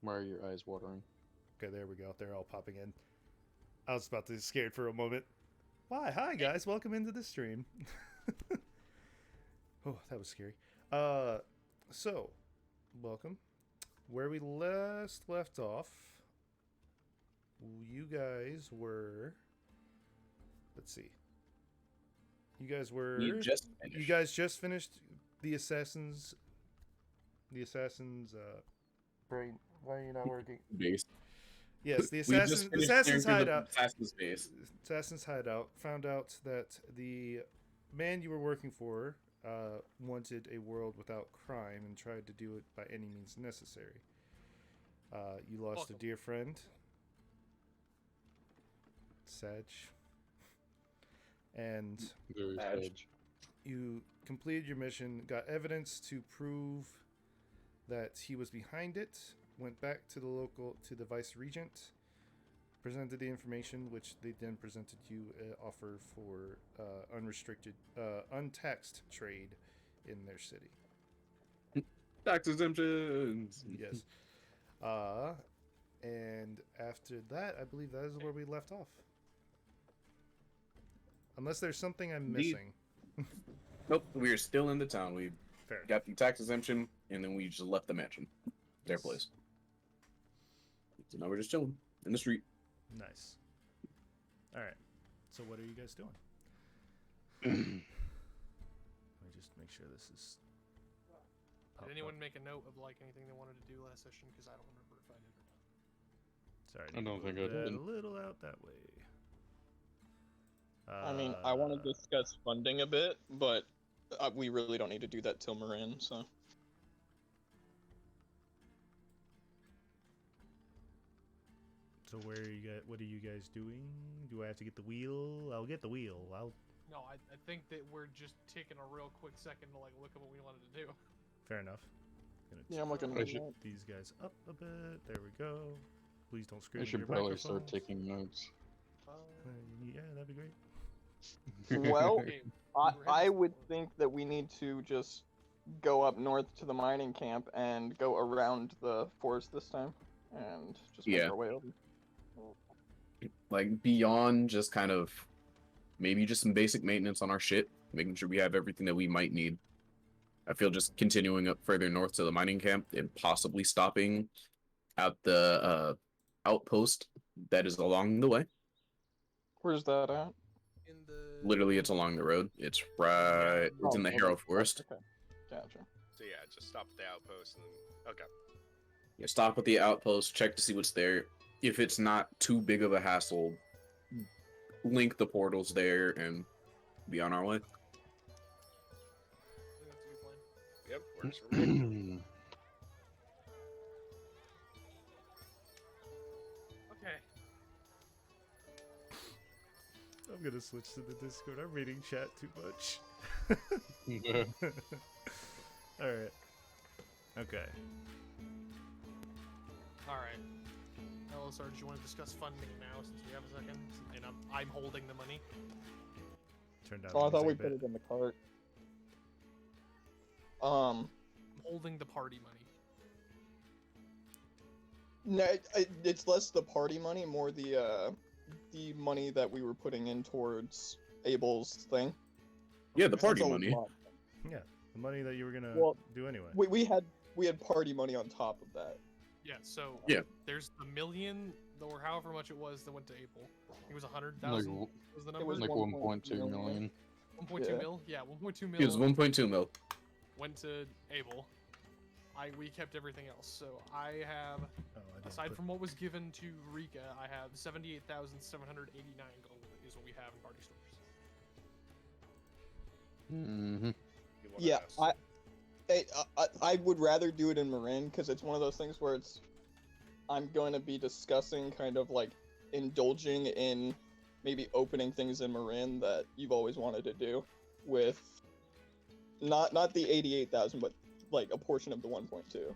Why are your eyes watering? Okay, there we go. They're all popping in. I was about to be scared for a moment. Why? Hi guys, welcome into the stream. Oh, that was scary. So, welcome. Where we last left off, you guys were. Let's see. You guys were. You guys just finished the assassins. The assassins. Brain. Why are you not working? Base. Yes, the We just Assassin's Hideout. Assassin's base. Assassin's Hideout found out that the man you were working for wanted a world without crime and tried to do it by any means necessary. You lost a dear friend, Sag, and Very Sag. You completed your mission, got evidence to prove that he was behind it, went back to the vice regent, presented the information, which they then presented you an offer for unrestricted, untaxed trade in their city. Tax exemptions. Yes. And after that, I believe that is where we left off. Unless there's something I'm missing. Nope, we're still in the town. We Fair. got the tax exemption, and then we just left the mansion. Their place. So now we're just chilling in the street. Nice. All right. So what are you guys doing? Let me just make sure this is. Did anyone make a note of like anything they wanted to do last session? Because I don't remember if I did or not. Sorry. I don't think I did. A little out that way. I mean, I want to discuss funding a bit, but we really don't need to do that till Marin, so. So where are you guys? What are you guys doing? Do I have to get the wheel? I'll get the wheel. No, I think that we're just taking a real quick second to like look at what we wanted to do. Fair enough. Yeah, I'm looking I at should- that. These guys up a bit. There we go. Please don't scream. I in should your probably start microphones. taking notes. Yeah, that'd be great. Well, Okay, I would think that we need to just go up north to the mining camp and go around the forest this time, and just make Yeah. our way over. Like, beyond just kind of maybe just some basic maintenance on our shit, making sure we have everything that we might need. I feel just continuing up further north to the mining camp and possibly stopping at the outpost that is along the way. Where's that at? in the Literally, it's along the road. It's right. It's in the Oh, Harrow okay. Forest. Okay, gotcha. So yeah, just stop at the outpost and then... Okay. Yeah, stop at the outpost, check to see what's there. If it's not too big of a hassle, link the portals there and be on our way. I think that's a good plan. Yep, works for me. Okay. I'm gonna switch to the Discord. I'm reading chat too much. Yeah. All right. Okay. All right. LSR, do you want to discuss funding now since we have a second? And I'm holding the money. Turn down. Oh, I the thought we music put a bit. it in the cart. I'm holding the party money. No, it's less the party money, more the money that we were putting in towards Abel's thing. Yeah, the That's party a money. lot. Yeah, the money that you were gonna Well, do anyway. We had party money on top of that. Yeah, so Yeah. there's the million or however much it was that went to April. It was 100,000 Like, was the it number. was like 1.2 1.2 million. 1.2 yeah. mil. Yeah, 1.2 mil. It was 1.2 mil. Went to Abel. We kept everything else. So I have, Oh, I didn't aside put- from what was given to Rika, I have 78,789 gold is what we have in party stores. Mm-hmm. You wanna Yeah, ask- I would rather do it in Marin because it's one of those things where I'm going to be discussing kind of like indulging in maybe opening things in Marin that you've always wanted to do with not the 88,000 but like a portion of the 1.2. So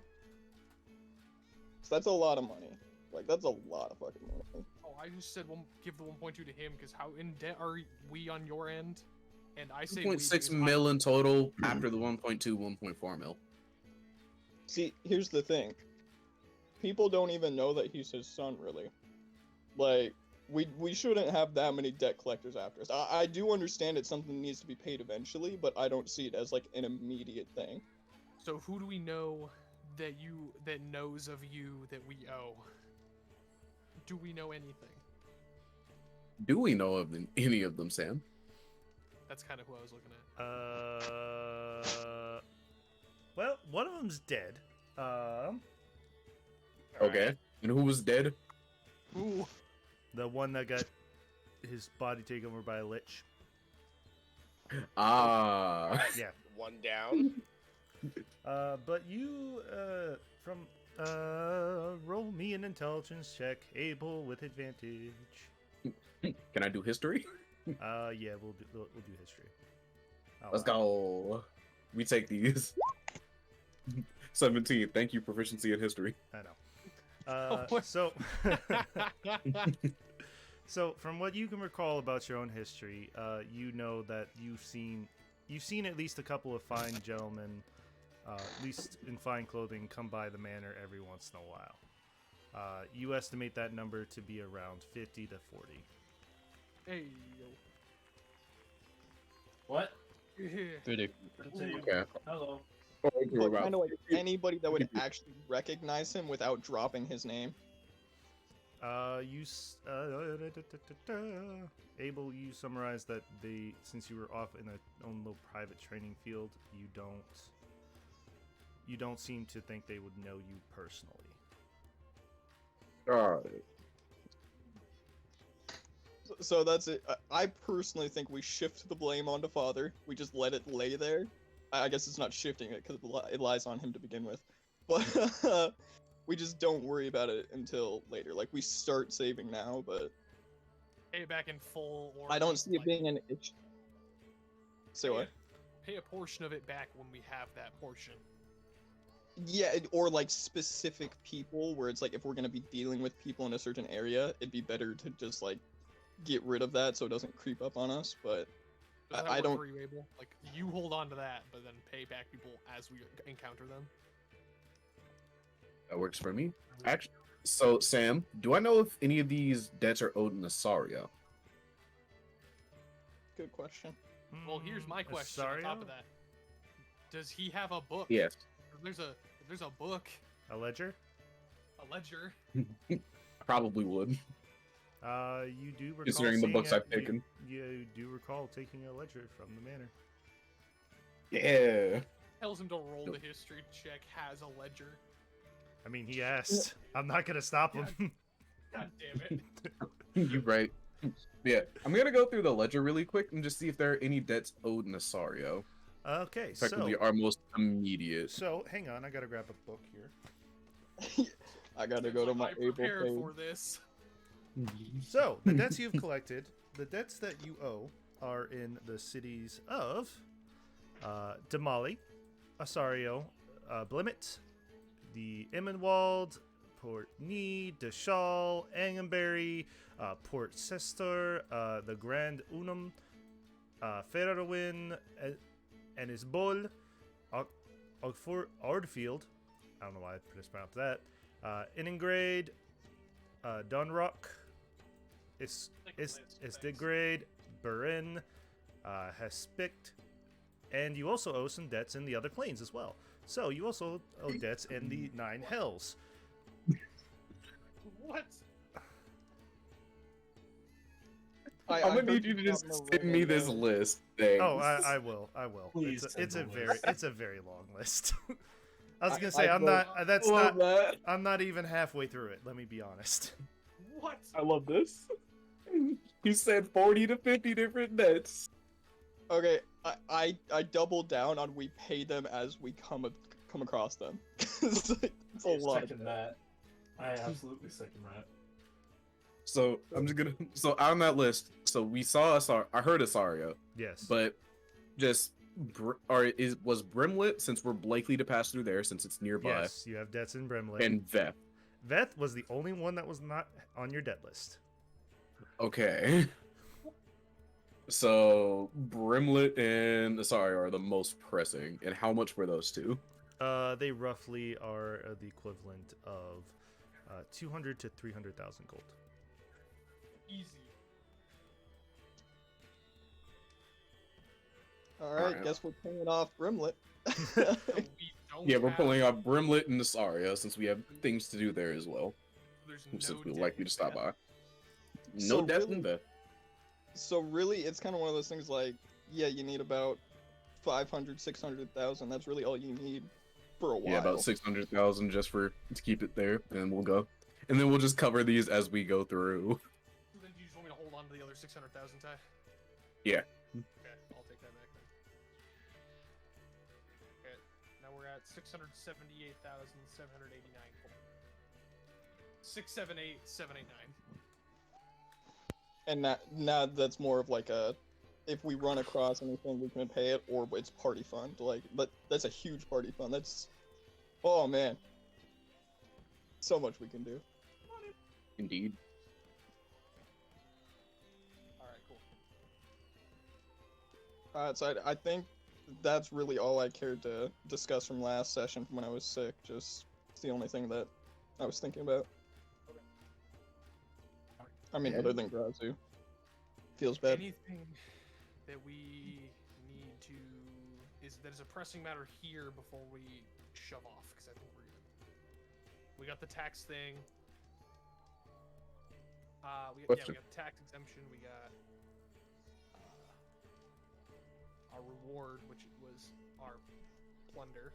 that's a lot of money. Like that's a lot of fucking money. Oh, I just said give the 1.2 to him because how in debt are we on your end? And I say 2.6 because mil in total after the 1.2, 1.4 mil. See, here's the thing. people don't even know that he's his son, really. Like, we shouldn't have that many debt collectors after us. I do understand it's something that needs to be paid eventually, but I don't see it as like an immediate thing. So who do we know that knows of you that we owe? Do we know anything? Do we know of any of them, Sam? That's kind of who I was looking at. Well, one of them's dead. Okay. And who was dead? Ooh. The one that got his body taken over by a lich. Ah. Yeah. One down. But you, roll me an intelligence check, able with advantage. Can I do history? Yeah, we'll do history. Let's go. We take these. 17. Thank you, proficiency in history. I know. Oh, So, so from what you can recall about your own history, you know that you've seen at least a couple of fine gentlemen, at least in fine clothing, come by the manor every once in a while. You estimate that number to be around 50 to 40. Hey What? yo. Pretty. Continue. Okay. Hello. But kind of like anybody that would actually recognize him without dropping his name. Abel, you summarize that since you were off in a own little private training field, you don't seem to think they would know you personally. Alright. So that's it. I personally think we shift the blame onto Father. We just let it lay there. I guess it's not shifting it because it lies on him to begin with. But we just don't worry about it until later. Like, we start saving now, but Pay it back in full, or I don't just, see it like, being an issue. Say what? Pay a portion of it back when we have that portion. Yeah, or like specific people where it's like if we're gonna be dealing with people in a certain area, it'd be better to just like get rid of that so it doesn't creep up on us. But Does that I work don't. for you, Abel? Like, you hold on to that, but then pay back people as we encounter them. That works for me. Actually, so Sam, do I know if any of these debts are owed in Asaria? Good question. Well, here's my question on top of that. Does he have a book? Yes. There's a book, A ledger? a ledger. I probably would. You do recall Considering the seeing books it- I've taken. You do recall taking a ledger from the manor. Yeah. Tells him to roll the history check. Has a ledger. I mean, he asked. I'm not gonna stop him. God damn it. You're right. Yeah, I'm gonna go through the ledger really quick and just see if there are any debts owed in Asario. Okay, Effectively, so our most immediate. hang on, I gotta grab a book here. I gotta It's go to like my I Able prepared page. for this. So the debts you've collected, the debts that you owe, are in the cities of Damali, Asario, Blimmet, the Immenwald, Port Ney, Deshal, Angenberry, Port Sestor, the Grand Unum, Ferrowin, Enisbol, Ardfield, I don't know why I mispronounced that, Inningrade, Dunrock, Istigrade, Burin, Hespict, and you also owe some debts in the other planes as well. So you also owe debts in the 9 hells. What? I I'm gonna heard need you to have just no send me role in this that. list. Thanks. Oh, I will. Please It's a send the very list. it's a very long list. I was I- gonna say I I'm love- not. That's Love not. that. I'm not even halfway through it. Let me be honest. What? I love this. He said 40 to 50 different debts. Okay, I double down on we pay them as we come across them. it's like, it's a I lot. second that. I absolutely second that. So I'm just gonna. So on that list, so we saw I heard Asario, Yes. but just was Brimlet, since we're likely to pass through there since it's nearby, yes, you have debts in Brimley. and Veth. Veth was the only one that was not on your debt list. Okay. So Brimlet and Asario are the most pressing, and how much were those two? They roughly are the equivalent of 200 to 300,000 gold. Easy. Alright, Alright. guess we're paying off Brimlet. So we don't Yeah, we're have- pulling off Brimlet and Nasaria since we have things to do there as well. There's Since no we'll debt likely to in stop that. by. No So death really- in there. So really, it's kind of one of those things like, yeah, you need about 500, 600,000. That's really all you need for a while. Yeah, about 600,000 just for to keep it there, and we'll go. And then we'll just cover these as we go through. So then do you just want me to hold on to the other 600,000, Ty? Yeah. Okay, I'll take that back then. Okay, now we're at 678,789 gold. 678,789. And now that's more of like a, if we run across anything, we can pay it, or it's party fund. Like, but that's a huge party fund. That's, oh man, so much we can do. Indeed. Alright, cool. So I think that's really all I cared to discuss from last session from when I was sick. Just it's the only thing that I was thinking about. I mean, other than Grazu. Feels bad. Anything that we need to that is a pressing matter here before we shove off, because I think we're good. We got the tax thing. We got the tax exemption. We got our reward, which was our plunder.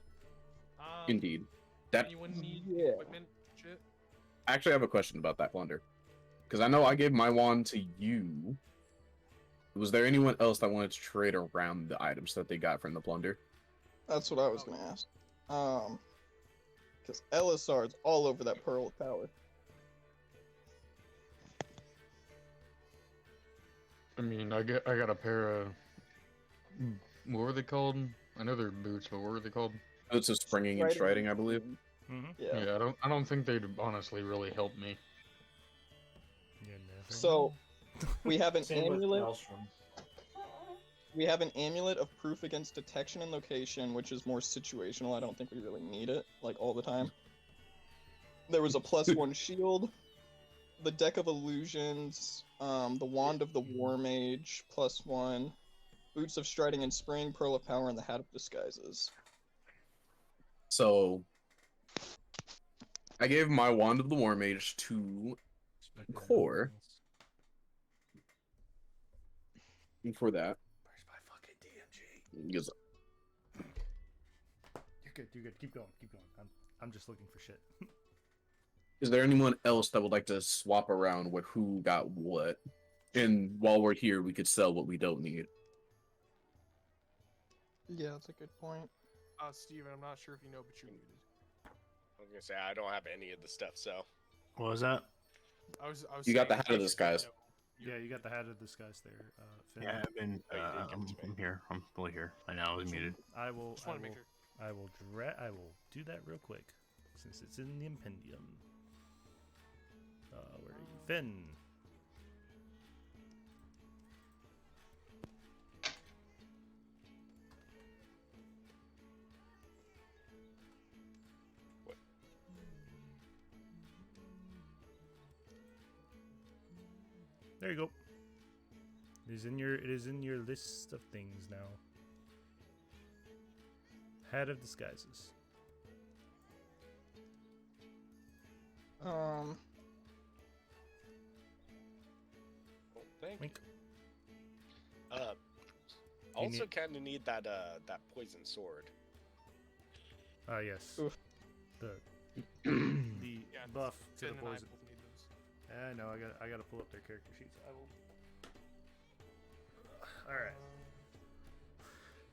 Indeed. That Anyone need Yeah. equipment? Shit. I actually have a question about that plunder. Because I know I gave my wand to you. Was there anyone else that wanted to trade around the items that they got from the plunder? That's what I was gonna ask. Because Elisard's all over that Pearl of Power. I mean, I got a pair of what were they called? I know they're boots, but what were they called? Boots of springing and striding, I believe. Mm-hmm. Yeah. Yeah, I don't think they'd honestly really help me. You never So we have an Same with amulet. Maelstrom. We have an amulet of proof against detection and location, which is more situational. I don't think we really need it, like, all the time. There was a +1 shield, the deck of illusions, the wand of the war mage, +1, boots of striding and spring, pearl of power, and the hat of disguises. So I gave my wand of the war mage to Core. And for that, Where's my fucking DMG? because You're good. You're good. Keep going. Keep going. I'm just looking for shit. is there anyone else that would like to swap around with who got what? And while we're here, we could sell what we don't need. Yeah, that's a good point. Steven, I'm not sure if you know, but you're muted. I was gonna say I don't have any of the stuff, so What was that? I was You got the saying hat of you disguise. know. Yeah, you got the hat of disguise there, Finn. Yeah, I've been. Oh, you did give it to me. I'm here. I'm fully here. I know I was muted. I will. Just I want to will. make sure. I will do that real quick, since it's in the impendium. Where are you, Finn? What? There you go. It is in your list of things now. Hat of disguises. well, thank you. Wink. Also need- kind of need that that poison sword. Ah, yes. Oof. The Yeah, buff to Finn the and I poison. both need those. I know. I gotta pull up their character sheets. I will. All right.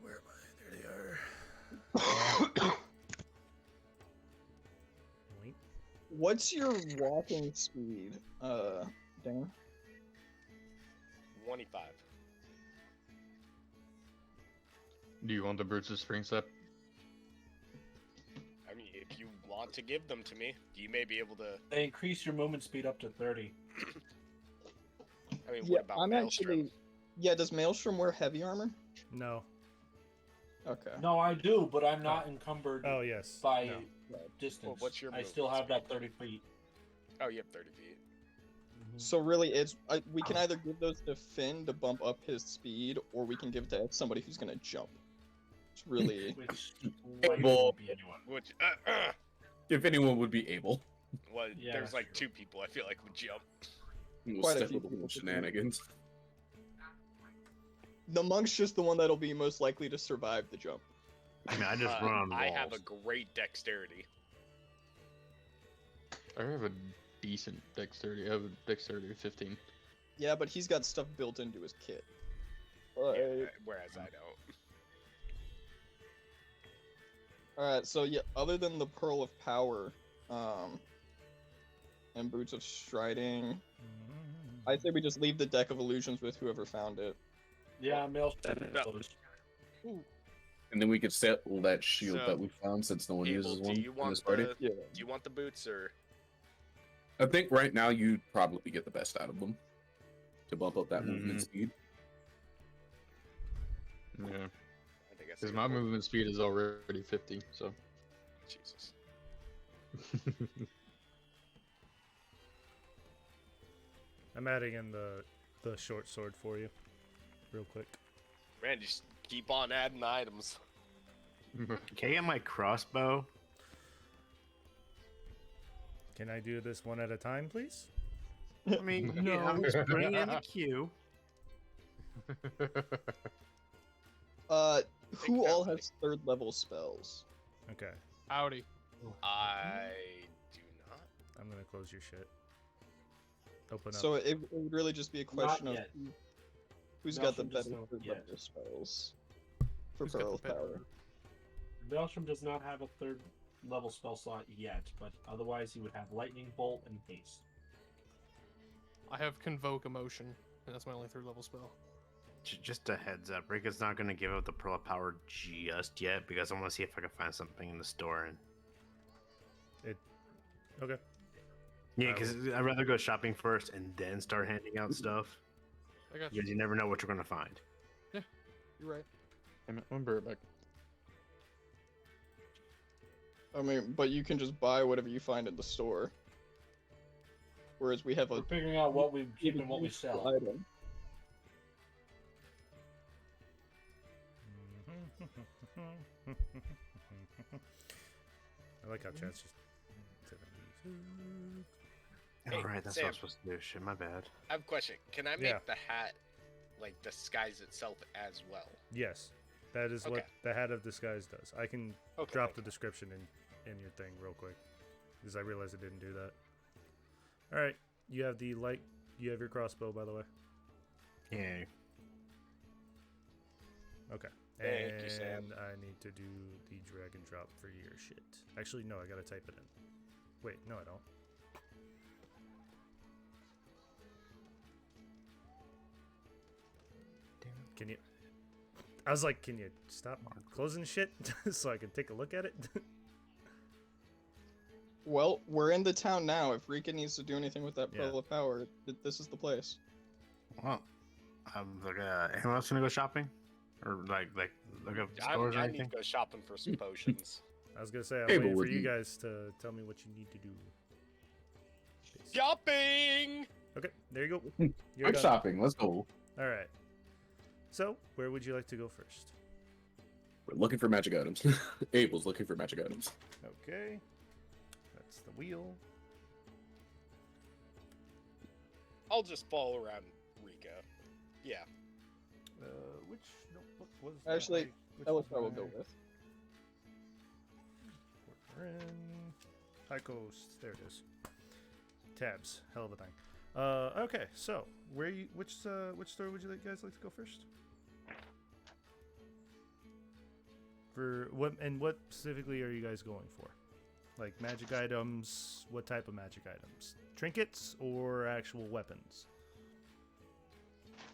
Where am I? There they are. Wait. What's your walking speed, Dan? 25. Do you want the boots of spring step? I mean, if you want to give them to me, you may be able to. They increase your movement speed up to 30. I mean, Yeah, what about I'm Maelstrom? actually. Yeah, does Maelstrom wear heavy armor? No. Okay. No, I do, but I'm not encumbered Oh yes. by No. distance. Well, what's your I still movement have that speed? 30 feet. Oh, you have 30 feet. So really, we can either give those to Finn to bump up his speed, or we can give it to somebody who's gonna jump. It's really Which Able. won't be anyone. Which, If anyone would be able. well, Yeah, there's that's like true. 2 people I feel like would jump. We'll Quite a step few with the people little could do it. shenanigans. the monk's just the one that'll be most likely to survive the jump. I mean, I just run on walls. I have a great dexterity. I have a decent dexterity. I have a dexterity of 15. Yeah, but he's got stuff built into his kit. Yeah, whereas I don't. Alright, so yeah, other than the Pearl of Power, and Boots of Striding, I say we just leave the Deck of Illusions with whoever found it. Yeah, mail. And then we could settle that shield So, that we found since no one Abel, uses one do you in want this party. the Yeah. do you want the boots or I think right now you'd probably get the best out of them to bump up that movement speed. Yeah. I think I Because see my it. movement speed is already 50, so. Jesus. I'm adding in the short sword for you, real quick. Man, just keep on adding items. Can I get my crossbow? Can I do this one at a time, please? I mean, no. I'm just bringing it in the queue. Who all has 3rd level spells? Okay, Howdy. I do not. I'm gonna close your shit. Open up. So it would really just be a question of yet. who's Not got the from just better now, 3rd yet. level spells for Who's got Pearl the of better- Power. Belsham does not have a 3rd level spell slot yet, but otherwise he would have Lightning Bolt and Haste. I have Convoke Emotion, and that's my only 3rd level spell. Just a heads up, Rick is not going to give out the Pearl of Power just yet because I want to see if I can find something in the store. And Okay. yeah, because I'd rather go shopping first and then start handing out stuff I got you. because you never know what you're going to find. You're right. I'm right back. I mean, but you can just buy whatever you find in the store. Whereas we have We're a figuring out what we keep and what we sell. item. I like how Chad's just 72. Hey, All right, that's Sam. what I'm supposed to do. Shit, my bad. I have a question. Can I make Yeah. the hat like disguise itself as well? Yes, that is what Okay. the Hat of Disguise does. I can Okay. drop the description in your thing real quick because I realized I didn't do that. All right, you have the light. You have your crossbow, by the way. Yeah. Okay. Thank and you, Sam. I need to do the drag and drop for your shit. Actually, no, I gotta type it in. Wait, no, I don't. Can you? I was like, can you stop closing shit so I can take a look at it? Well, we're in the town now. If Rika needs to do anything with that Yeah. Pearl of Power, this is the place. Well, anyone else gonna go shopping, or like look up stores or I need anything? to go shopping for some potions. I was gonna say, I'm Hey, but waiting for would you you- guys to tell me what you need to do. Shopping! Okay, there you go. You're I'm done. shopping. Let's go. All right. So, where would you like to go first? We're looking for magic items. Abel's looking for magic items. Okay. That's the wheel. I'll just follow around Rika. Yeah. Which notebook was Actually, which that was was what we'll go my- with. We're in High Coast. There it is. Tabs. Hell of a thing. Okay, so which store would you guys like to go first? For what specifically are you guys going for? Like magic items? What type of magic items? Trinkets or actual weapons?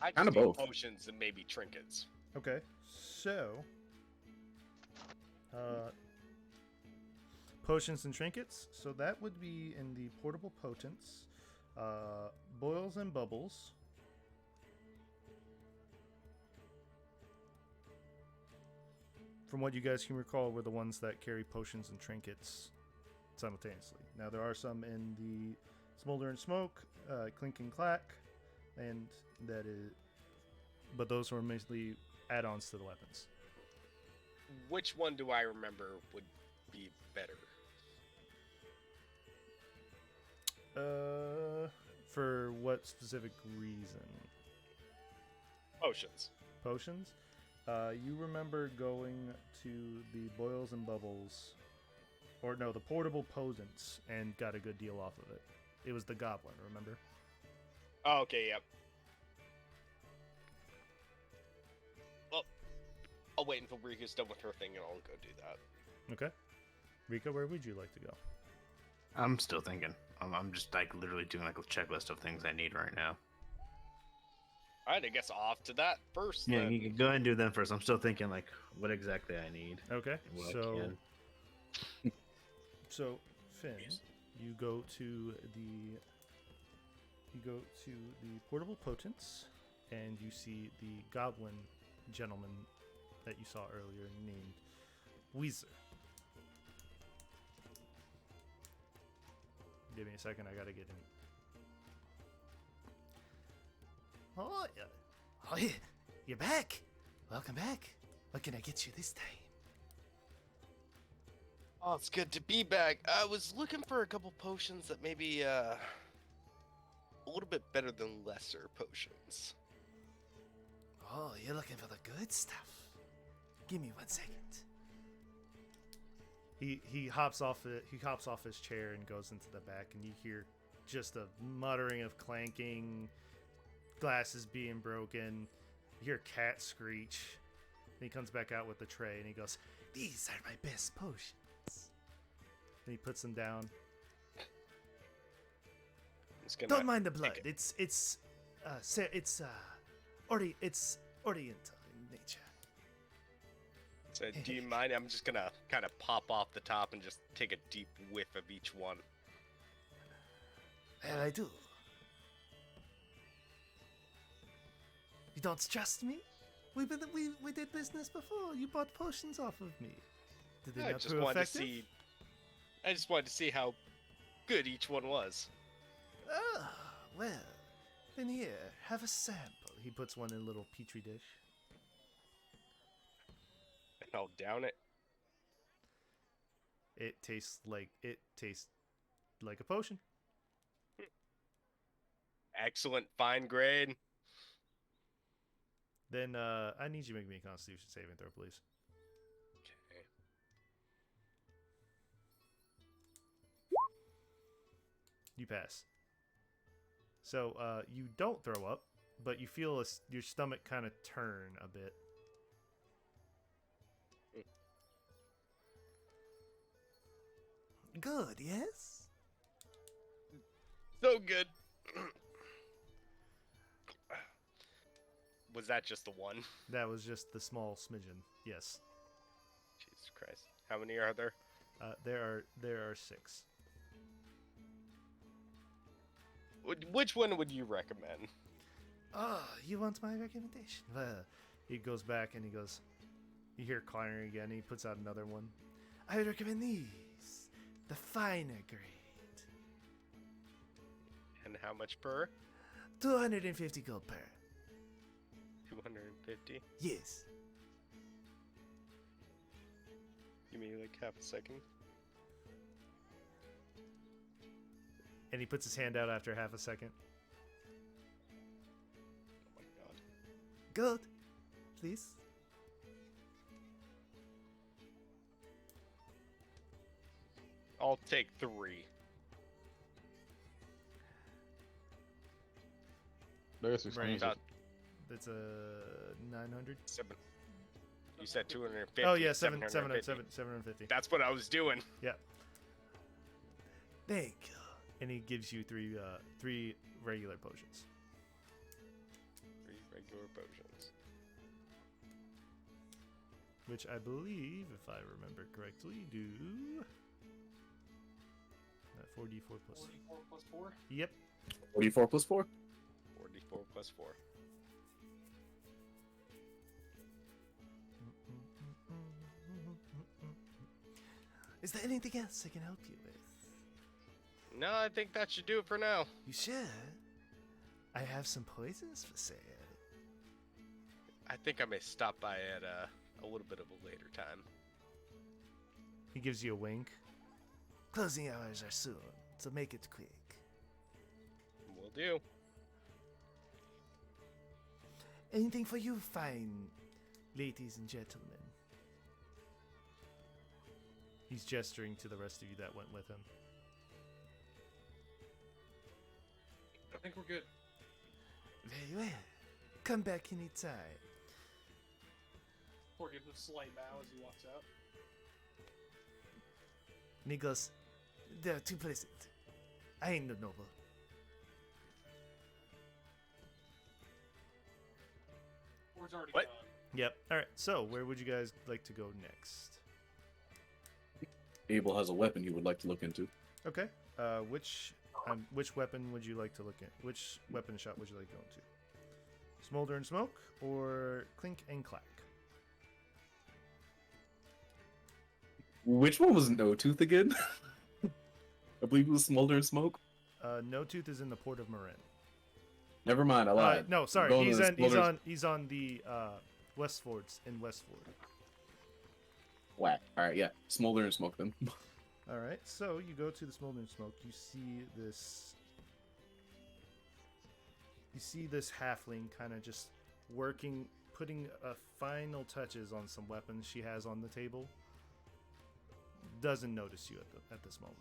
I Kinda just do both. potions and maybe trinkets. Okay, so potions and trinkets. So that would be in the portable potents, boils and bubbles, from what you guys can recall, were the ones that carry potions and trinkets simultaneously. Now there are some in the Smolder and Smoke, Clink and Clack, and but those were mostly add-ons to the weapons. Which one do I remember would be better? For what specific reason? Potions. Potions? You remember going to the Boils and Bubbles, or no, the portable potents, and got a good deal off of it. It was the Goblin, remember? Oh, okay, yep. Well, I'll wait until Rika's done with her thing and I'll go do that. Okay. Rika, where would you like to go? I'm still thinking. I'm just like literally doing like a checklist of things I need right now. Alright, I guess off to that first. Yeah, then. you can go ahead and do them first. I'm still thinking like what exactly I need. Okay. and what I So, can. so Finn, Yes. you go to the portable potents, and you see the Goblin gentleman that you saw earlier named Weezer. Give me a second, I gotta get him. Oh, yeah. You're back. Welcome back. What can I get you this time? Oh, it's good to be back. I was looking for a couple potions that maybe a little bit better than lesser potions. Oh, you're looking for the good stuff. Give me 1 second. He hops off his chair and goes into the back, and you hear just a muttering of clanking, glasses being broken. You hear cat screech. And he comes back out with the tray and he goes, "These are my best potions." And he puts them down. Don't mind the blood. It's oriental in nature. So, do you mind? I'm just gonna kind of pop off the top and just take a deep whiff of each one. Well, I do. You don't trust me? We did business before. You bought potions off of me. Did they I not just prove wanted effective? to see. I just wanted to see how good each one was. Ah, well, then here, have a sample. He puts one in a little petri dish. And I'll down it. It tastes like a potion. Excellent, fine grade. Then I need you to make me a Constitution saving throw, please. Okay. You pass. So you don't throw up, but you feel your stomach kind of turn a bit. Good, yes? So good. Was that just the one? That was just the small smidgen. Yes. Jesus Christ. How many are there? There are 6. Which one would you recommend? Oh, you want my recommendation? Well, he goes back and he goes, you hear clattering again, and he puts out another one. I would recommend these. The finer grade. And how much per? 250 gold per. 250? Yes. Give me like half a second. And he puts his hand out after half a second. Oh my god. Good. Please. I'll take 3. I guess explains About That's a 900. 7. You said 250. Oh yeah, 750. 750. That's what I was doing. Yeah. Thank you. And he gives you three regular potions. 3 regular potions. Which I believe, if I remember correctly, do 4d4 plus. 44 plus 4? Yep. 44 plus 4. 44 plus 4. Is there anything else I can help you with? No, I think that should do it for now. You sure? I have some poisons for sale. I think I may stop by at a little bit of a later time. He gives you a wink. Closing hours are soon, so make it quick. Will do. Anything for you, fine ladies and gentlemen? He's gesturing to the rest of you that went with him. I think we're good. Very well. Come back anytime. Or gives a slight bow as he walks out. And he goes, they're too pleasant. I ain't no noble. Word's already What? gone. Yep. Alright, so where would you guys like to go next? Abel has a weapon he would like to look into. Okay. Which weapon would you like to look at? Which weapon shop would you like to go into? Smolder and Smoke or Clink and Clack? Which one was No Tooth again? I believe it was Smolder and Smoke. No Tooth is in the port of Marin. Never mind, I lied. No, sorry. Going He's to the Smolder- he's on the Westfords in Westford. Whack. Alright, yeah. Smolder and Smoke then. All right. So you go to the Smolder and Smoke. You see this halfling kind of just working, putting final touches on some weapons she has on the table. Doesn't notice you at this moment.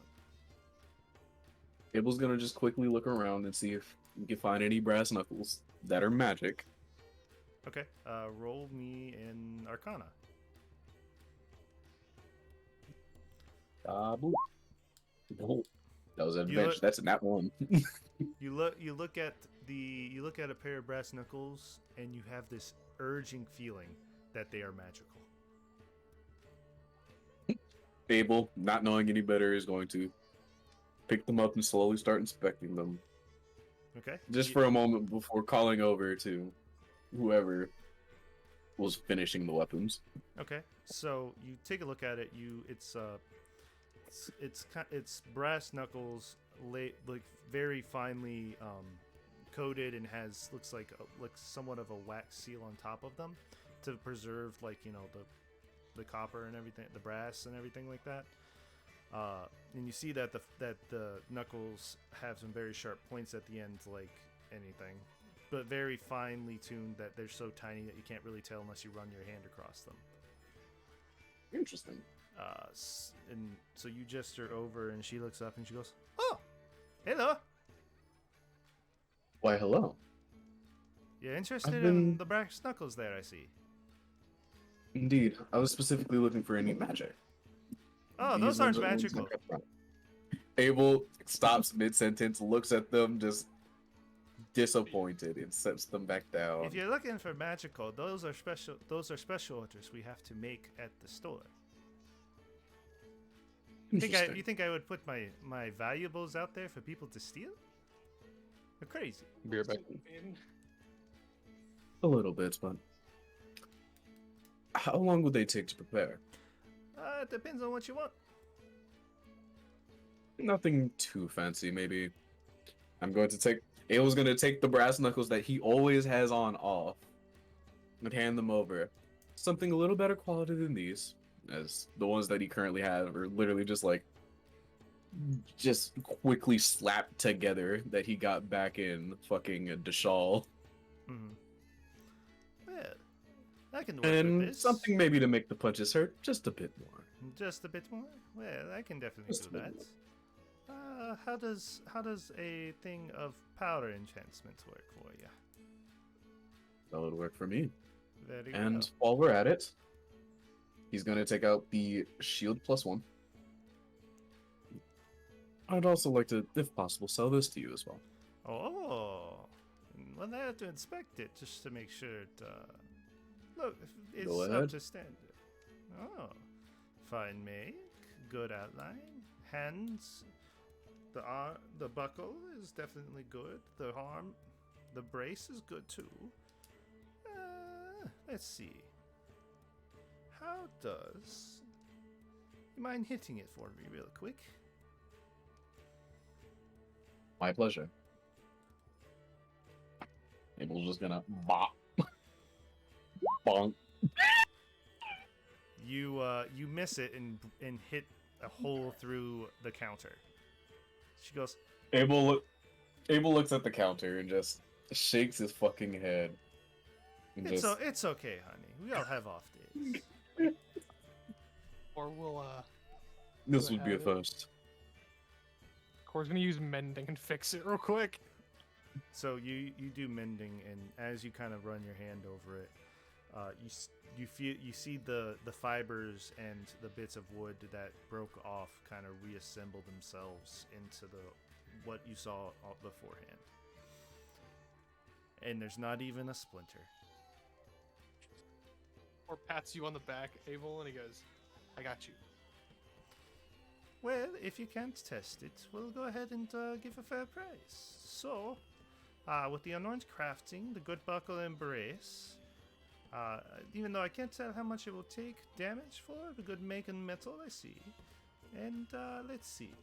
Abel's gonna just quickly look around and see if we can find any brass knuckles that are magic. Okay. Roll me in Arcana. Boop. No. That was an adventure. look- That's a nat one. You look at a pair of brass knuckles, and you have this urging feeling that they are magical. Abel, not knowing any better, is going to pick them up and slowly start inspecting them. Okay. Just for a moment before calling over to whoever was finishing the weapons. Okay. So you take a look at it. It's brass knuckles, like very finely coated, and looks like somewhat of a wax seal on top of them to preserve, like, you know, the copper and everything, the brass and everything like that. And you see that the knuckles have some very sharp points at the end, like anything, but very finely tuned that they're so tiny that you can't really tell unless you run your hand across them. Interesting. And so you gesture over, and she looks up and she goes, "Oh, hello. Why, hello. You're interested I've in been- the brass knuckles there, I see. Indeed. I was specifically looking for any magic. Oh, These those aren't ones are the ones magical. I kept on. Abel stops mid-sentence, looks at them, just disappointed, and sets them back down. If you're looking for magical, those are special orders we have to make at the store. You Interesting. think I would put my valuables out there for people to steal? You're crazy. Be right back. A little bit, but how long would they take to prepare? It depends on what you want. Nothing too fancy, maybe. Abel's gonna take the brass knuckles that he always has on off and hand them over. Something a little better quality than these, as the ones that he currently have are literally just quickly slapped together that he got back in fucking Deshal. Mm-hmm. Well, I can work with And this. something maybe to make the punches hurt just a bit more. Just a bit more? Well, I can definitely Just do a bit that. How does a thing of powder enhancements work for you? That would work for me. Very And well. while we're at it, he's going to take out the shield +1. I'd also like to, if possible, sell this to you as well. Oh, well, I have to inspect it just to make sure it. Look, it's Go up ahead. to standard. Oh, fine make, good outline, hands. The buckle is definitely good. The brace is good too. Let's see. How does You mind hitting it for me real quick? My pleasure. Abel's just gonna bop. Bonk. You miss it and hit a hole through the counter. She goes, Abel looks at the counter and just shakes his fucking head. And it's just, it's okay, honey. We all have off days. Or we'll this we'll would be a add it. first. Core's gonna use mending and fix it real quick. So you do mending, and as you kind of run your hand over it, you see the fibers and the bits of wood that broke off kind of reassemble themselves into what you saw beforehand. And there's not even a splinter. Or pats you on the back, Abel, and he goes, "I got you." Well, if you can't test it, we'll go ahead and give a fair price. So, with the unarmed crafting, the good buckle and brace, even though I can't tell how much it will take damage for, the good make and metal I see. And let's see,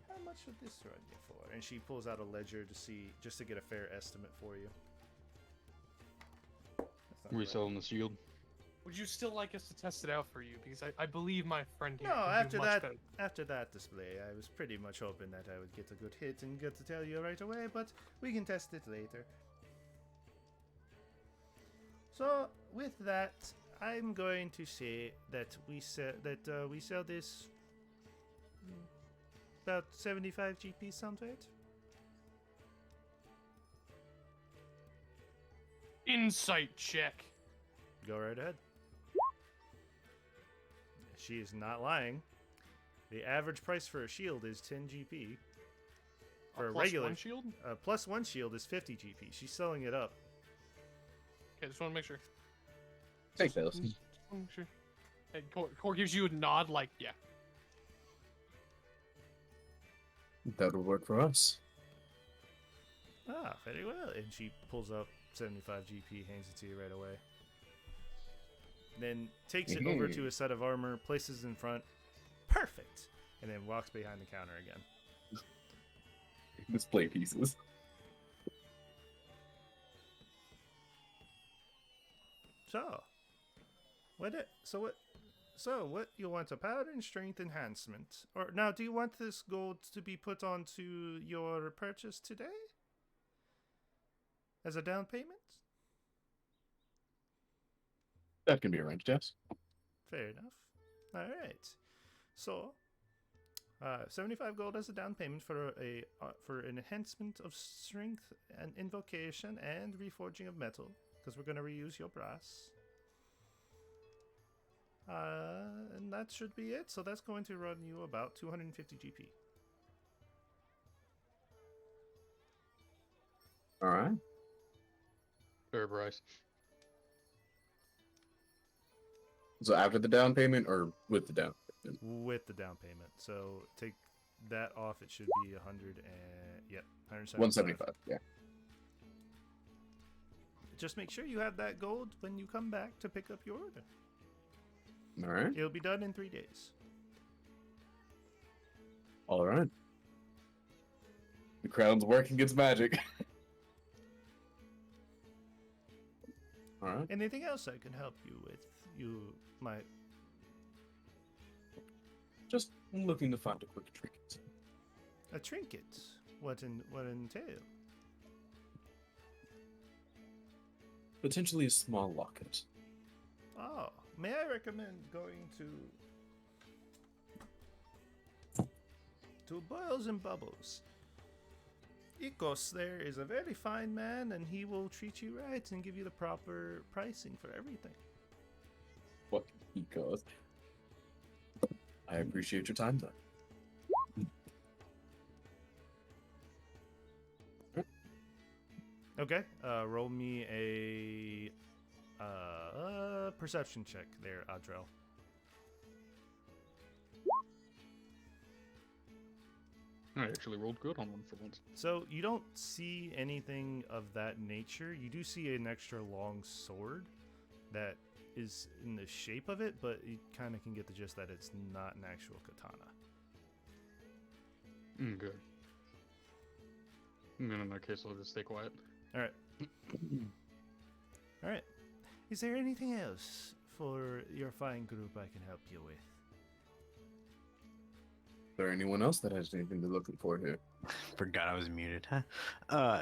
how much would this run you for? And she pulls out a ledger to see, just to get a fair estimate for you. That's not We right. selling the shield. Would you still like us to test it out for you? Because I believe my friend here No, can after do much that, better. after that display, I was pretty much hoping that I would get a good hit and get to tell you right away, but we can test it later. So, with that, I'm going to say that we sell this about 75 GP. Sound right? Insight check. Go right ahead. She is not lying. The average price for a shield is 10 GP. For a Plus regular one shield. plus one shield is 50 GP. She's selling it up. Okay, just want to make sure. Take those. Just wanna make sure. Hey, Core gives you a nod, like, yeah. That would work for us. Ah, very well. And she pulls up 75 GP, hands it to you right away. Then takes it over to a set of armor, places it in front. Perfect! And then walks behind the counter again. Display pieces. So, what you want, a power and strength enhancement? Or now, do you want this gold to be put onto your purchase today? As a down payment? That can be arranged, yes. Fair enough. All right. So, 75 gold as a down payment for an enhancement of strength and invocation and reforging of metal, because we're going to reuse your brass. And that should be it. So that's going to run you about 250 GP. All right. Fair price. So after the down payment or with the down payment? With the down payment. So take that off. It should be 100 and yep, 175. 175. Yeah. Just make sure you have that gold when you come back to pick up your order. All right. It'll be done in 3 days. All right. The crown's working its magic. All right. Anything else I can help you with? My Just looking to find a quick trinket. a trinket. What entail? Potentially a small locket. Oh, may I recommend going to Boils and Bubbles? Ikos there is a very fine man, and he will treat you right and give you the proper pricing for everything. What he goes. I appreciate your time, though. Okay, roll me a perception check there, Adrel. I actually rolled good on one for once. So you don't see anything of that nature. You do see an extra long sword that is in the shape of it, but you kind of can get the gist that it's not an actual katana. Good. And then in that case, I'll just stay quiet. All right. All right. Is there anything else for your fine group I can help you with? Is there anyone else that has anything to looking for here? Forgot I was muted.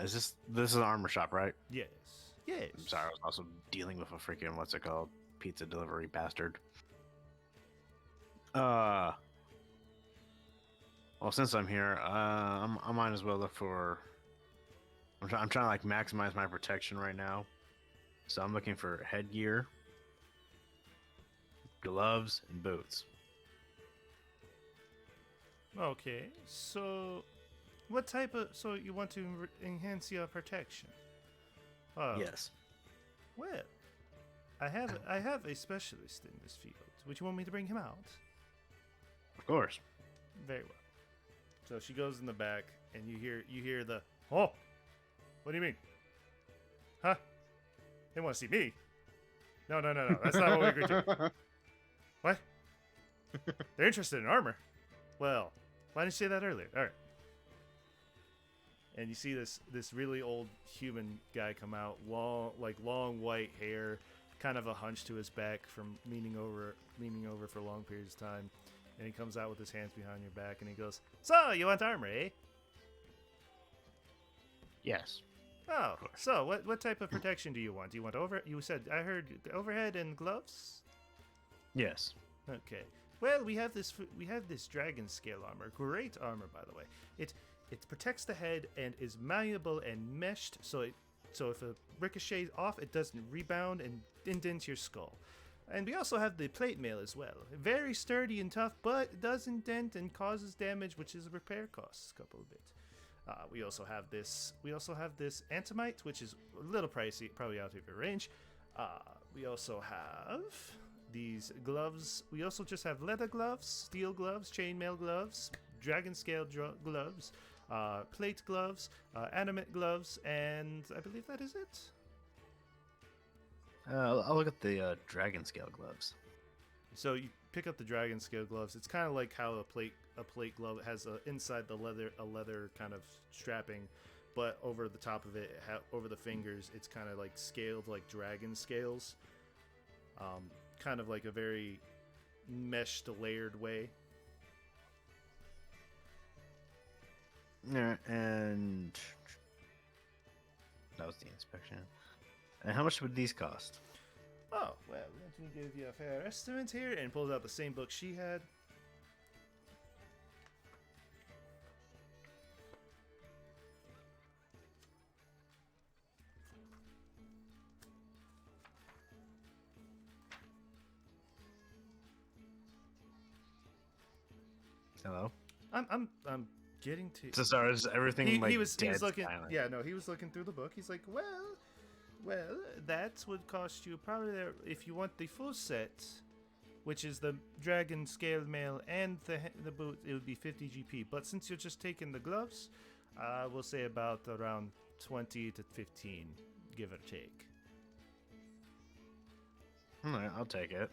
Is this is an armor shop, right? Yes. Yes. I'm sorry, I was also dealing with a freaking what's it called, pizza delivery bastard. Well, since I'm here, I might as well look for. I'm trying to like maximize my protection right now, so I'm looking for headgear, gloves, and boots. Okay. So, what type of? So you want to enhance your protection? Oh. Yes. Well, I have a specialist in this field. Would you want me to bring him out? Of course. Very well. So she goes in the back, and you hear the oh, what do you mean? Huh? They want to see me? No. That's not what we agreed to. What? They're interested in armor. Well, why didn't you say that earlier? All right. And you see this really old human guy come out, long white hair, kind of a hunch to his back from leaning over for long periods of time. And he comes out with his hands behind your back, and he goes, "So, you want armor, eh?" Yes. Oh, so what type of protection do you want? Do you want You said I heard overhead and gloves. Yes. Okay. Well, we have this dragon scale armor. Great armor, by the way. It protects the head and is malleable and meshed, so if a ricochets off, it doesn't rebound and indent your skull. And we also have the plate mail as well. Very sturdy and tough, but it does indent and causes damage, which is repair costs a couple of bit. We also have this antimite, which is a little pricey, probably out of your range. We also have these gloves. We also just have leather gloves, steel gloves, chainmail gloves, dragon scale gloves, plate gloves, animate gloves, and I believe that is it. I'll look at the dragon scale gloves. So you pick up the dragon scale gloves. It's kind of like how a plate glove has inside a leather kind of strapping, but over the top of it, over the fingers, it's kind of like scaled like dragon scales. Kind of like a very meshed, layered way. Yeah, and that was the inspection. And how much would these cost? Oh, well, let me give you a fair estimate here, and pulls out the same book she had. Hello? I'm getting to. So sorry, is everything He was looking. silent? Yeah, no, he was looking through the book. He's like, well, that would cost you probably if you want the full set, which is the dragon scale mail and the boot, it would be 50 GP. But since you're just taking the gloves, we'll say about around 20 to 15, give or take. All right, I'll take it.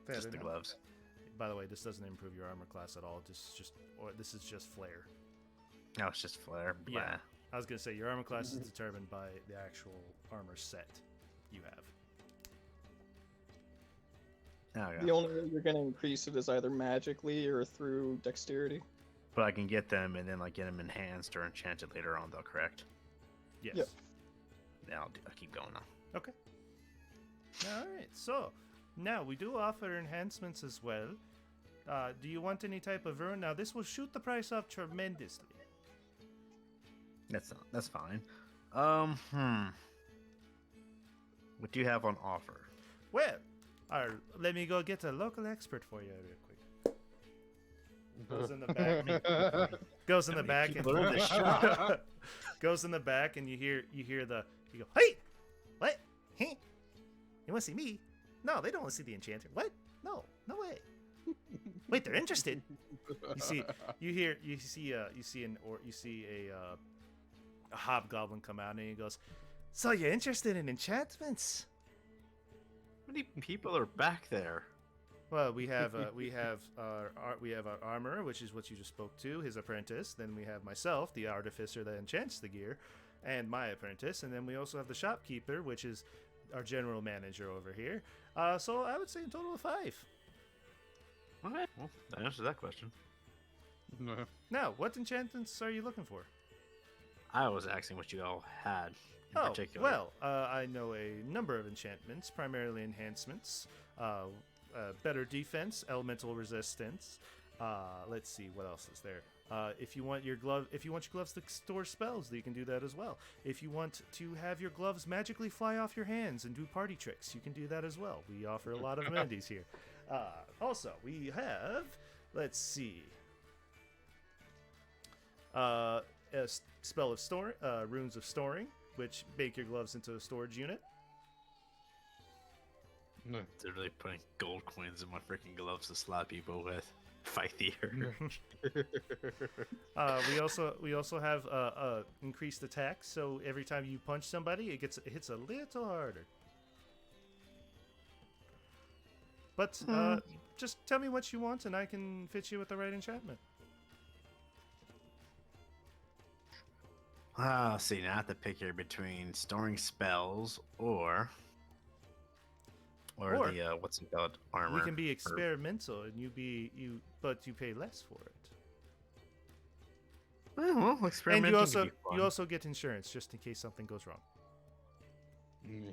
Fair Just the enough. gloves. By the way, this doesn't improve your armor class at all. This is just flair. No, it's just flare. Blah. Yeah. I was gonna say your armor class is determined by the actual armor set you have. Okay. The only way you're gonna increase it is either magically or through dexterity. But I can get them and then like get them enhanced or enchanted later on, though. Correct? Yes. Yep. Yeah, I'll keep going now. Okay. All right. So now we do offer enhancements as well. Do you want any type of rune? Now this will shoot the price up tremendously. That's fine. What do you have on offer? Well, let me go get a local expert for you real quick. Goes in the back. Goes in the back and goes in the back, and you go, hey, what? Hey, you want to see me? No, they don't want to see the enchanter. What? No way. Wait, they're interested. You see a hobgoblin come out, and he goes, so you're interested in enchantments? many people are back there? Well, we have our armorer, which is what you just spoke to, his apprentice. Then we have myself, the artificer that enchants the gear, and my apprentice. And then we also have the shopkeeper, which is our general manager over here. So I would say a total of 5. Okay, well, that answers that question. No. Now, what enchantments are you looking for? I was asking what you all had in Oh, particular. well, I know a number of enchantments, primarily enhancements. Better defense, elemental resistance. Let's see, what else is there? If you want your gloves to store spells, you can do that as well. If you want to have your gloves magically fly off your hands and do party tricks, you can do that as well. We offer a lot of amenities here. Also, we have, let's see, a spell of store, runes of storing, which make your gloves into a storage unit. No. They're really putting gold coins in my freaking gloves to slap people with. Fight the urge. We also have increased attack, so every time you punch somebody, it hits a little harder. But just tell me what you want, and I can fit you with the right enchantment. See, now I have to pick here between storing spells or Or the what's it called, armor. We can be experimental, and but you pay less for it. Well, And experimenting. you also get insurance just in case something goes wrong.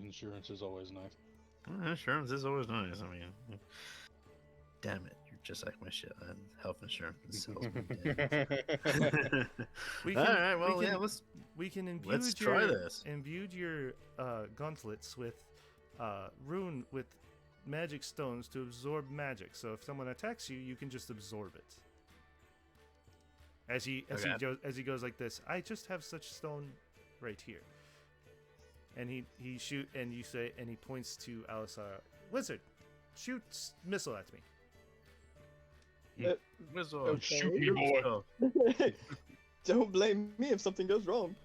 Insurance is always nice. Insurance is always nice. I mean, damn it, you're just like my shit. I had health insurance and salesman. We All can- right, well, we can- yeah, let's. We can imbue Let's try this. your gauntlets with with magic stones to absorb magic. So if someone attacks you, you can just absorb it. As he goes like this, I just have such stone right here. And he points to Alisara. Wizard, shoot missile at me. Missile. Shoot me, boy. Don't blame me if something goes wrong.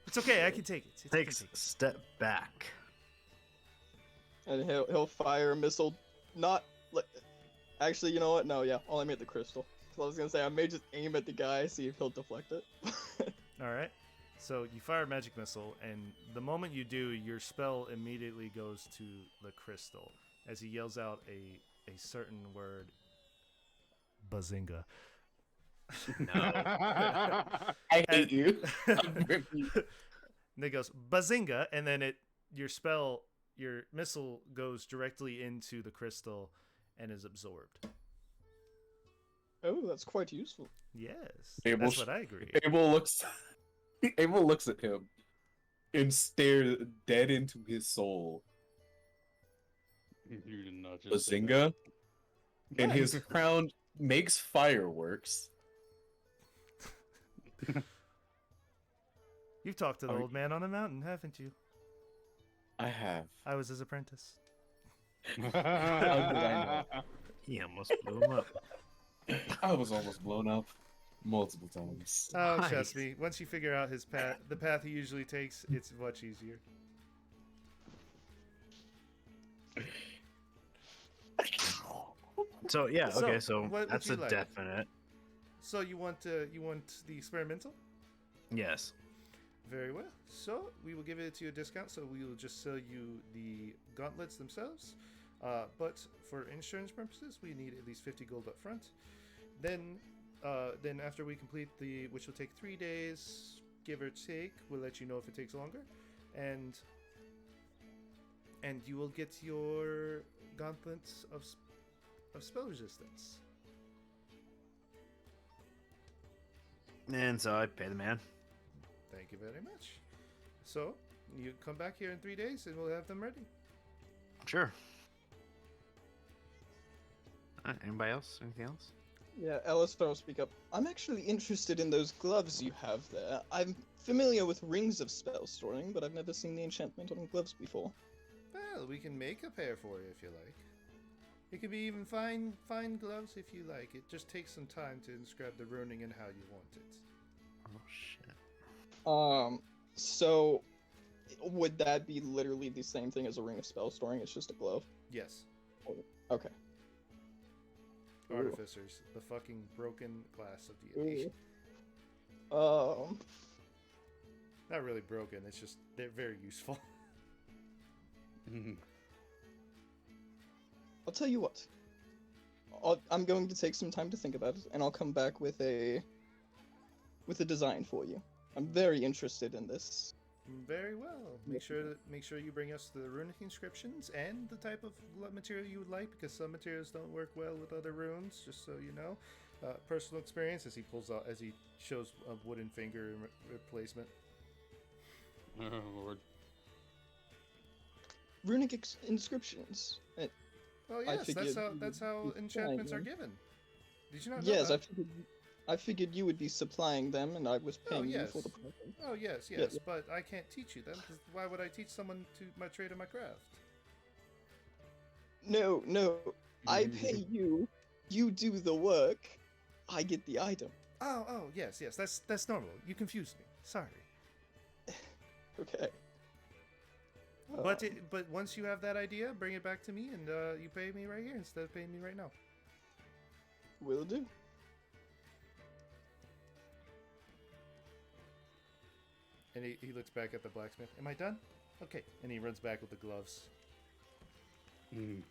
It's okay, I can take it. Takes a step back. And he'll fire a missile. Not like. Actually, you know what? No, yeah, I'll aim at the crystal. So I was gonna say I may just aim at the guy, see if he'll deflect it. All right. So you fire a magic missile, and the moment you do, your spell immediately goes to the crystal as he yells out a certain word. Bazinga. No. I hate you. And it goes bazinga, and then your missile goes directly into the crystal and is absorbed. Oh, that's quite useful. Yes, Abel that's what I agree. Abel looks at him and stares dead into his soul. You did not just say Bazinga. And his Nice. crown makes fireworks. You've talked to the Are old man on a mountain, haven't you? I have. I was his apprentice. that. He almost blew him up. I was almost blown up multiple times. Oh, Nice. trust me. Once you figure out his path, the path he usually takes, it's much easier. So yeah, So, okay, so what would that's you a like? definite. So you want the experimental? Yes. Very well. So we will give it to you a discount. So we will just sell you the gauntlets themselves. But for insurance purposes, we need at least 50 gold up front. Then after we complete which will take 3 days, give or take, we'll let you know if it takes longer, and you will get your gauntlets of spell resistance. And so I pay the man. Thank you very much. So you come back here in 3 days, and we'll have them ready. Sure. Anybody else? Anything else? Yeah, Alistair will speak up. I'm actually interested in those gloves you have there. I'm familiar with rings of spell storing, but I've never seen the enchantment on gloves before. Well, we can make a pair for you if you like. It could be even fine gloves if you like. It just takes some time to inscribe the runing and how you want it. Oh shit. So would that be literally the same thing as a ring of spell storing? It's just a glove. Yes. Okay. Ooh. Artificers, the fucking broken class of D&D. Ooh. Not really broken. It's just they're very useful. I'll tell you what. I'm going to take some time to think about it, and I'll come back with a design for you. I'm very interested in this. Very well. Make sure you bring us the runic inscriptions and the type of material you would like, because some materials don't work well with other runes. Just so you know, personal experience as he shows a wooden finger replacement. Oh Lord. Runic inscriptions. Oh I yes, figured that's how you'd be enchantments supplying are them. given. Did you not know Yes, that? I figured you would be supplying them, and I was paying you for the yes. process. Oh yes, Yeah. yes, but I can't teach you them, because why would I teach someone to my trade or my craft? No, I pay you. You do the work. I get the item. Oh, yes, that's normal. You confused me. Sorry. Okay. But once you have that idea, bring it back to me, and you pay me right here instead of paying me right now. Will do. And he looks back at the blacksmith. Am I done? Okay. And he runs back with the gloves. And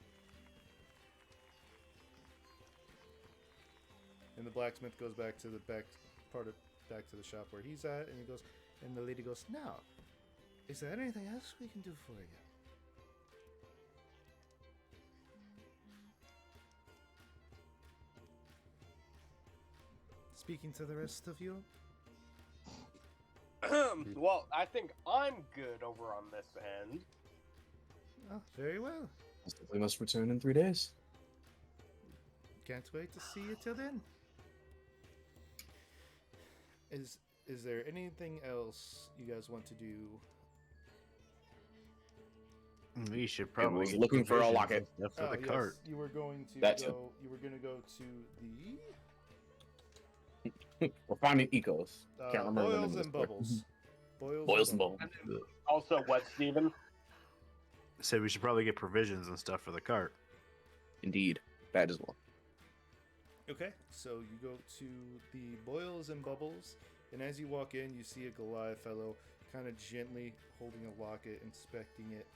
the blacksmith goes back to the back to the shop where he's at, and he goes, and the lady goes, "Now, is there anything else we can do for you?" Speaking to the rest of you, Well, I think I'm good over on this end. oh, very well. We must return in 3 days. Can't wait to see you till then. Is there anything else you guys want to do? We should probably was get looking for a provisions locket. and stuff for Oh, the yes, cart. you were going to That go. too. You were going to go to We're finding ecos. the Can't remember the name boils of this and place. bubbles. Boils and bubbles. Also, what, Steven? Said we should probably get provisions and stuff for the cart. Indeed, that as well. Okay, so you go to the boils and bubbles, and as you walk in, you see a Goliath fellow kind of gently holding a locket, inspecting it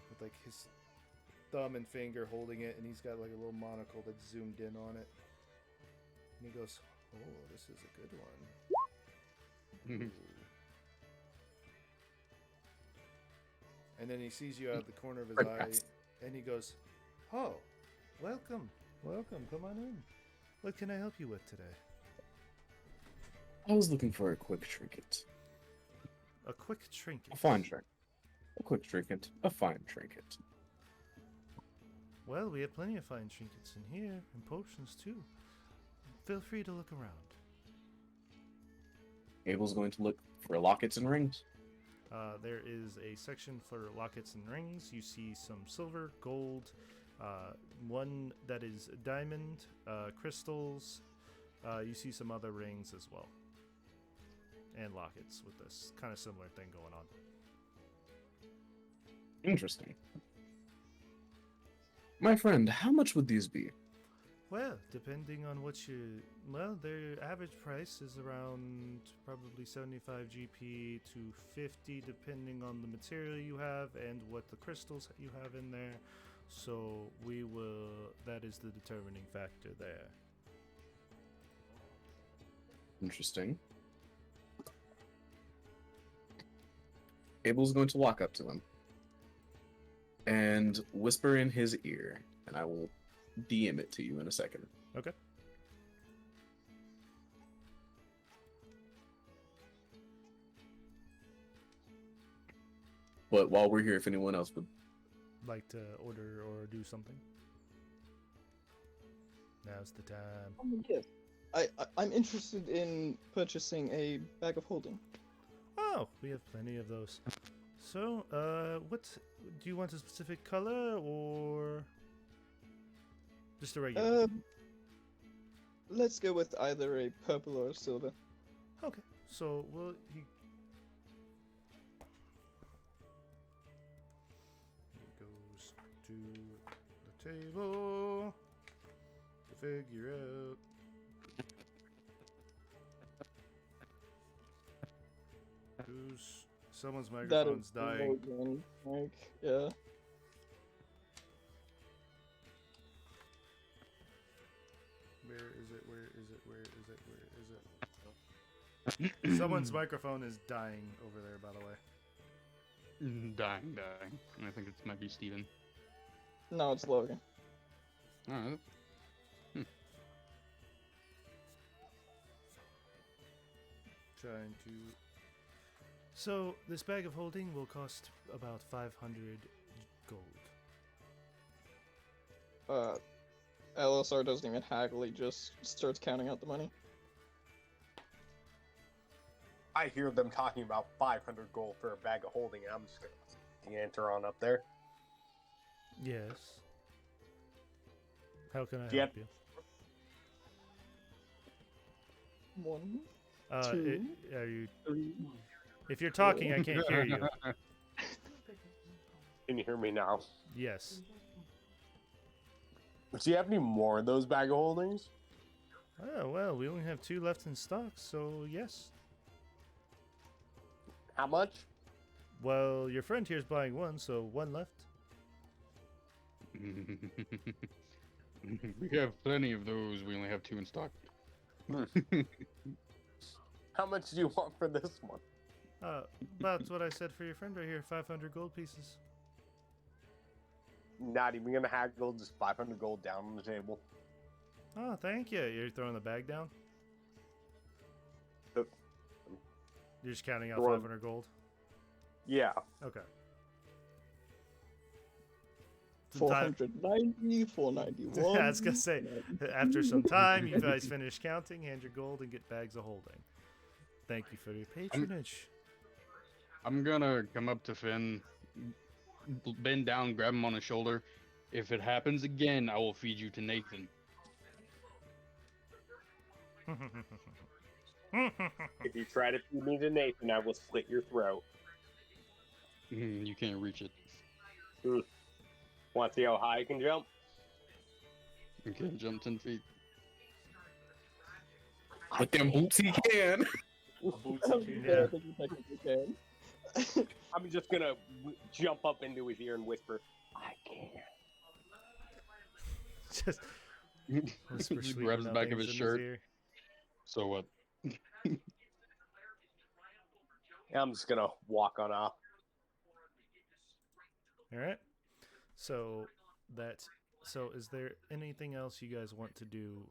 with like his thumb and finger holding it, and he's got like a little monocle that's zoomed in on it. And he goes, "Oh, this is a good one." Ooh. And then he sees you out of the corner of his eye, and he goes, "Oh, welcome. Come on in. What can I help you with today?" I was looking for a quick trinket. A quick trinket. A fine trinket. A quick trinket. A fine trinket. Well, we have plenty of fine trinkets in here, and potions too. Feel free to look around. Abel's going to look for lockets and rings. There is a section for lockets and rings. You see some silver, gold, one that is diamond, crystals. You see some other rings as well. And lockets with this kind of similar thing going on. Interesting. My friend, how much would these be? Well, depending on what you... Well, their average price is around probably 75 GP to 50, depending on the material you have and what the crystals you have in there. So we will... That is the determining factor there. Interesting. Abel's going to walk up to him and whisper in his ear, and I will DM it to you in a second. Okay. But while we're here, if anyone else would... Like to order or do something? Now's the time. Yes. I'm interested in purchasing a bag of holding. Oh, we have plenty of those. So, what... Do you want a specific color, or... Just a regular? Let's go with either a purple or a silver. Okay, so he goes to table to figure out. Someone's That microphone's is dying. Logan, Mike. Yeah. Where is it? Where is it? Where is it? Where is it? Someone's microphone is dying over there, by the way. Dying. I think it might be Steven. No, it's Logan. Alright. Trying to. So this bag of holding will cost about 500 gold. LSR doesn't even haggle, he just starts counting out the money. I hear them talking about 500 gold for a bag of holding, and I'm just gonna enter on up there. Yes. How can I Yep. help you? One, Are two, you? three. If you're talking, I can't hear you. Can you hear me now? Yes. Do you have any more of those bag of holdings? Oh well, we only have 2 left in stock, so yes. How much? Well, your friend here's buying 1, so 1 left. We have plenty of those. We only have 2 in stock. How much do you want for this one? About what I said for your friend right here, 500 gold pieces. Not even gonna haggle, just 500 gold down on the table. Oh, thank you. You're throwing the bag down? Uh, You're just counting out Throwing- 500 gold? Yeah. Okay. Some time- 490, 491. I was gonna say, after some time, you guys finish counting, hand your gold, and get bags of holding. Thank you for your patronage. I'm gonna come up to Finn, bend down, grab him on his shoulder. If it happens again, I will feed you to Nathan. If you try to feed me to Nathan, I will slit your throat. You can't reach it. Want to see how high I can jump? You can't jump 10 feet. With them boots he can. I Yeah. think you technically can. I'm just gonna jump up into his ear and whisper, I can. Just whisper He sweet grabs the back of nothings his in shirt. ear. So what? I'm just gonna walk on off. All right. So is there anything else you guys want to do?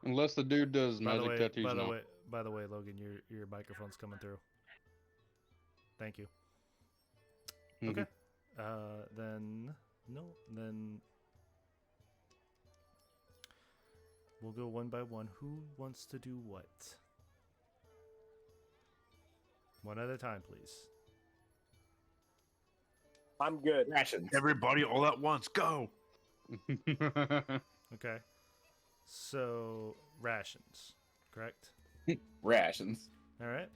Unless the dude does magic tattoos by the now. way, by the way, Logan, your microphone's coming through. Thank you. Mhm. Okay. Then we'll go one by one. Who wants to do what? One at a time, please. I'm good. Rations. Everybody all at once, go! Okay. So rations, correct? Rations. All right.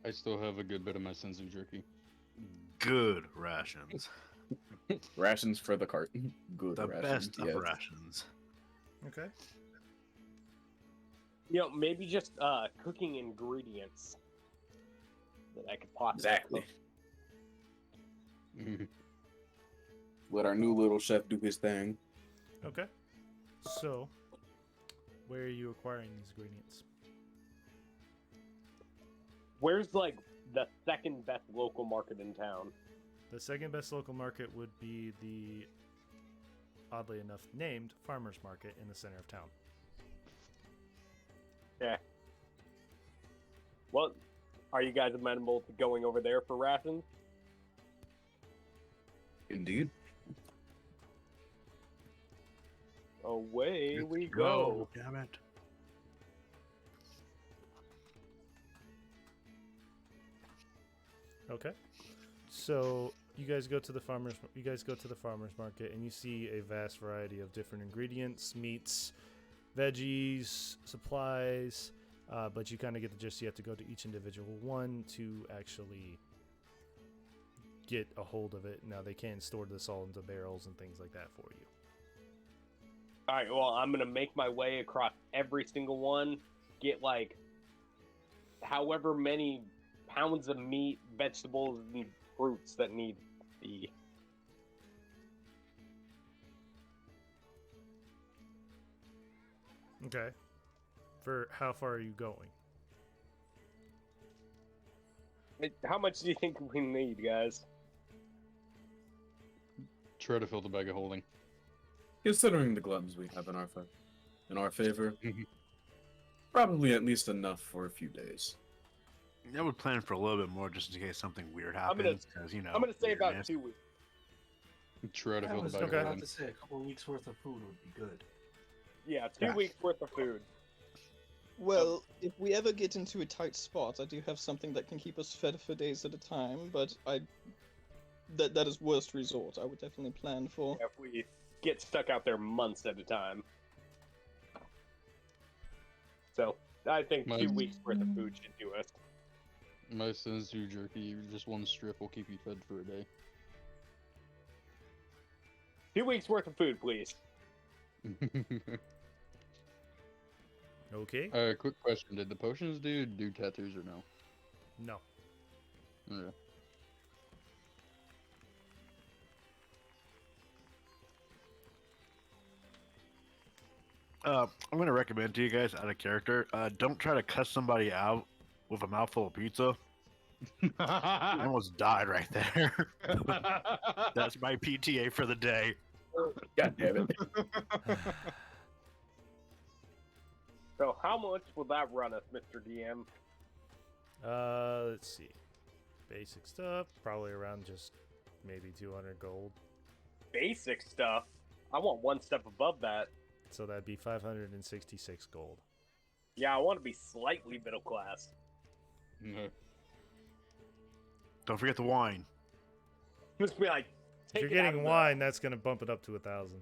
I still have a good bit of my senzu jerky. Good rations. Rations for the cart. Good The rations. best of yes. rations. Okay. You know, maybe just cooking ingredients that I could possibly Exactly. cook. Let our new little chef do his thing. Okay. So, where are you acquiring these ingredients? Where's like the second best local market in town? The second best local market would be the, oddly enough, named Farmers Market in the center of town. Yeah. Well, are you guys amenable to going over there for rations? Indeed. Away we Go, go. damn it. Okay. So you guys go to the farmers market and you see a vast variety of different ingredients, meats, veggies, supplies, but you kind of get the gist. You have to go to each individual one to actually get a hold of it. Now they can store this all into barrels and things like that for you. All right, well, I'm gonna make my way across every single one, get like however many pounds of meat, vegetables, and fruits that need to be. Okay. For how far are you going? How much do you think we need, guys? Try to fill the bag of holding. Considering the gluttons we have in our favor, probably at least enough for a few days. I would plan for a little bit more just in case something weird I'm gonna- happens. Because I'm gonna say about weirdness. 2 weeks. Try to I fill the was bag of okay. about holding. to say a couple of weeks worth of food would be good. Yeah, 2 Yeah. weeks worth of food. Well, if we ever get into a tight spot, I do have something that can keep us fed for days at a time, but that is worst resort. I would definitely plan for. If we get stuck out there months at a time. So I think My- 2 weeks worth of food should do us. My senzu jerky, just one strip will keep you fed for a day. 2 weeks worth of food, please. Okay. Quick question: did the potions do tattoos or no? No. Okay. I'm going to recommend to you guys out of character. Don't try to cuss somebody out with a mouthful of pizza. I almost died right there. That's my PTA for the day. God damn it. So how much will that run us, Mr. DM? Let's see. Basic stuff, probably around just maybe 200 gold. Basic stuff. I want one step above that. So that'd be 566 gold. Yeah, I want to be slightly middle class. No. Don't forget the wine. Just be like, If take you're it out getting of the- wine, that's gonna bump it up to 1,000.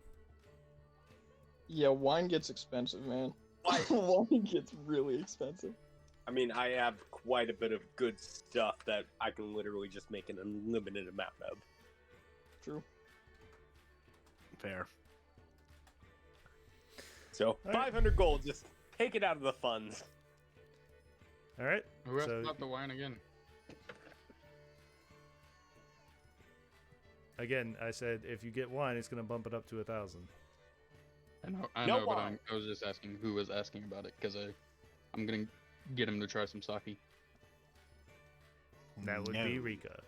Yeah, wine gets expensive, man. Wine gets really expensive. I mean, I have quite a bit of good stuff that I can literally just make an unlimited amount of. True. Fair. So All right. 500 gold, just take it out of the funds. All right. Who asked So about the wine again? again, I said if you get wine, it's gonna bump it up to 1,000. I No know, but wine. I was just asking who was asking about it because I'm gonna get him to try some sake. That would be Rika.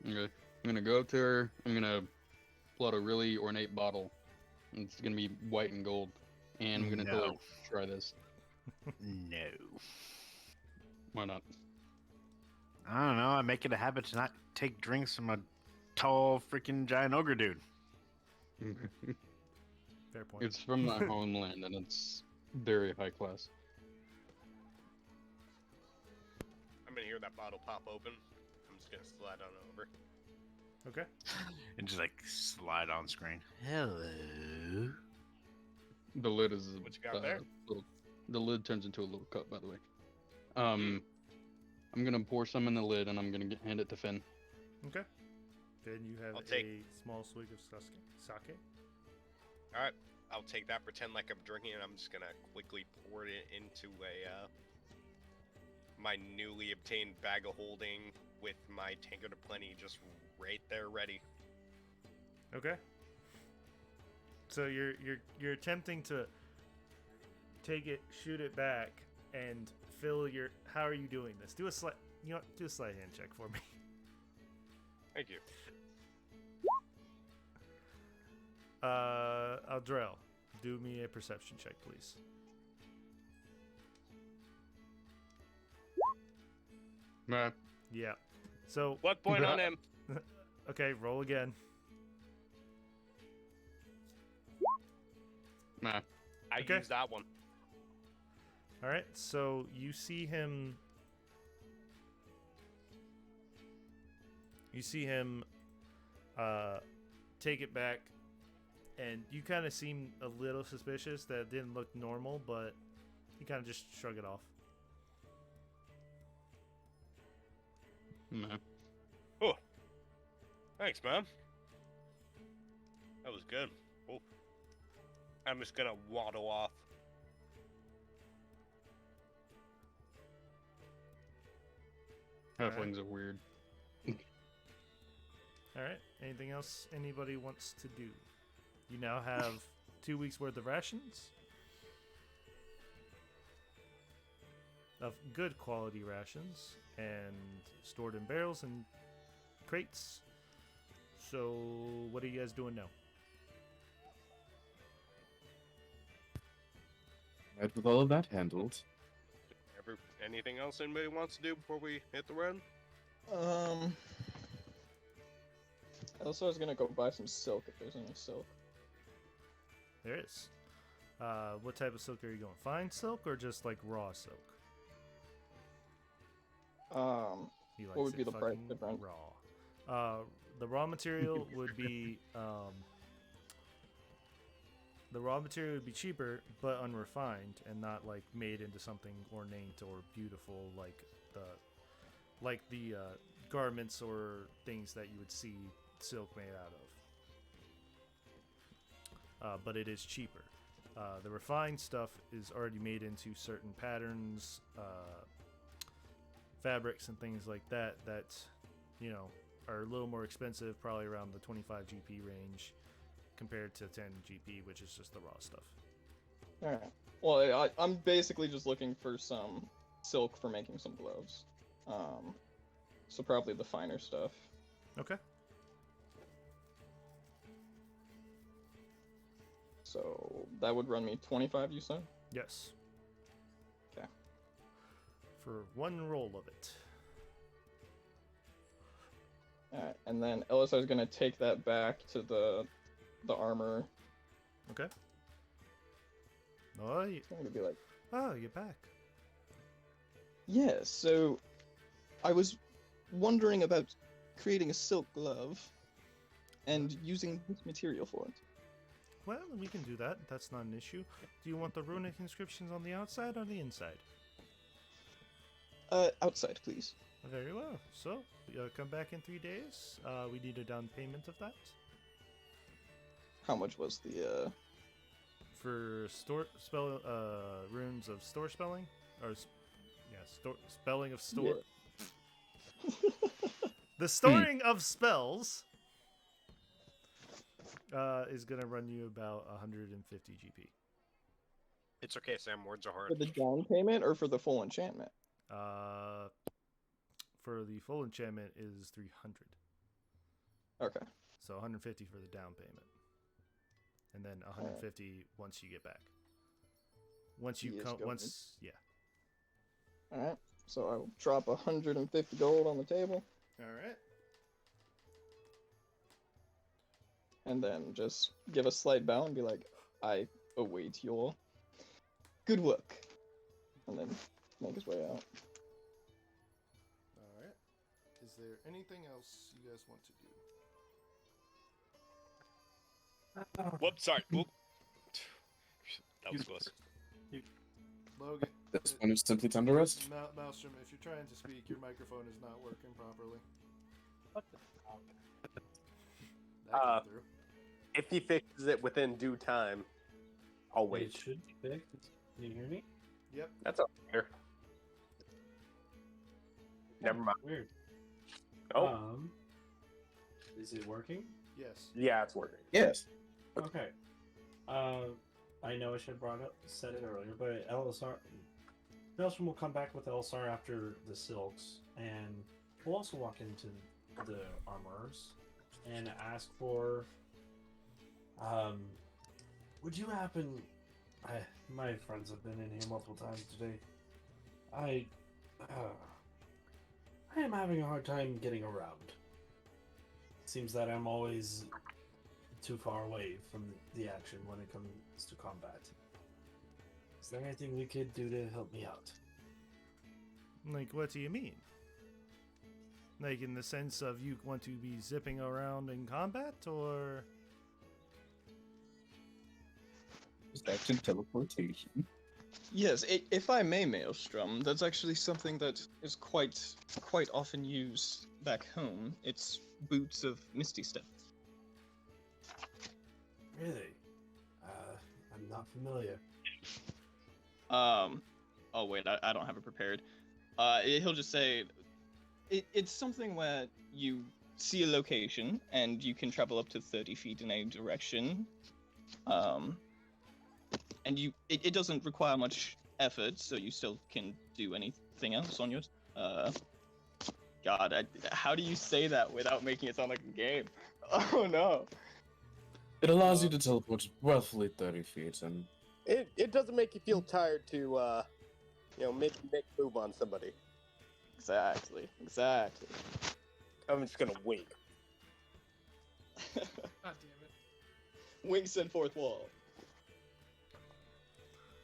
Okay. I'm gonna go up to her. I'm gonna pull out a really ornate bottle. It's gonna be white and gold, and I'm gonna tell her No. to try this. No. Why not? I don't know. I make it a habit to not take drinks from a tall, freaking giant ogre dude. Fair point. It's from my homeland, and it's very high class. I'm gonna hear that bottle pop open. I'm just gonna slide on over. Okay. And just like slide on screen. Hello. The lid is What you got there? the lid turns into a little cup, by the way. I'm gonna pour some in the lid, and I'm gonna hand it to Finn. Okay. Then you have I'll take- a small swig of sake. All right, I'll take that. Pretend like I'm drinking, and I'm just gonna quickly pour it into a my newly obtained bag of holding with my tankard of plenty just right there, ready. Okay. So you're attempting to take it, shoot it back, and fill your. How are you doing this? Do a slight. You know what? Do a sleight hand check for me. Thank you. Aldrell, do me a perception check, please. Nah. Yeah. So Luck point on him. okay, roll again. Nah. I Okay. used that one. All right. So you see him. You see him take it back, and you kind of seem a little suspicious that it didn't look normal, but you kind of just shrug it off. No. Oh, thanks, man. That was good. Oh, I'm just gonna waddle off. Halflings are weird. All right. Anything else anybody wants to do? You now have 2 weeks worth of rations. Of good quality rations and stored in barrels and crates. So, what are you guys doing now? Right, with all of that handled, Anything else anybody wants to do before we hit the road? Also, I was gonna go buy some silk if there's any silk. There is. What type of silk are you going? Fine silk or just like raw silk? He likes What would be it the price fucking difference? raw. The raw material would be cheaper, but unrefined and not like made into something ornate or beautiful like the garments or things that you would see silk made out of. But it is cheaper. The refined stuff is already made into certain patterns, fabrics, and things like that. That are a little more expensive, probably around the 25 GP range, compared to 10 GP, which is just the raw stuff. Alright. Well, I'm basically just looking for some silk for making some gloves. So probably the finer stuff. Okay. So that would run me 25, you said? Yes. Okay. For one roll of it. Alright, and then LSI is gonna take that back to the armor. Okay. Oh, It's gonna be like, you're back. yeah, so I was wondering about creating a silk glove and using this material for it. Well, we can do that. That's not an issue. Do you want the runic inscriptions on the outside or the inside? Outside, please. Very well. So, come back in 3 days. We need a down payment of that. How much was the, For runes of store spelling? Spelling of store. Yeah. The storing of spells is going to run you about 150 GP. It's okay, Sam. Words are For hard. the down payment or for the full enchantment? For the full enchantment is 300. Okay. So 150 for the down payment. And then 150 once you get back. Once you come, yeah. Alright, so I will drop 150 gold on the table. Alright. And then just give a slight bow and be like, I await your good work. And then make his way out. Alright. Is there anything else you guys want to do? Whoops, sorry. Whoop. That was close. Logan. this one is simply time to rest. Maelstrom, if you're trying to speak, your microphone is not working properly. What the fuck? That came through. If he fixes it within due time, I'll It wait. should be fixed. Can you hear me? Yep. That's all right. Never mind. Weird. Oh, Is it working? Yes. yeah, it's working. Yes. Okay. I know I should have said it earlier, but LSR Maelstrom will come back with LSR after the silks, and we'll also walk into the armorers and ask for. Would you happen? My friends have been in here multiple times today. I am having a hard time getting around. Seems that I'm always too far away from the action when it comes to combat. Is there anything we could do to help me out? Like, what do you mean? Like, in the sense of you want to be zipping around in combat, or? Just action teleportation. Yes, if I may, Maelstrom, that's actually something that is quite often used back home. It's boots of Misty Step. Really? I'm not familiar. Oh wait, I don't have it prepared. He'll just say, it's something where you see a location and you can travel up to 30 feet in any direction. And it doesn't require much effort, so you still can do anything else on your. God, how do you say that without making it sound like a game? Oh no. It allows you to teleport roughly 30 feet, and It doesn't make you feel tired to make a move on somebody. Exactly. I'm just gonna wink. God damn it. Winks and fourth wall.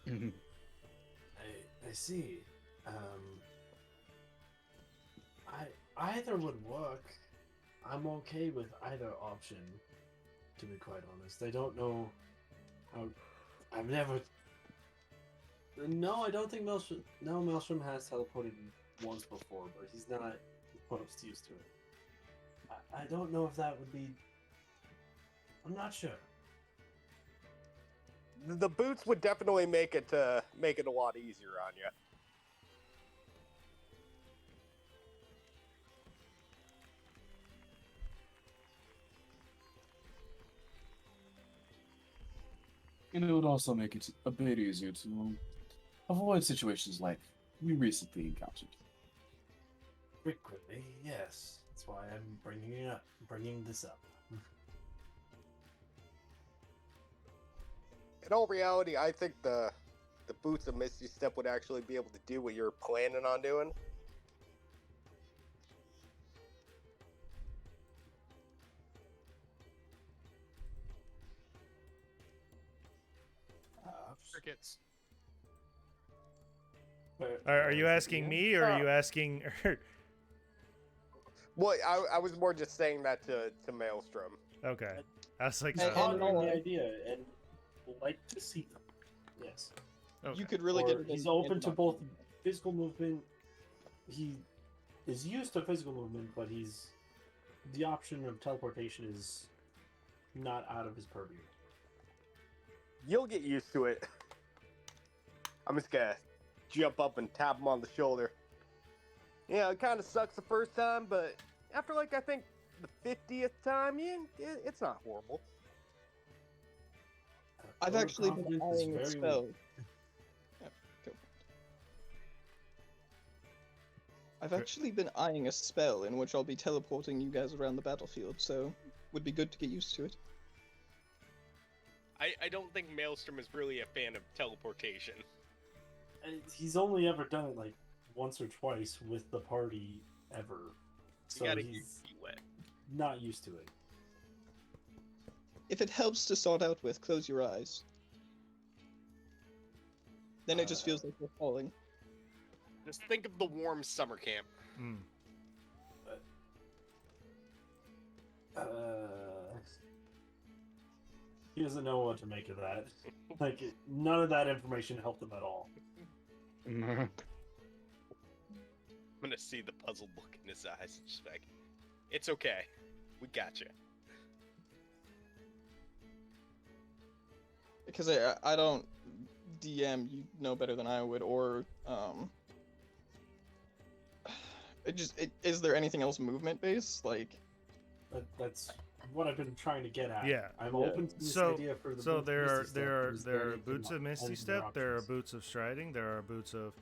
I see. Either would work. I'm okay with either option. To be quite honest, I don't know how. I've never. No, I don't think Maelstrom. No, Maelstrom has teleported once before, but he's not close used to it. I don't know if that would be. I'm not sure. The boots would definitely make it a lot easier on you. and it would also make it a bit easier to avoid situations like we recently encountered. Frequently, yes. That's why I'm bringing this up. In all reality, I think the boots of Misty Step would actually be able to do what you're planning on doing. Crickets. Are you asking me, or are you asking? Well, I was more just saying that to Maelstrom. Okay, I was like, Hey, Pondering the idea and like to see them. Yes. okay. You could really Or get it. he's open to both physical movement. He is used to physical movement, but the option of teleportation is not out of his purview. You'll get used to it. I'm just gonna jump up and tap him on the shoulder. Yeah, it kind of sucks the first time, but after I think the 50th time, it's not horrible. I've actually been eyeing a spell. Yeah, go. I've actually been eyeing a spell in which I'll be teleporting you guys around the battlefield, so would be good to get used to it. I don't think Maelstrom is really a fan of teleportation. And he's only ever done it like once or twice with the party ever, so You gotta get he's your feet wet. not used to it. If it helps to start out with, close your eyes. Then it just feels like you're falling. Just think of the warm summer camp. Mm. He doesn't know what to make of that. Like, none of that information helped him at all. I'm gonna see the puzzled look in his eyes. Just like, it's okay. We got you. Because I don't DM, you know better than I would, or is there anything else movement based? Like, That's what I've been trying to get at. Yeah. I'm open to this So- idea for the So boots of there Misty are Step, there are is there are anything boots of else Misty in Step. their There are options? boots of striding. There are boots of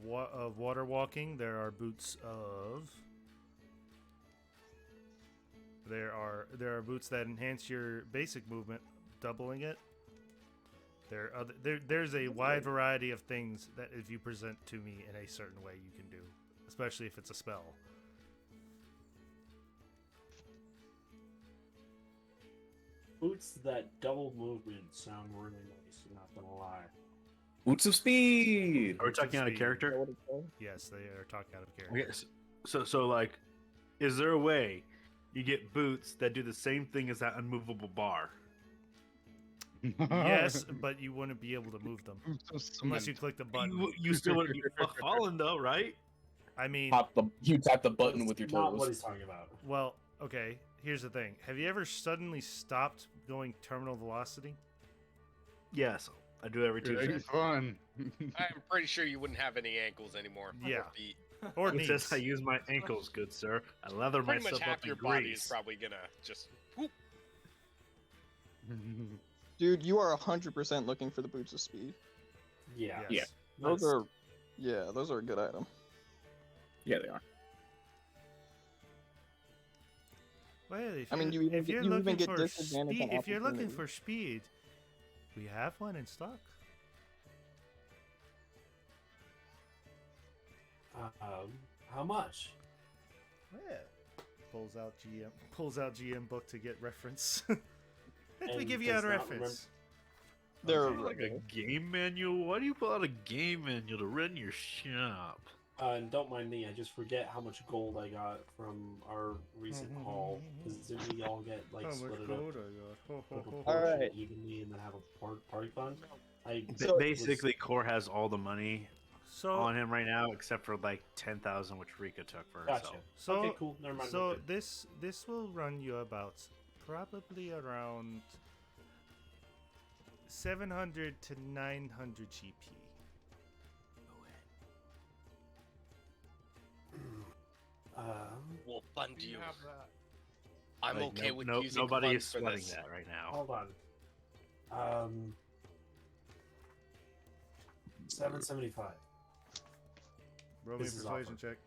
water walking. There are boots of. There are boots that enhance your basic movement, doubling it. There's a wide variety of things that if you present to me in a certain way you can do, especially if it's a spell. Boots that double movement sound really nice, I'm not gonna lie. Boots of speed! Are we talking out of Speed. character? Yes, they are talking out of character. Okay, so like, is there a way you get boots that do the same thing as that unmovable bar? Yes, but you wouldn't be able to move them So unless you cement. click the button. You still wouldn't be falling though, right? I mean, You tap the button That's with your not what toes. he's talking about. well, okay. Here's the thing. Have you ever suddenly stopped going terminal velocity? Yes, I do every Tuesday. It's fun. I'm pretty sure you wouldn't have any ankles anymore. or Yeah. feet. Or It knees? says I use my ankles, good sir. I leather Pretty myself much half up your in body is grease. probably gonna just. Whoop. Dude, you are 100% looking for the boots of speed. Yeah. Yes. Yeah. Those are, yeah, those are a good item. Yeah, they are. Well, if I mean, you're, you even if get- you're you even looking get for disadvantage on speed, if you're looking opportunity. for speed, we have one in stock. How much? Yeah. Pulls out GM book to get reference. Let me And give you a does not reference. They're Okay, like a regular. game manual? Why do you pull out a game manual to run your shop? And don't mind me, I just forget how much gold I got from our recent haul. Because didn't we all get like split it up proportion Alright. evenly and then have a party fund? I So- Basically, Core has all the money So, on him right now, except for like 10,000, which Rika took for gotcha. herself. so Okay, cool. Never mind. So we're good. this will run you about probably around 700 to 900 GP. We'll fund Do you you. have that? I'm Like, okay with no, using nobody funds is for sweating this. that right now. Hold on. 775. Roll me a This is persuasion awkward. check.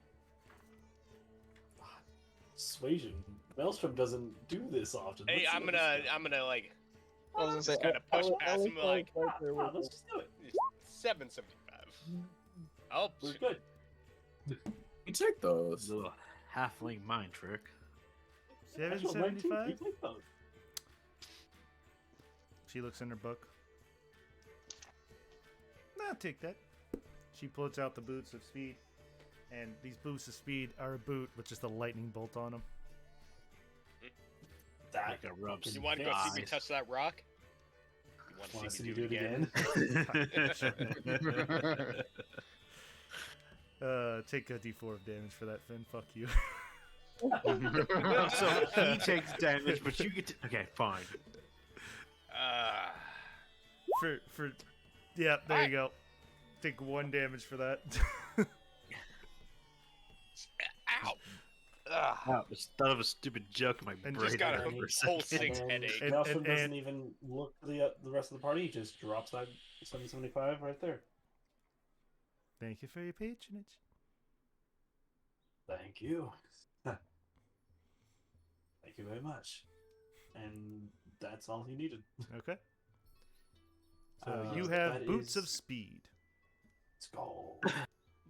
Persuasion. Maelstrom doesn't do this often. Hey, Let's I'm see what gonna like I was gonna say, just kind of push past him, like right there with let's just do it. 775. Oh, We're good. You take those. Little halfling mind trick. Actual 19, 775? we take those. She looks in her book. I'll take that. She pulls out the boots of speed, and these boots of speed are a boot with just a lightning bolt on them. That Like a rub you some want to go see me thighs. touch that rock? You want Want to see me do it again? Take a d4 of damage for that, Finn. Fuck you. So he takes damage, but you get to. Okay, fine. Yeah, there you go. Take 1 damage for that. Ow! Ugh. Wow, just thought of a stupid joke in my And brain. Just got there a for whole second. 6 And headache. Maelstrom doesn't and- even look at the rest of the party. He just drops that 775 right there. Thank you for your patronage. Thank you. Thank you very much. And that's all he needed. Okay. So Uh, you have that boots of is- speed. Let's go.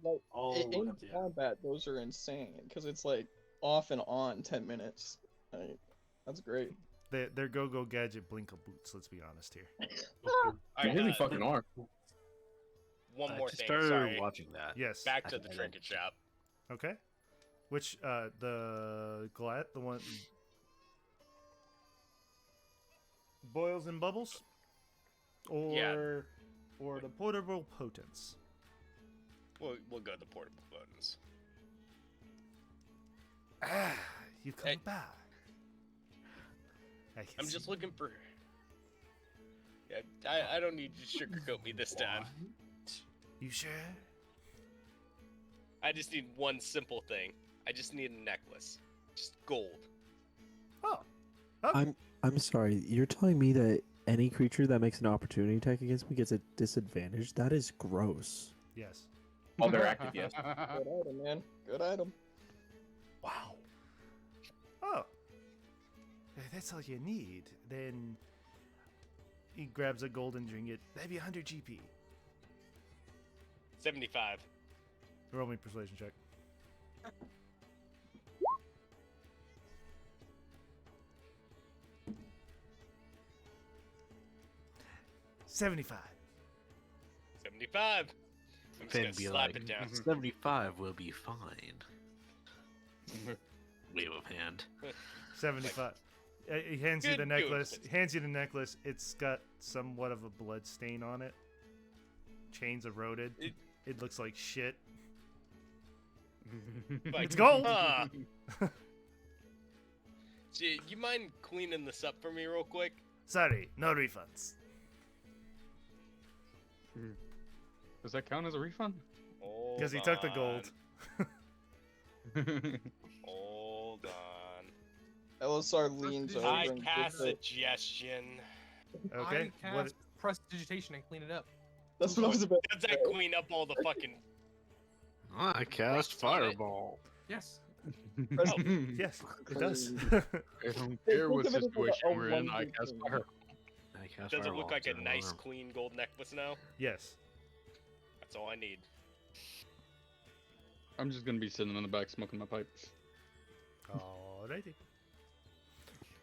Like, All the way in up to you. combat, those are insane because it's like off and on 10 minutes. Like, that's great. They're go-go gadget blinker boots. Let's be honest here. All They right, really fucking are. one I more just thing. started Sorry. watching that. Yes. Back to I the don't- trinket shop. Okay. Which the glad the one boils and bubbles, or Yeah. or the portable potence. We'll go the portable buttons. Ah, you come Hey. back. I can I'm see just you. looking for. Yeah, I don't need you to sugarcoat me this time. You sure? I just need one simple thing. I just need a necklace. Just gold. Oh. I'm sorry. You're telling me that any creature that makes an opportunity attack against me gets a disadvantage? That is gross. Yes. Oh, they're active, yes. Good item, man. Good item. Wow. Oh. If that's all you need, then he grabs a golden trinket. That'd be 100 GP. 75. Roll me a persuasion check. $75. 75. I'm just Finn gonna be slap like, it down. 75 will be fine. Wave of hand. 75. He hands you the Good necklace. goodness. Hands you the necklace. It's got somewhat of a blood stain on it. Chains eroded. It looks like shit. Like, It's gold. huh. You mind cleaning this up for me real quick? Sorry, no refunds. Does that count as a refund? Because he took the gold. Hold on. LSR leans over I and cast gives it. suggestion. Okay. I What? cast prestidigitation and clean it up. That's what I was about to Does that say. clean up all the fucking? I cast fireball. Yes. Press- Yes, it does. I don't care what Think of it as like situation a we're in. I one-big cast thing. fire. I cast Does it fireball look like a instead of nice, alarm. clean gold necklace now? Yes. That's all I need. I'm just gonna be sitting in the back smoking my pipe. Alrighty.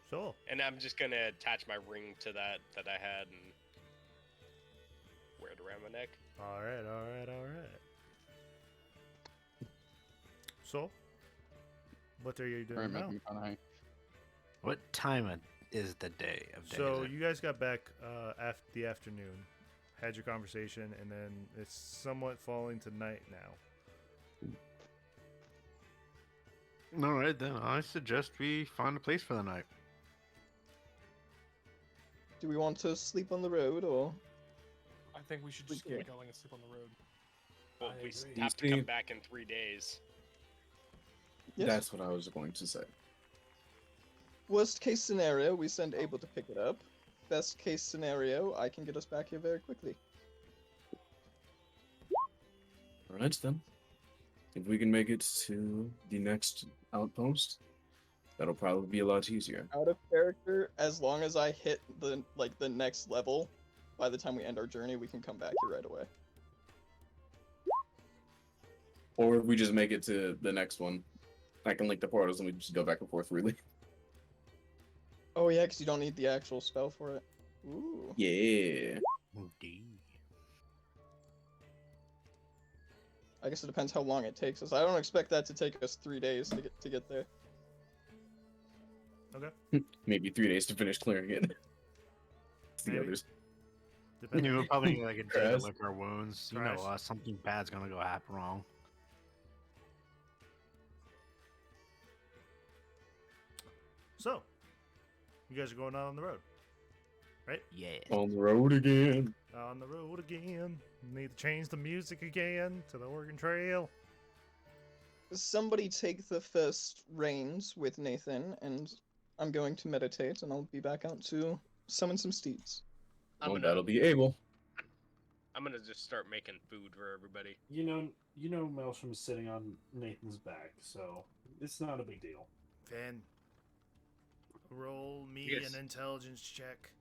So, And I'm just gonna attach my ring to that I had and wear it around my neck. alright. So, what are you doing Alright, now? Matthew McConaughey. What time is the day of day? So is it? you guys got back after the afternoon, had your conversation, and then it's somewhat falling to night now. All right, then I suggest we find a place for the night. Do we want to sleep on the road or? I think we should just Okay. get going and sleep on the road. Well, I we agree. have to come back in 3 days. Yes. That's what I was going to say. Worst case scenario, we send Abel to pick it up. Best case scenario, I can get us back here very quickly. Alright then. If we can make it to the next outpost, that'll probably be a lot easier. Out of character, as long as I hit the next level, by the time we end our journey, we can come back here right away. Or if we just make it to the next one, I can link the portals and we just go back and forth really. Oh yeah, because you don't need the actual spell for it. Ooh. Yeah. Indeed. I guess it depends how long it takes us. I don't expect that to take us 3 days to get there. Okay. Maybe 3 days to finish clearing it. It's the Maybe. others. Depending. We'll probably need like a day to Trash. lick our wounds. You Trash. know, something bad's gonna go happen wrong. So, you guys are going out on the road, right? Yeah. On the road again. On the road again. Need to change the music again to the Oregon Trail. Somebody take the first reins with Nathan, and I'm going to meditate, and I'll be back out to summon some steeds. I'm Well, gonna, that'll be able. I'm gonna just start making food for everybody. You know, Maelstrom's sitting on Nathan's back, so it's not a big deal. Then, roll me Yes. an intelligence check.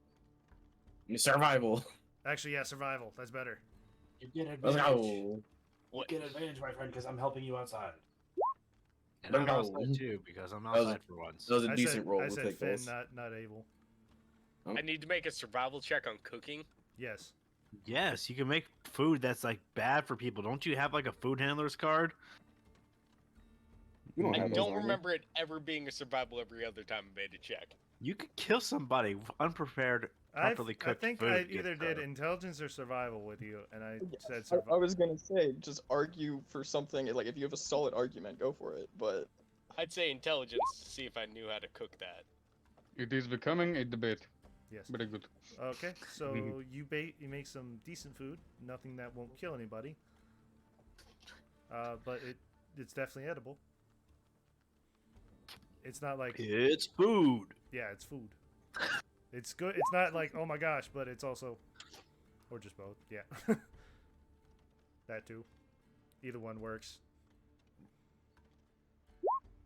Survival. Actually, yeah, survival. That's better. You get Let's advantage. go. You What? get advantage, my friend, because I'm helping you outside. And I'm Go. outside too because I'm That was- outside for once. That was a I decent said, roll. I We'll said take Finn, those. not able. I need to make a survival check on cooking. Yes. Yes, you can make food that's like bad for people. Don't you have like a food handler's card? We I have those don't on here. remember it ever being a survival every other time I made a check. You could kill somebody unprepared, properly I cooked think food. I gets either did served. intelligence or survival with you, and I said I survival. was gonna say, just argue for something, like if you have a solid argument, go for it, but I'd say intelligence to see if I knew how to cook that. It is becoming a debate. Yes. Very good. Okay, so you make some decent food, nothing that won't kill anybody. But it's definitely edible. It's not like It's food. yeah, it's food. It's good. It's not like oh my gosh, but it's also or just both. Yeah. That too. Either one works.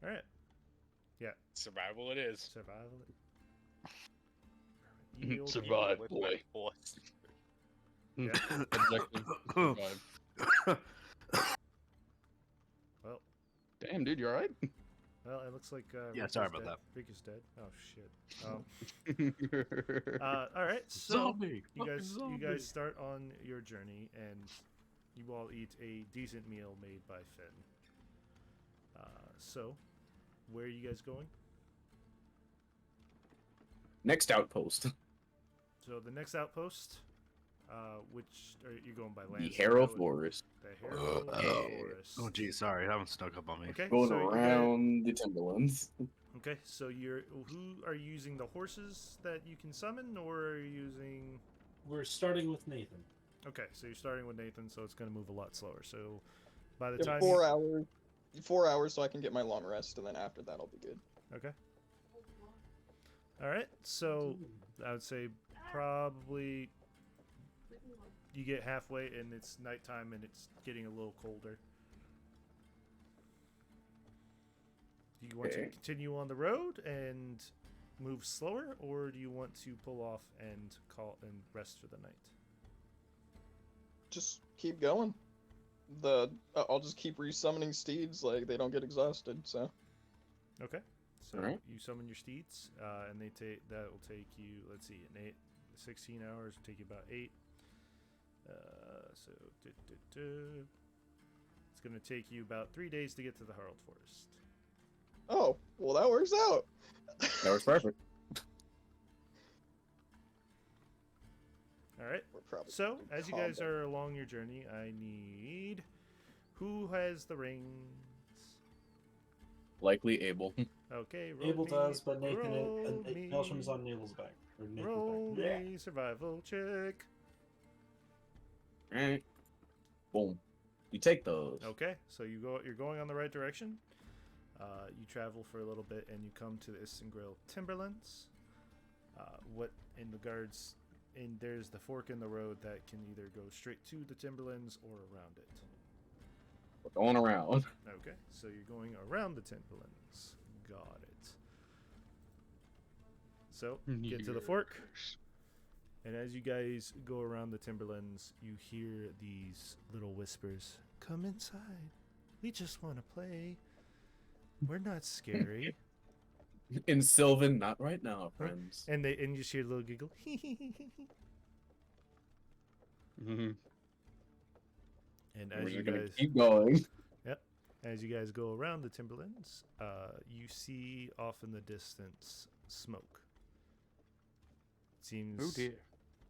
All right. Survival it is. Survival. Survive, With boy. my voice. Yeah. Objective. Survive. Well, Damn, dude, you alright? well, it looks like Yeah, Rick sorry is about dead. that. Rick is dead. Oh shit. All right. So Zombie. you Fucking guys zombie. start on your journey, and you all eat a decent meal made by Finn. So, where are you guys going? Next outpost. So the next outpost, which are you going by land? The so Harrow that would- Forest. The Harrow Forest. Oh, geez, sorry, that one snuck up on me. Okay, Going so you guys, around the Timberlands. okay, so who are you using the horses that you can summon, or are you using? We're starting with Nathan. Okay, so you're starting with Nathan, so it's going to move a lot slower. So by the Yeah, time 4 hours. 4 hours so I can get my long rest, and then after that I'll be good. Okay. All right. So I would say probably you get halfway and it's nighttime and it's getting a little colder. Do you want to Okay. continue on the road and move slower, or do you want to pull off and call and rest for the night? Just keep going. I'll just keep resummoning steeds, like they don't get exhausted. So Okay. So Alright. you summon your steeds, and that will take you. Let's see, 16 hours will take you about 8. It's gonna take you about 3 days to get to the Harald Forest. oh well, that works out. That was perfect. All right. We're probably So gonna as you calm guys down. are along your journey, I need who has the rings. Likely able. Okay, roll Abel me, does, but Nathan roll Maelstrome's me- on Navel's back. Or Nathan's Roll back. me survival check. Alright. Boom. You take those. Okay, so you're going on the right direction. You travel for a little bit and you come to the Isengrill Timberlands. And there's the fork in the road that can either go straight to the Timberlands or around it. We're going around. Okay, so you're going around the Timberlands. Got it. So, get to the fork. And as you guys go around the Timberlands, you hear these little whispers. Come inside. We just want to play. We're not scary. In Sylvan, not right now, friends. And you just hear a little giggle. Mhm. And We're as just you gonna guys keep going. as you guys go around the Timberlands, you see off in the distance smoke. Oh dear.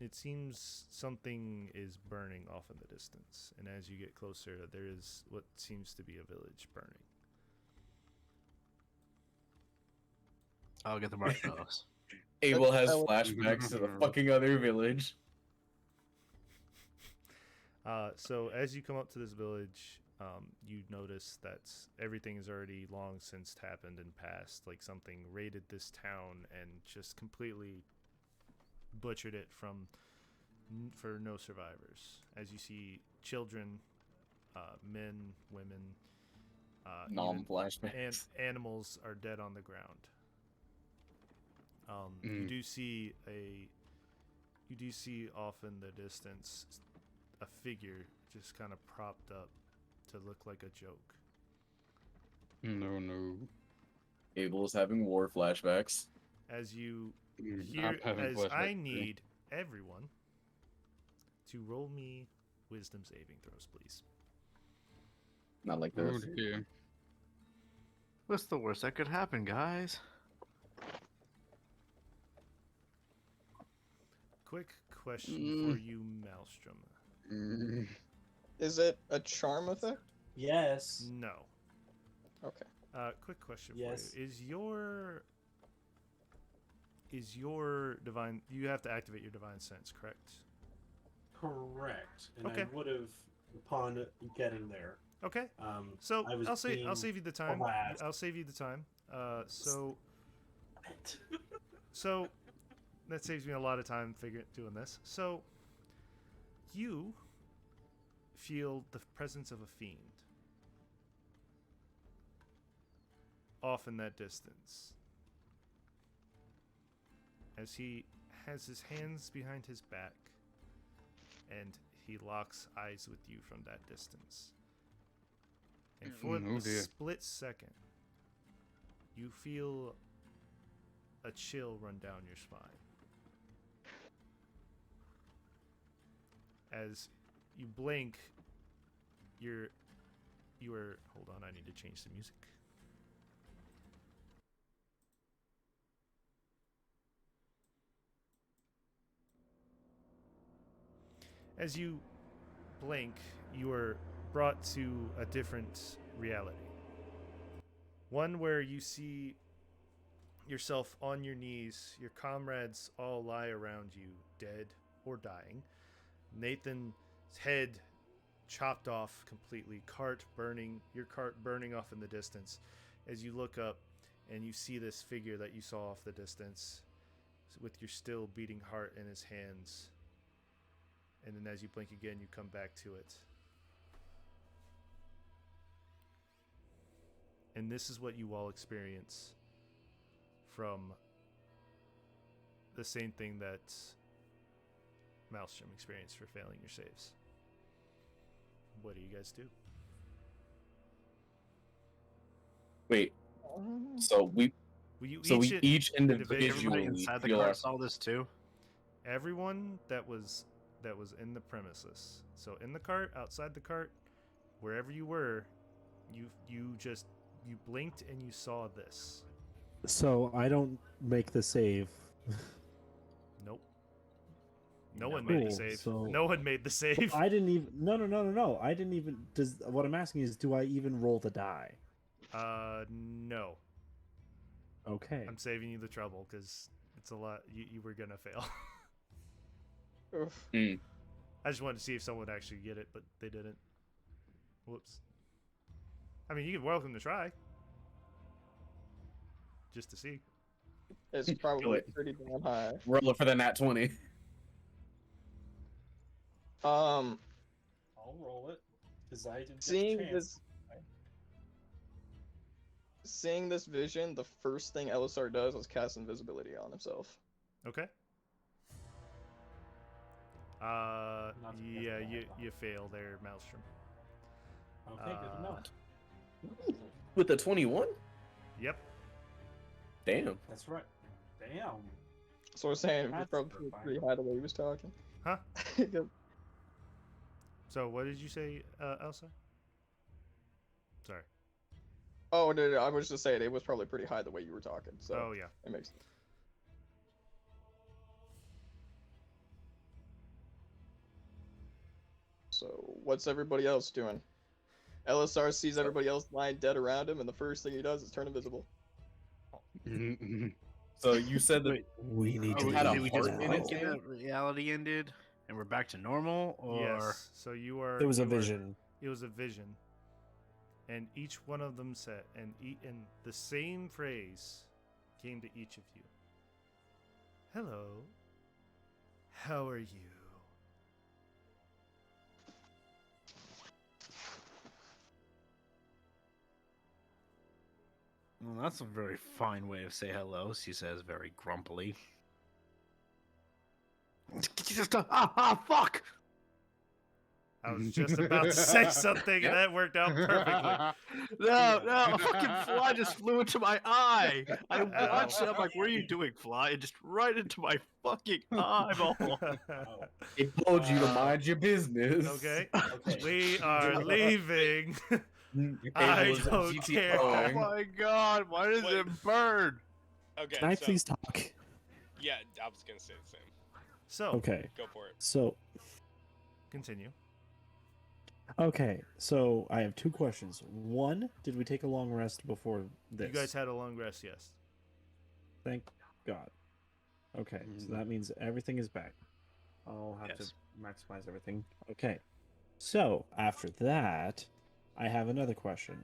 It seems something is burning off in the distance, and as you get closer, there is what seems to be a village burning. I'll get the marshmallows. Abel has I will- flashbacks to the fucking other village. So as you come up to this village, you notice that everything is already long since happened and passed. Like something raided this town and just completely butchered it for no survivors. As you see children, men, women, even- Non-flashbacks. and animals are dead on the ground. You do see off in the distance a figure just kind of propped up to look like a joke. No. Abel is having war flashbacks. As you I'm hear, having as flashbacks I too. need everyone to roll me wisdom saving throws, please. Not like Oh this. dear. What's the worst that could happen, guys? Quick question for you, Maelstrom. Mm. Is it a charm effect? Yes. No. Okay. Quick question Yes. for you. Is your divine? You have to activate your divine sense, correct? Correct. And Okay. I would have upon getting there. Okay. Um, So I was I'll being save you the time. harassed. I'll save you the time. So that saves me a lot of time doing this. So you feel the presence of a fiend off in that distance as he has his hands behind his back and he locks eyes with you from that distance. And for Oh a dear. split second, you feel a chill run down your spine. As you blink, you are. Hold on, I need to change the music. As you blink, you are brought to a different reality. One where you see yourself on your knees, your comrades all lie around you, dead or dying. Nathan's head chopped off completely, your cart burning off in the distance. As you look up and you see this figure that you saw off the distance with your still beating heart in his hands. And then as you blink again, you come back to it. And this is what you all experience from the same thing that Maelstrom experienced for failing your saves. What do you guys do? Wait. So we each individually Everybody inside the feel car our- saw this too. Everyone that was in the premises. So in the cart, outside the cart, wherever you were, you blinked and you saw this. So I don't make the save. Nope. No one made the Cool, save. so- No one made the save. I didn't even. No. I didn't even. What I'm asking is, do I even roll the die? No. Okay. I'm saving you the trouble because it's a lot. You were gonna fail. Oof. I just wanted to see if someone would actually get it, but they didn't. Whoops. I mean, you're welcome to try. Just to see. It's probably pretty damn high. roll for the nat 20. I'll roll it because I didn't Seeing get a chance. Seeing this vision, the first thing Elisar does is cast invisibility on himself. Okay. Not Yeah, together, you fail there, Maelstrom. Okay, good to know. With the 21? Yep. Damn. That's right. Damn. So we're saying it was That's probably fine. pretty high the way he was talking. Huh? So what did you say, Elsa? Sorry. Oh, no, I was just saying it was probably pretty high the way you were talking. So Oh yeah. it makes sense. So what's everybody else doing? LSR sees everybody else lying dead around him, and the first thing he does is turn invisible. So you said that Wait, We need to had a did we heart just in blink it? and that reality ended, and we're back to normal, or Yes. So you are. It was a you are- vision. It was a vision, and each one of them said, and the same phrase came to each of you. Hello. How are you? Well, that's a very fine way of say hello, she says very grumpily. Fuck! I was just about to say something, and that worked out perfectly. No, a fucking fly just flew into my eye. I watched it. I'm like, "What are you doing, fly?" And just right into my fucking eyeball. Oh. it told you to mind your business. Okay. Okay. We are leaving. I Able as a don't GT care. Oh going. my god! Why does Wait. it burn? Okay. Can I so, please talk? Yeah, I was gonna say the same. So, Okay. Go for it. So, continue. okay. So I have two questions. One, did we take a long rest before this? You guys had a long rest, yes. Thank God. Okay, so that means everything is back. I'll have Yes. to maximize everything. Okay. So, after that, I have another question.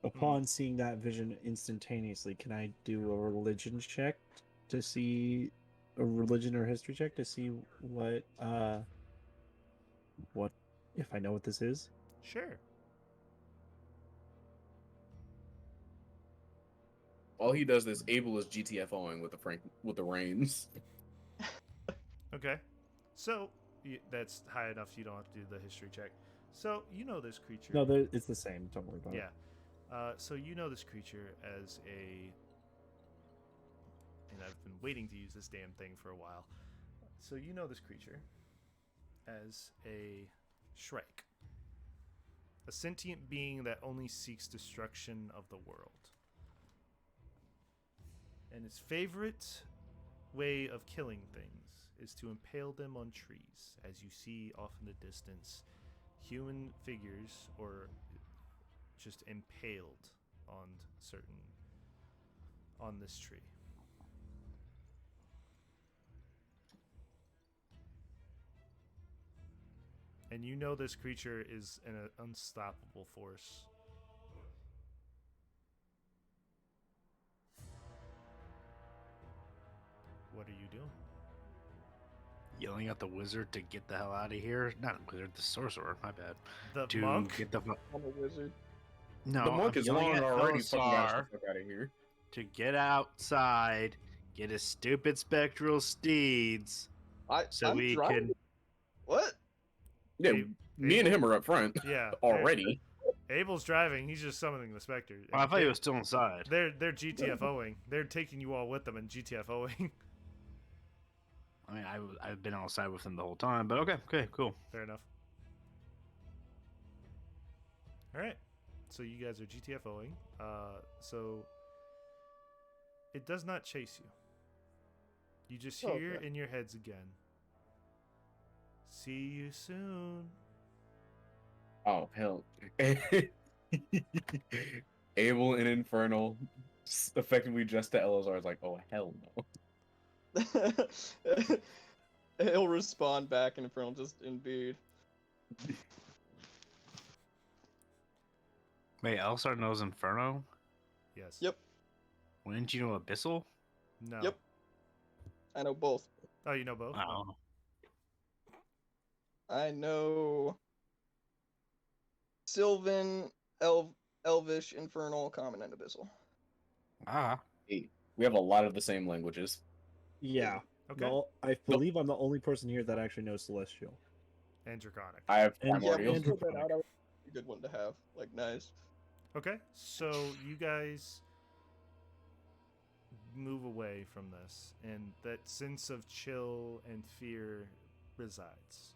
Upon seeing that vision instantaneously, can I do a religion check to see a religion or history check to see what if I know what this is? Sure. All he does is able as GTFOing with the reins. Okay. So, that's high enough you don't have to do the history check. So, you know this creature. No, it's the same. Don't worry about Yeah. it. So you know this creature as and I've been waiting to use this damn thing for a while. So you know this creature as a Shrike. A sentient being that only seeks destruction of the world. And its favorite way of killing things is to impale them on trees. As you see off in the distance, human figures or just impaled on this tree. And you know this creature is an unstoppable force. What are you doing? Yelling at the wizard to get the hell out of here. Not a wizard, the sorcerer. My bad. The To monk? get the I'm a wizard. no. The monk I'm is yelling long at already fucking got Elisar the fuck out of here. to get outside, get his stupid spectral steeds, so I'm we driving. can. What? Yeah, Abe- me and Abel- him are up front Yeah. already. Abel's driving. He's just summoning the specter. Oh, I thought he was still inside. They're GTFOing. They're taking you all with them and GTFOing. I mean, I've been outside with him the whole time, but okay, cool. Fair enough. All right. So you guys are GTFOing. So it does not chase you. You just hear Okay. in your heads again. See you soon. Oh hell! Abel and Infernal effectively just to Elazar is like, oh hell no. He'll respond back in Infernal, just indeed. Wait, Elisar knows Inferno? Yes. Yep. Wouldn't you know Abyssal? No. Yep. I know both. Oh, you know both? Oh. I know Sylvan, Elvish, Infernal, Common, and Abyssal. Ah. Hey, we have a lot of the same languages. Yeah. Okay. No, I believe I'm the only person here that actually knows Celestial. And Draconic. I have And- Yeah, Primordial. we'll put that out. That would be a good one to have. Like, nice. Okay. So you guys move away from this, and that sense of chill and fear resides.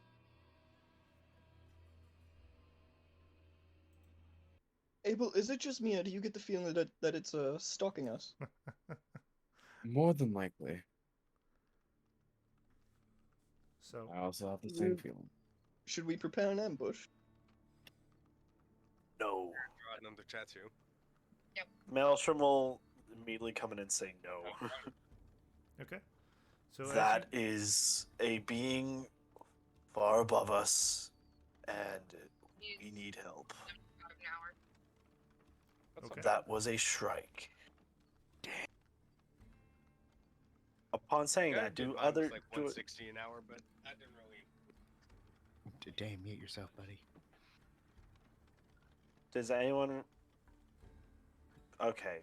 Abel, is it just me, or do you get the feeling that it's stalking us? More than likely. So I also have the same feeling. Should we prepare an ambush? No. Another tattoo. Maelstrom will immediately come in and say no. okay. So as That is a being far above us, and we need help. Okay. That was a strike. Upon saying Yeah, that, did do mine other was like do, 160 an hour, but I didn't really. Damn, mute yourself, buddy. does anyone? Okay,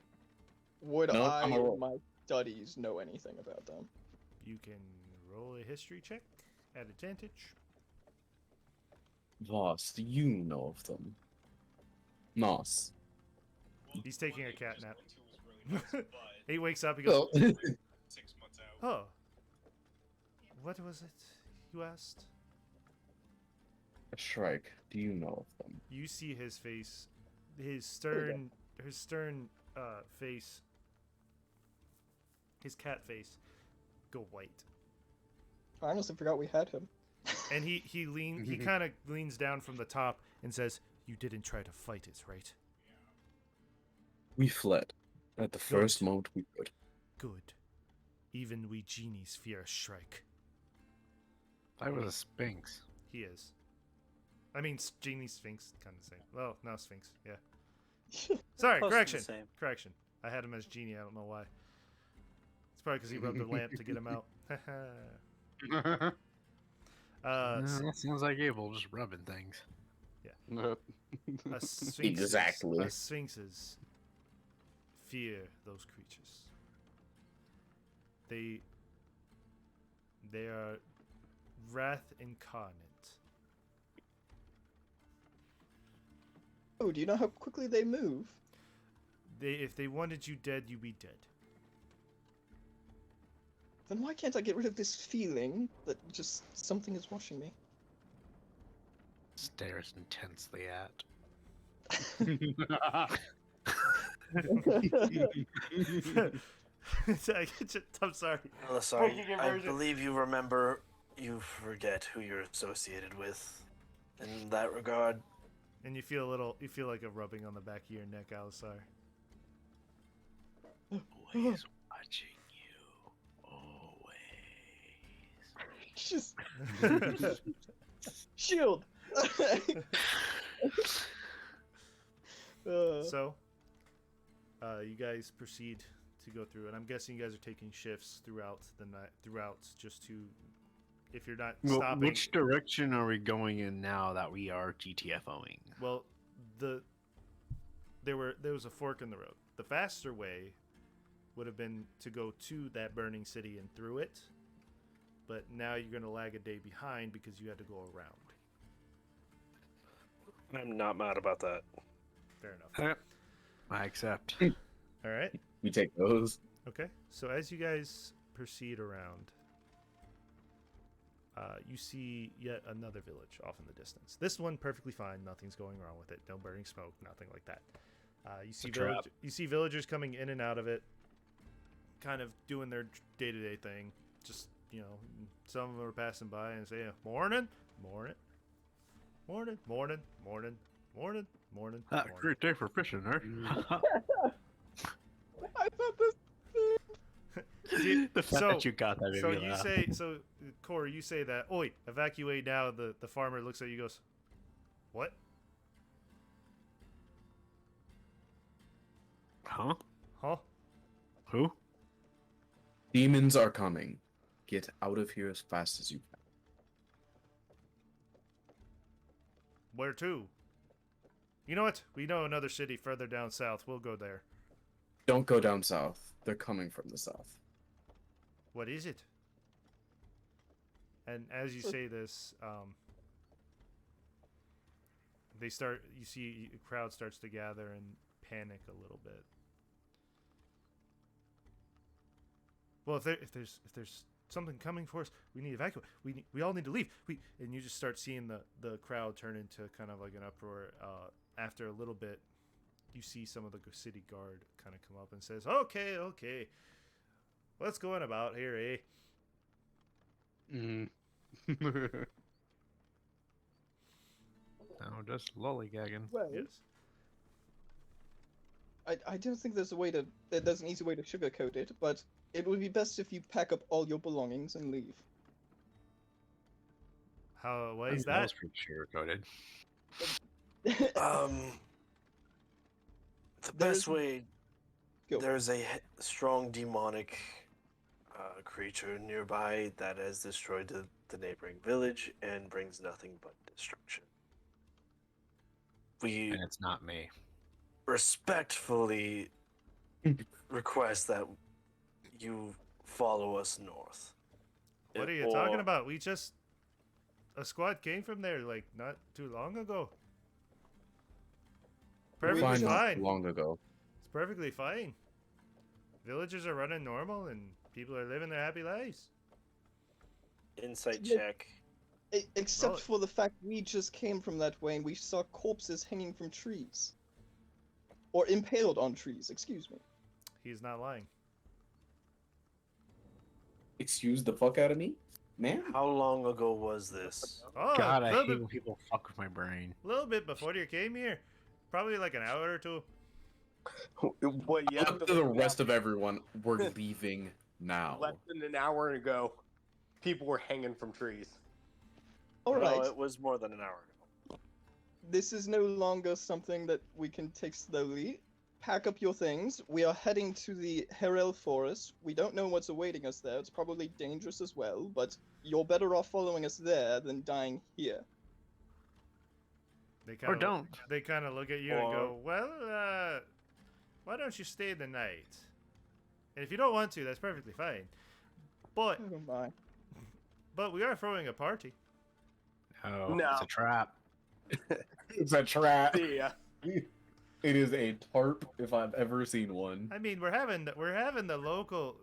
Would No, I, I'm a roll. in my studies, know anything about them? you can roll a history check at advantage. Voss, do you know of them? Nos. He's taking a cat nap. 1 was really nice, but He wakes up. He goes, 6 months out. "Oh, what was it you asked?" Shrike, do you know of them? You see his face, his Okay. stern face, his cat face, go white, I honestly forgot we had him. and he kind of leans down from the top and says, "You didn't try to fight it, right? We fled at the first moment we could. Good. Even we genies fear a shrike. I was a Sphinx. He is. I mean, genie sphinx, kind of the same. Well, no sphinx. Yeah. Sorry, Close to the correction. same. Correction. I had him as genie. I don't know why. It's probably because he rubbed the lamp to get him out. That sounds like Abel just rubbing things. A sphinx. Exactly. Sphinxes fear those creatures. They are wrath incarnate. Oh, do you know how quickly they move? If they wanted you dead, you'd be dead. Then why can't I get rid of this feeling that just something is watching me? Stares intensely at. I'm sorry. Oh, sorry. Spoken I conversion. believe you remember. You forget who you're associated with. In that regard, And you feel like a rubbing on the back of your neck, Alisar. Always watching you. Always. Just shield. So, you guys proceed to go through, and I'm guessing you guys are taking shifts throughout the night, just to, if you're not Well, stopping. which direction are we going in now that we are GTFOing? Well, there was a fork in the road. The faster way would have been to go to that burning city and through it, but now you're going to lag a day behind because you had to go around. I'm not mad about that. Fair enough. I accept. All right. We take those. Okay. So as you guys proceed around, you see yet another village off in the distance. This one perfectly fine. Nothing's going wrong with it. No burning smoke. Nothing like that. You see villagers coming in and out of it, kind of doing their day-to-day thing. Just, some of them are passing by and say, morning, morning, morning, morning, morning, morning, morning. morning. Great day for fishing, eh? I thought this. The fact that you got that made So me you laugh. say, Corey, you say that, oi, evacuate now. The farmer looks at you, goes, what? Huh? Huh? Who? Demons are coming. Get out of here as fast as you can. Where to? You know what? We know another city further down south. We'll go there. Don't go down south. They're coming from the south. What is it? And as you say this, you see a crowd starts to gather and panic a little bit. Well, if there's something coming for us, we need to evacuate. We all need to leave. And you just start seeing the crowd turn into kind of like an uproar. After a little bit, you see some of the city guard kind of come up and says, "Okay, what's going about here, eh?" Mm. No, just lollygagging. Well, Yes. I don't think there's an easy way to sugarcoat it, but it would be best if you pack up all your belongings and leave. Why is That that? was pretty sugar-coated. The There's- best way. Go. There's a strong demonic creature nearby that has destroyed the neighboring village and brings nothing but destruction. We And it's not me. respectfully request that you follow us north. What are you talking about? A squad came from there like not too long ago. Perfectly Fine, not fine. long ago. It's perfectly fine. Villagers are running normal and people are living their happy lives. Insight Yeah. check. Except Roll it. for the fact we just came from that way and we saw corpses hanging from trees. Or impaled on trees, excuse me. He's not lying. Excuse the fuck out of me, man. How long ago was this? Oh, God, I a hate little when people fuck with my brain. bit before you came here. Probably like an hour or two. Well, you have Up to the rest of everyone, we're leaving now. Less than an hour ago, people were hanging from trees. Alright, No, it was more than an hour ago. this is no longer something that we can take slowly. Pack up your things. We are heading to the Herel Forest. We don't know what's awaiting us there. It's probably dangerous as well, but you're better off following us there than dying here. They Or don't. They kind of look at you and go, "Well, why don't you stay the night? And if you don't want to, that's perfectly fine. But Oh my. we are throwing a party." Oh, No. it's a trap. It's a trap. See ya. It is a tarp if I've ever seen one. I mean, we're having the local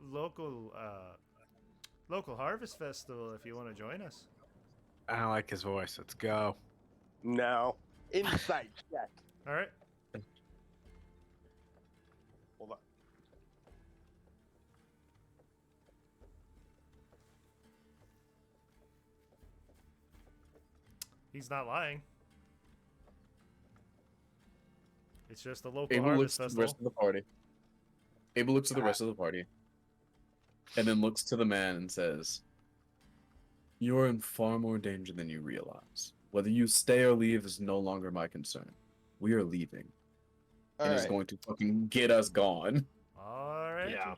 harvest festival. If you want to join us. I don't like his voice. Let's go. No. Insight check. All right. Hold on. He's not lying. It's just a local Abel looks harvest to the rest festival. of the party. Abel looks to the rest of the party, and then looks to the man and says, "You're in far more danger than you realize. Whether you stay or leave is no longer my concern. We are leaving, and it's Alright. going to fucking get us gone." All right. Yeah.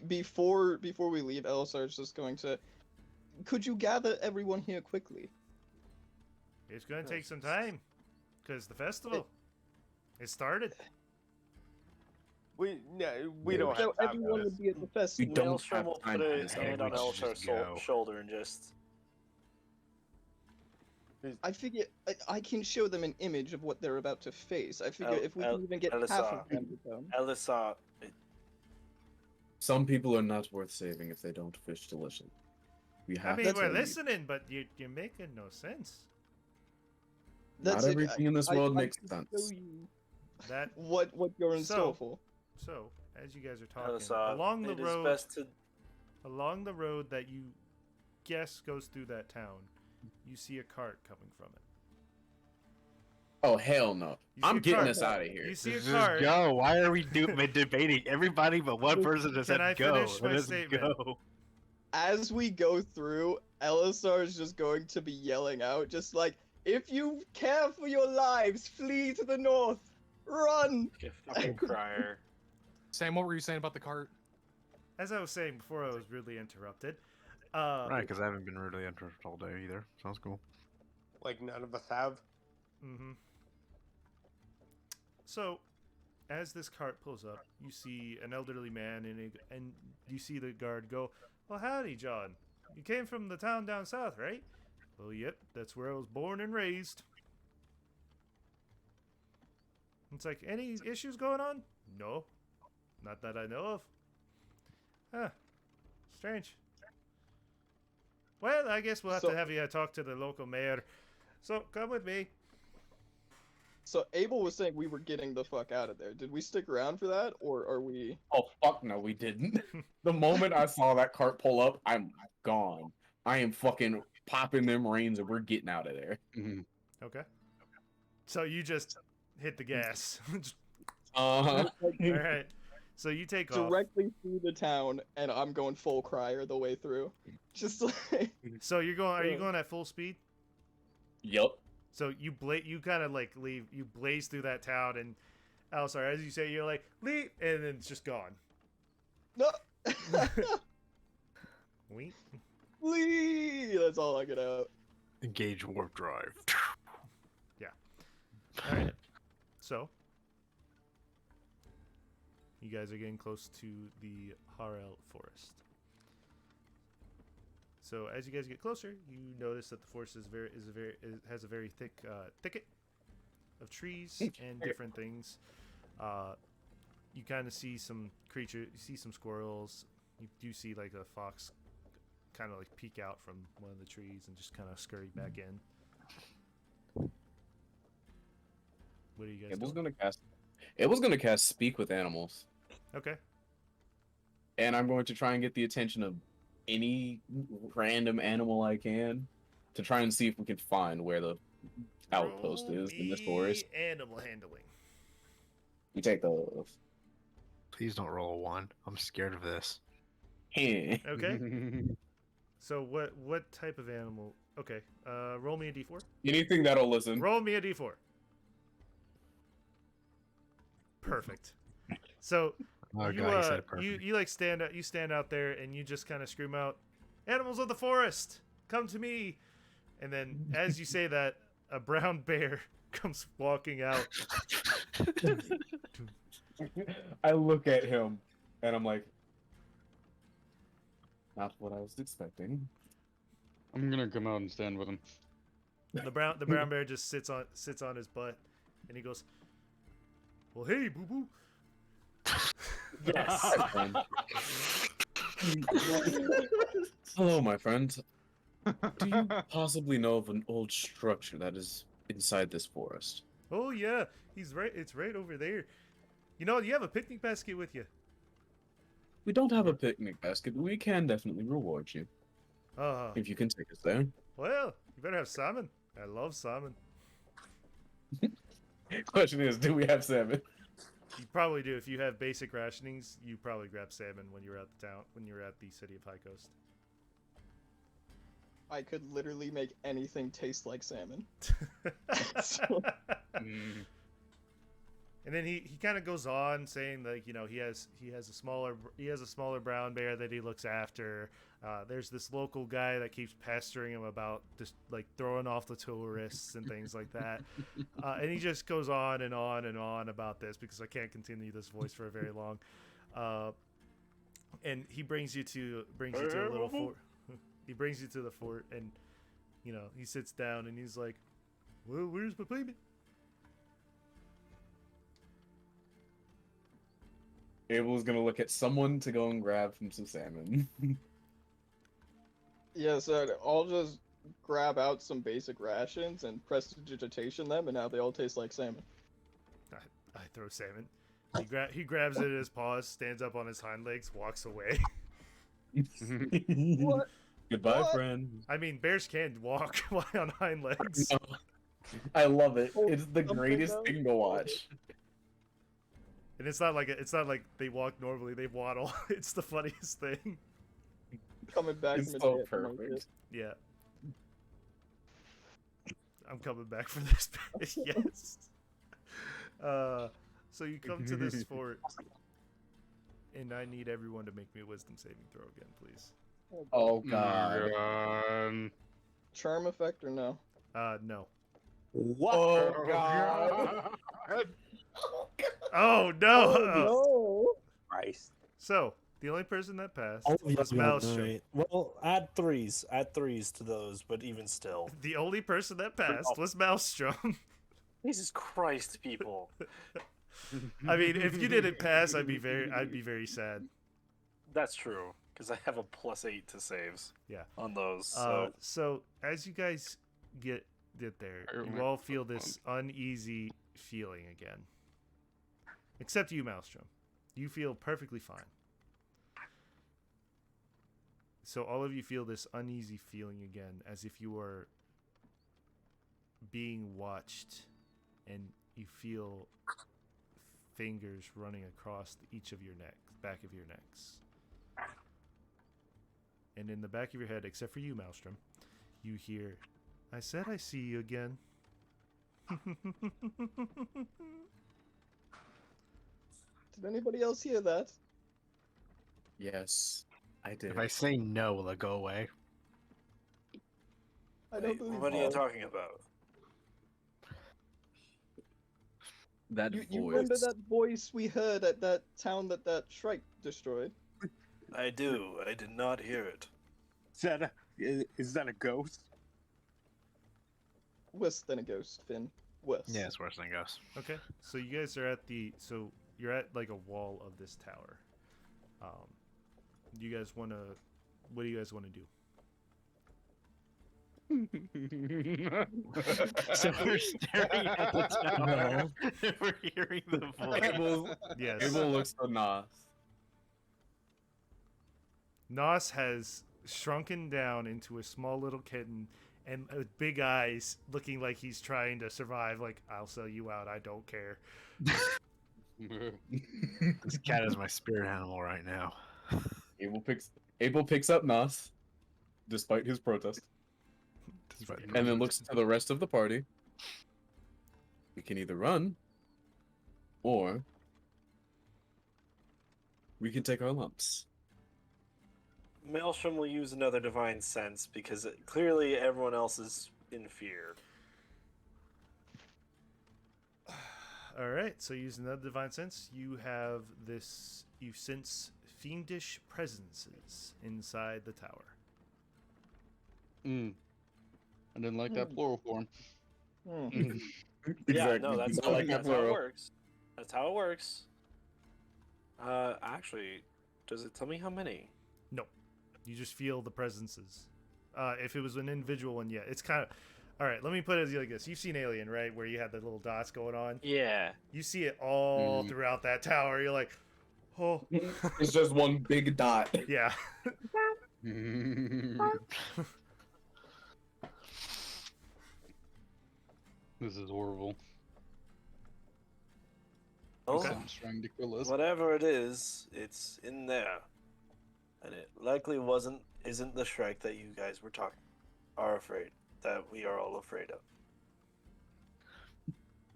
Before we leave, Elisar is just going to. Could you gather everyone here quickly? It's going to take some time because the festival it started. We don't So have time everyone for would this. be at the festival. don't Maelstrom have will time put for a this, hand we on should Elsar's just go. shoulder and just. I figure I can show them an image of what they're about to face. I figure if we can even get half Elisar. of them to come. Elisar, Some people are not worth saving if they don't wish to listen. We I have mean, to we're tell you, listening, but you're making no sense. not it. everything in this world I makes can sense. show you That what you're in So- store for. so as you guys are talking Elisar, along the it is road, best to. along the road that you guess goes through that town, you see a cart coming from it. Oh hell no! You see I'm a getting cart. us out of here. You see a Just cart. go. Why are we debating? Everybody but one person just Can said I go. finish my Let us statement? go. As we go through, Elisar is just going to be yelling out, just like, if you care for your lives, flee to the north! Run! Like a fucking crier. Sam, what were you saying about the cart? As I was saying before, I was rudely interrupted. Right, because I haven't been really interrupted all day either. Sounds cool. Like none of us have. Mm-hmm. So, as this cart pulls up, you see an elderly man and you see the guard go, "Well, howdy, John. You came from the town down south, right?" "Well, yep, that's where I was born and raised." It's like, "Any issues going on?" "No, not that I know of." Huh. Strange. Well, I guess we'll have So- to have you talk to the local mayor. So, come with me. So Abel was saying we were getting the fuck out of there. Did we stick around for that, or are we? Oh fuck no, we didn't. The moment I saw that cart pull up, I'm gone. I am fucking popping them reins and we're getting out of there. Mhm. Okay. So you just hit the gas. Uh-huh. Like, All right. So you take off. directly through the town, and I'm going full crier the way through. Just like So you're going. Are you going at full speed? Yup. So you kind of like leave. You blaze through that town, and sorry, as you say, you're like leap, and then it's just gone. no. Wait. Flee! That's all I get out. Engage warp drive. All right. So you guys are getting close to the Harel forest. So as you guys get closer, you notice that the forest has a very thick thicket of trees and different things. You kind of see some creatures. You see some squirrels. You do see like a fox, kind of like peek out from one of the trees and just kind of scurry back in. What are you guys It was doing? gonna cast speak with animals. Okay. And I'm going to try and get the attention of any random animal I can to try and see if we can find where the outpost Roll is in this me forest. Animal handling. You take those. Please don't roll a 1. I'm scared of this. Okay. So what type of animal? Okay. Roll me a d4. Anything that'll listen. Roll me a d4. Perfect. So Oh you god, he said perfect. you like stand out there and you just kind of scream out, "Animals of the forest, come to me!" And then as you say that, a brown bear comes walking out. I look at him and I'm like, not what I was expecting. I'm gonna come out and stand with him. The brown bear just sits on his butt, and he goes, "Well, hey, boo boo." Yes. Hello, my friend. Do you possibly know of an old structure that is inside this forest? "Oh yeah, he's right. It's right over there. You know, you have a picnic basket with you." We don't have a picnic basket, but we can definitely reward you Oh, if you can take us there. well, you better have salmon. I love salmon. Question is, do we have salmon? You probably do. If you have basic rationings, you probably grab salmon when you're at the town, when you're at the city of High Coast. I could literally make anything taste like salmon. And then he kind of goes on saying, like, you know, he has a smaller brown bear that he looks after. There's this local guy that keeps pestering him about just like throwing off the tourists and things like that. And he just goes on and on and on about this because I can't continue this voice for very long. And he brings you to a little fort. He brings you to the fort, and you know, he sits down and he's like, "Well, where's my payment?" Abel's gonna look at someone to go and grab him some salmon. Yeah, so I'll just grab out some basic rations and prestidigitation them, and now they all taste like salmon. I throw salmon. He grabs it in his paws, stands up on his hind legs, walks away. What? Goodbye, What? friend. I mean, bears can walk on hind legs. I love it. Oh, It's the something greatest though? thing to watch. And it's not like they walk normally; they waddle. It's the funniest thing. Coming back It's from so his date, like perfect. Yeah. I'm coming back for this. Yes. So you come to this fort, and I need everyone to make me a wisdom saving throw again, please. Oh god. Charm effect or no? No. What? Oh god. Oh no! no! Christ. So the only person that passed Oh, yeah, was yeah, Maelstrom. right. Well, add threes to those, but even still. The only person that passed was Maelstrom. Jesus Christ, people. I mean, if you didn't pass, I'd be very sad. That's true, because I have a +8 to saves. Yeah. On those. So So as you guys get there, you all feel this uneasy feeling again. Except you, Maelstrom. You feel perfectly fine. So all of you feel this uneasy feeling again, as if you were being watched, and you feel fingers running across each of your back of your necks. And in the back of your head, except for you, Maelstrom, you hear, "I said I see you again." Did anybody else hear that? Yes, I did. If I say no, will it go away? I don't believe what are you all. talking about? That You voice. remember that voice we heard at that town that Shrike destroyed? I do. I did not hear it. Is that a ghost? Worse than a ghost, Finn. Worse. Yeah, it's worse than a ghost. Okay, so you guys are you're at like a wall of this tower. Do you guys want to? What do you guys want to do? So we're staring at the tower. We're hearing the voice. Abel, Yes. Abel looks to Nas. Nos has shrunken down into a small little kitten, and with big eyes, looking like he's trying to survive. Like, I'll sell you out. I don't care. This cat is my spirit animal right now. Abel picks up Nas, despite his protest, and then looks to the rest of the party. We can either run, or we can take our lumps. Maelstrom will use another divine sense because clearly everyone else is in fear. All right. So using that divine sense, you have this. You sense fiendish presences inside the tower. I didn't like that plural form. Hmm. Yeah, no, that's, I like that that's how it plural. works. That's how it works. Actually, does it tell me how many? No, you just feel the presences. If it was an individual one, yeah, it's kind of. All right, let me put it like this. You've seen Alien, right? Where you have the little dots going on. Yeah. You see it all throughout that tower. You're like, oh. It's just one big dot. Yeah. This is horrible. Well, Someone's trying to kill us. whatever it is, it's in there, and it likely isn't the Shrek that you guys are afraid that we are all afraid of.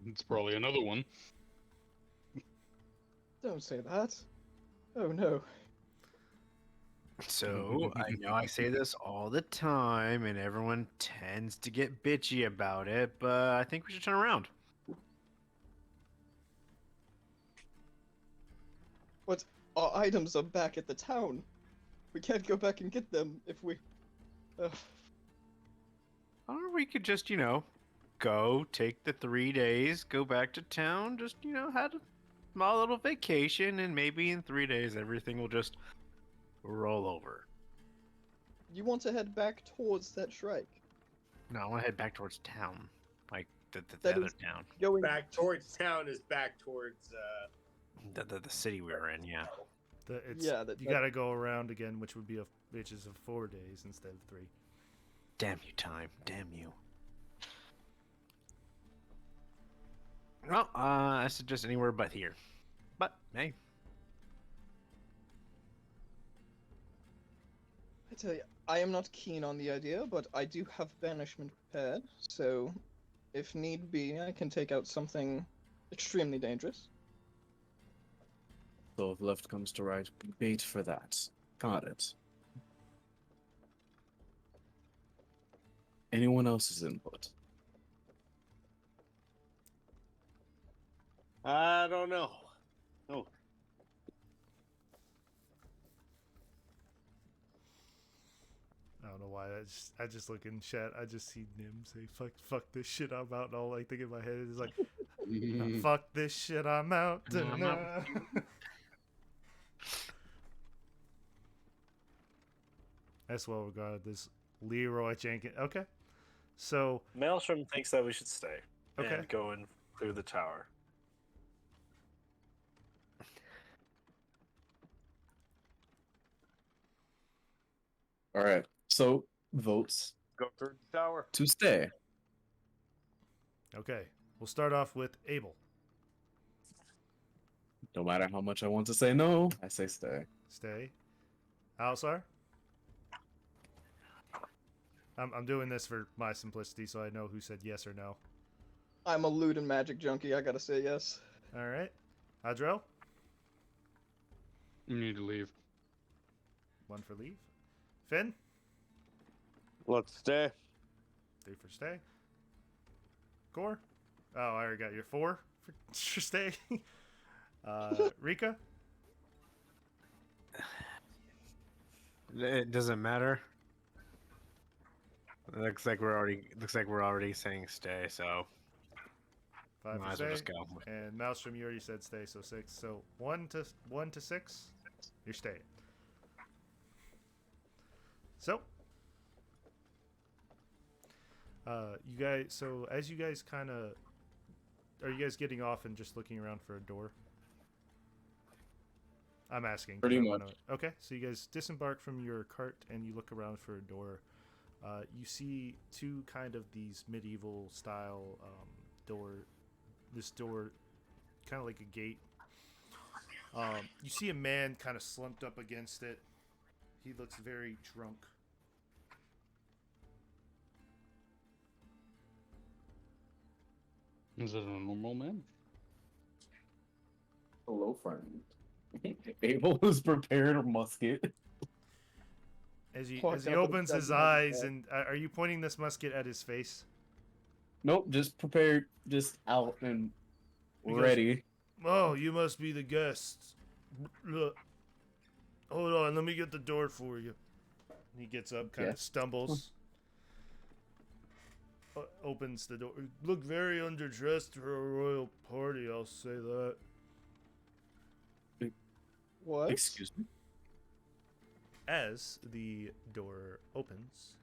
It's probably another one. Don't say that. Oh no. So I know I say this all the time, and everyone tends to get bitchy about it, but I think we should turn around. But our items are back at the town. We can't go back and get them if we. Ugh. Or we could just, go take the 3 days, go back to town, just, have a small little vacation, and maybe in 3 days everything will just roll over. You want to head back towards that Shrike? No, I want to head back towards town, like the That other is- town, Going Back towards town is back towards. the city we were in. Yeah. You gotta go around again, which is 4 days instead of 3. Damn you, time. Damn you. Well, I suggest anywhere but here. But hey, I tell you, I am not keen on the idea, but I do have banishment prepared, so if need be, I can take out something extremely dangerous. So if left comes to right, bait for that. Got it. Anyone else's input? I don't know. Oh, I don't know why. I just look in chat. I just see Nim say fuck this shit, I'm out, and all I think in my head is like, fuck this shit, I'm out. That's well regarded. This Leroy Jenkins. Okay, so Maelstrom thinks that we should stay Okay. and go and clear the tower. All right. So votes go through the tower. to stay. okay, we'll start off with Abel. No matter how much I want to say no, I say stay. Stay. Alsar? I'm doing this for my simplicity, so I know who said yes or no. I'm a loot and magic junkie, I gotta say yes. All right. Adrel? You need to leave. 1 for leave. Finn? Let's stay. 3 for stay. Gore? Oh, I already got your 4 for stay. Rika? it doesn't matter. Looks like we're already saying stay, so 5 might for as well stay. just go. And Maelstrom, you already said stay, so 6. So 1 to 6, you're staying. So, you guys. So as you guys kind of, are you guys getting off and just looking around for a door? I'm asking. 'cause Pretty I much. wanna- Okay, so you guys disembark from your cart and you look around for a door. You see 2 kind of these medieval style door. This door, kind of like a gate. You see a man kind of slumped up against it. He looks very drunk. Is it a normal man? Hello, friend. Abel has prepared a musket. As he Fuck, that would've opens been his bad. eyes, and are you pointing this musket at his face? Nope, just prepared, just out and He goes, ready. Oh, you must be the guests. Look. Hold on, let me get the door for you. He gets up, kind of Yes. stumbles. Opens the door. Look very underdressed for a royal party, I'll say that. What? Excuse me. As the door opens,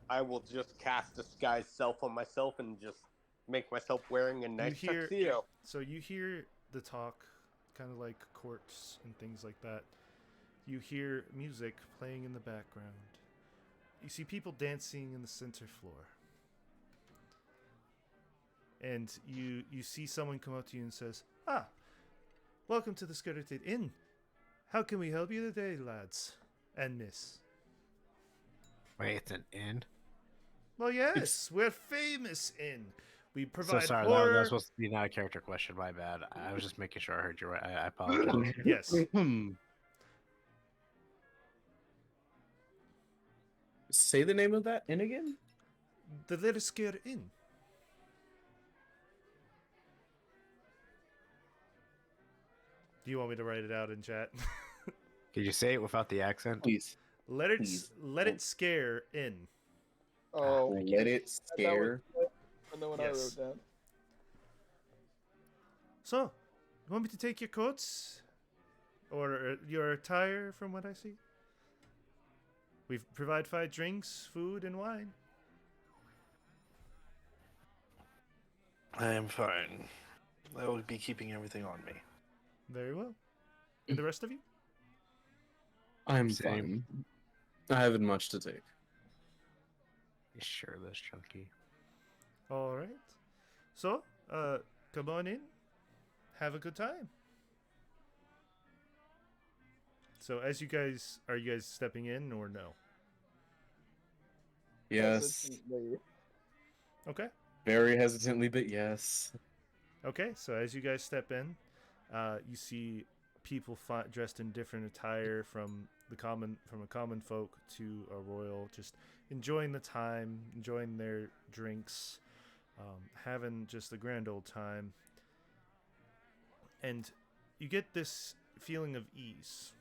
I will just cast disguise self on myself and just make myself wearing a nice hear- tuxedo. so you hear the talk, kind of like courts and things like that. You hear music playing in the background. You see people dancing in the center floor. and you see someone come up to you and says, "Ah, welcome to the Skirted Inn. How can we help you today, lads and miss?" Wait, it's an inn? Well, yes, we're famous inn. We So provide sorry, that horror. was supposed to be not a character question. My bad. I was just making sure I heard you right. I apologize. Yes. Say the name of that inn again. The Lersker Inn. Do you want me to write it out in chat? Could you say it without the accent? Please. Let it Please. let it scare in. Oh, Let it that was scare. what I Yes. wrote down. So, you want me to take your coats or your attire? From what I see, we provide 5 drinks, food, and wine. I am fine. I will be keeping everything on me. Very well. And the rest of you? I'm Same. fine. I haven't much to take. Sure, this chunky. All right. So, come on in. Have a good time. So, as you guys, are you guys stepping in or no? Yes. Hesitantly. Okay. Very hesitantly, but yes. Okay. So, as you guys step in, you see people dressed in different attire from a common folk to a royal, just enjoying the time, enjoying their drinks, having just a grand old time. And you get this feeling of ease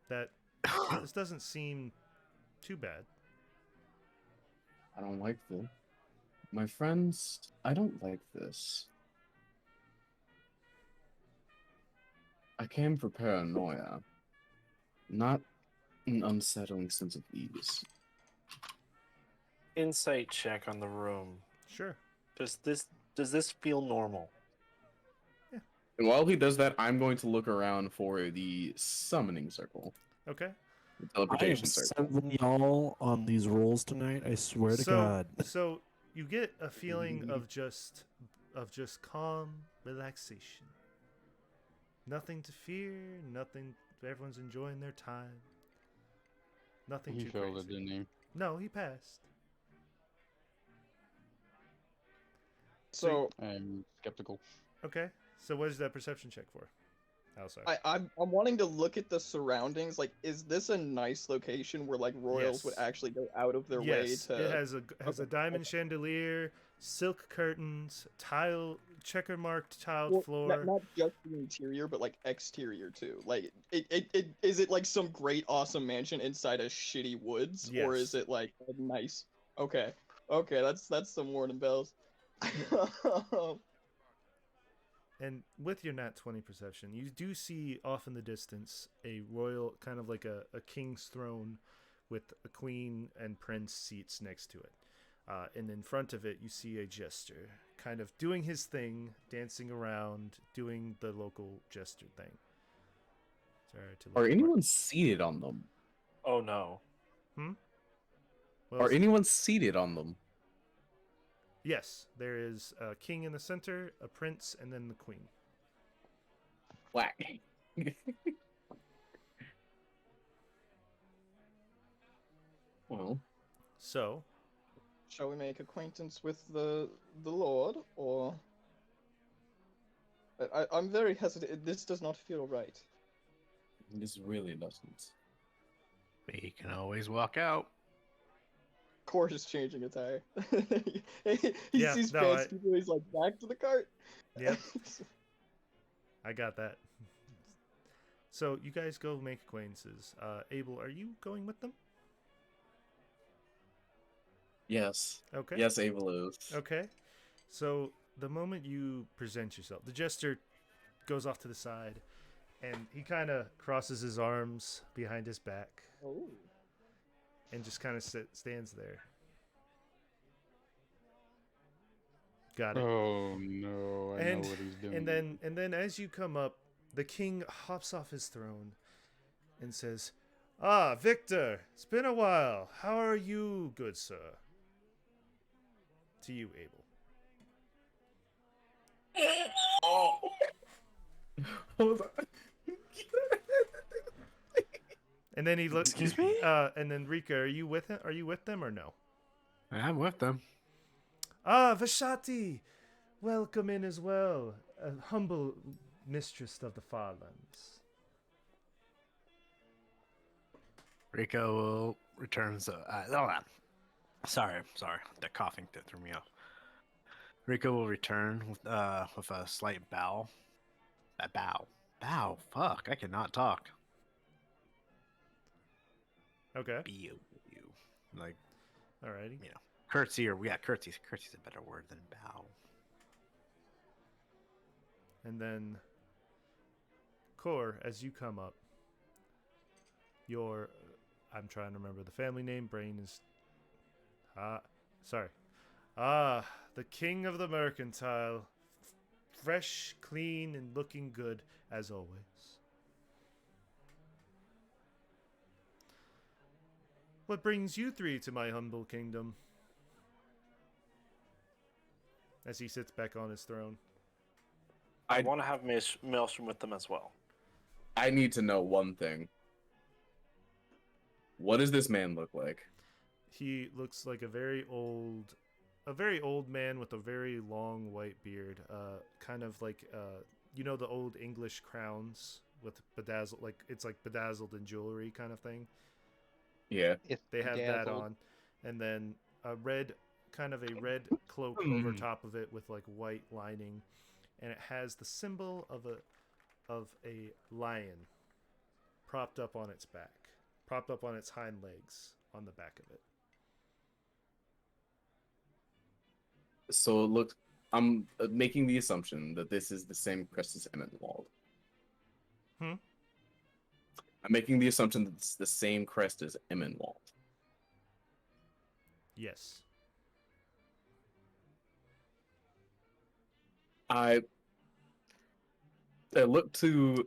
that this doesn't seem too bad. I don't like this. My friends, I don't like this. I came for paranoia, not an unsettling sense of ease. Insight check on the room. Sure. Does this feel normal? And while he does that, I'm going to look around for the summoning circle. Okay. The I am teleportation circle. sending y'all on these rolls tonight. I swear to God. So you get a feeling of just calm relaxation. Nothing to fear. Nothing. Everyone's enjoying their time. Nothing He too failed crazy. it, didn't he? No, he passed. So I'm skeptical. Okay. So what is that perception check for? Oh, sorry. I'm wanting to look at the surroundings. Like, is this a nice location where like royals would Yes. actually go out of their Yes, way to? it has a diamond chandelier, silk curtains, checker marked tiled Well, floor. not just the interior, but like exterior too. Like, it is it like some great awesome mansion inside a shitty woods, or is Yes. it like a nice? Okay, that's some warning bells. And with your nat 20 perception, you do see off in the distance a royal, kind of like a king's throne with a queen and prince seats next to it. And in front of it, you see a jester kind of doing his thing, dancing around, doing the local jester thing. Sorry to Are look anyone seated on them? Oh no. Well, Are anyone seated on them? yes, there is a king in the center, a prince, and then the queen. Whack. Well, So, Shall we make acquaintance with the lord, or? I'm very hesitant. This does not feel right. this really doesn't. We can always walk out. Court is changing attire. he Yeah, sees no, fans people. He's like, back to the cart. yep, I got that. So you guys go make acquaintances. Abel, are you going with them? Yes. Okay. Yes, Ava is. Okay. So the moment you present yourself, the jester goes off to the side, and he kind of crosses his arms behind his back Oh. and just kind of stands there. Got it. Oh no, I know what he's doing. And then as you come up, the king hops off his throne and says, "Ah, Victor, it's been a while. How are you, good sir?" To you, Abel. Hold on. And then he looks. Excuse me? And then Rika, are you with him? Are you with them or no? I'm with them. Ah, Vashati, welcome in as well, a humble mistress of the Farlands. Rico will return. Hold on. Sorry. The coughing that threw me off. Rico will return with a slight bow. A bow. Bow. Fuck. I cannot talk. Okay. B-O-W. Like, Alrighty. you know, curtsy or curtsy's a better word than bow. And then, Kor, as you come up, I'm trying to remember the family name. Brain is. Sorry. The king of the mercantile. Fresh, clean, and looking good as always. What brings you three to my humble kingdom? As he sits back on his throne. I want to have Maelstrom with them as well. I need to know one thing. What does this man look like? He looks like a very old man with a very long white beard. Kind of like you know the old English crowns with bedazzled, like it's like bedazzled in jewelry kind of thing. Yeah. They have that Bedazzled. on, and then a red cloak over top of it with like white lining, and it has the symbol of a lion propped up on its hind legs on the back of it. So look, I'm making the assumption that this is the same crest as Emmenwald. Hmm? I'm making the assumption that it's the same crest as Emmenwald. Yes. I look to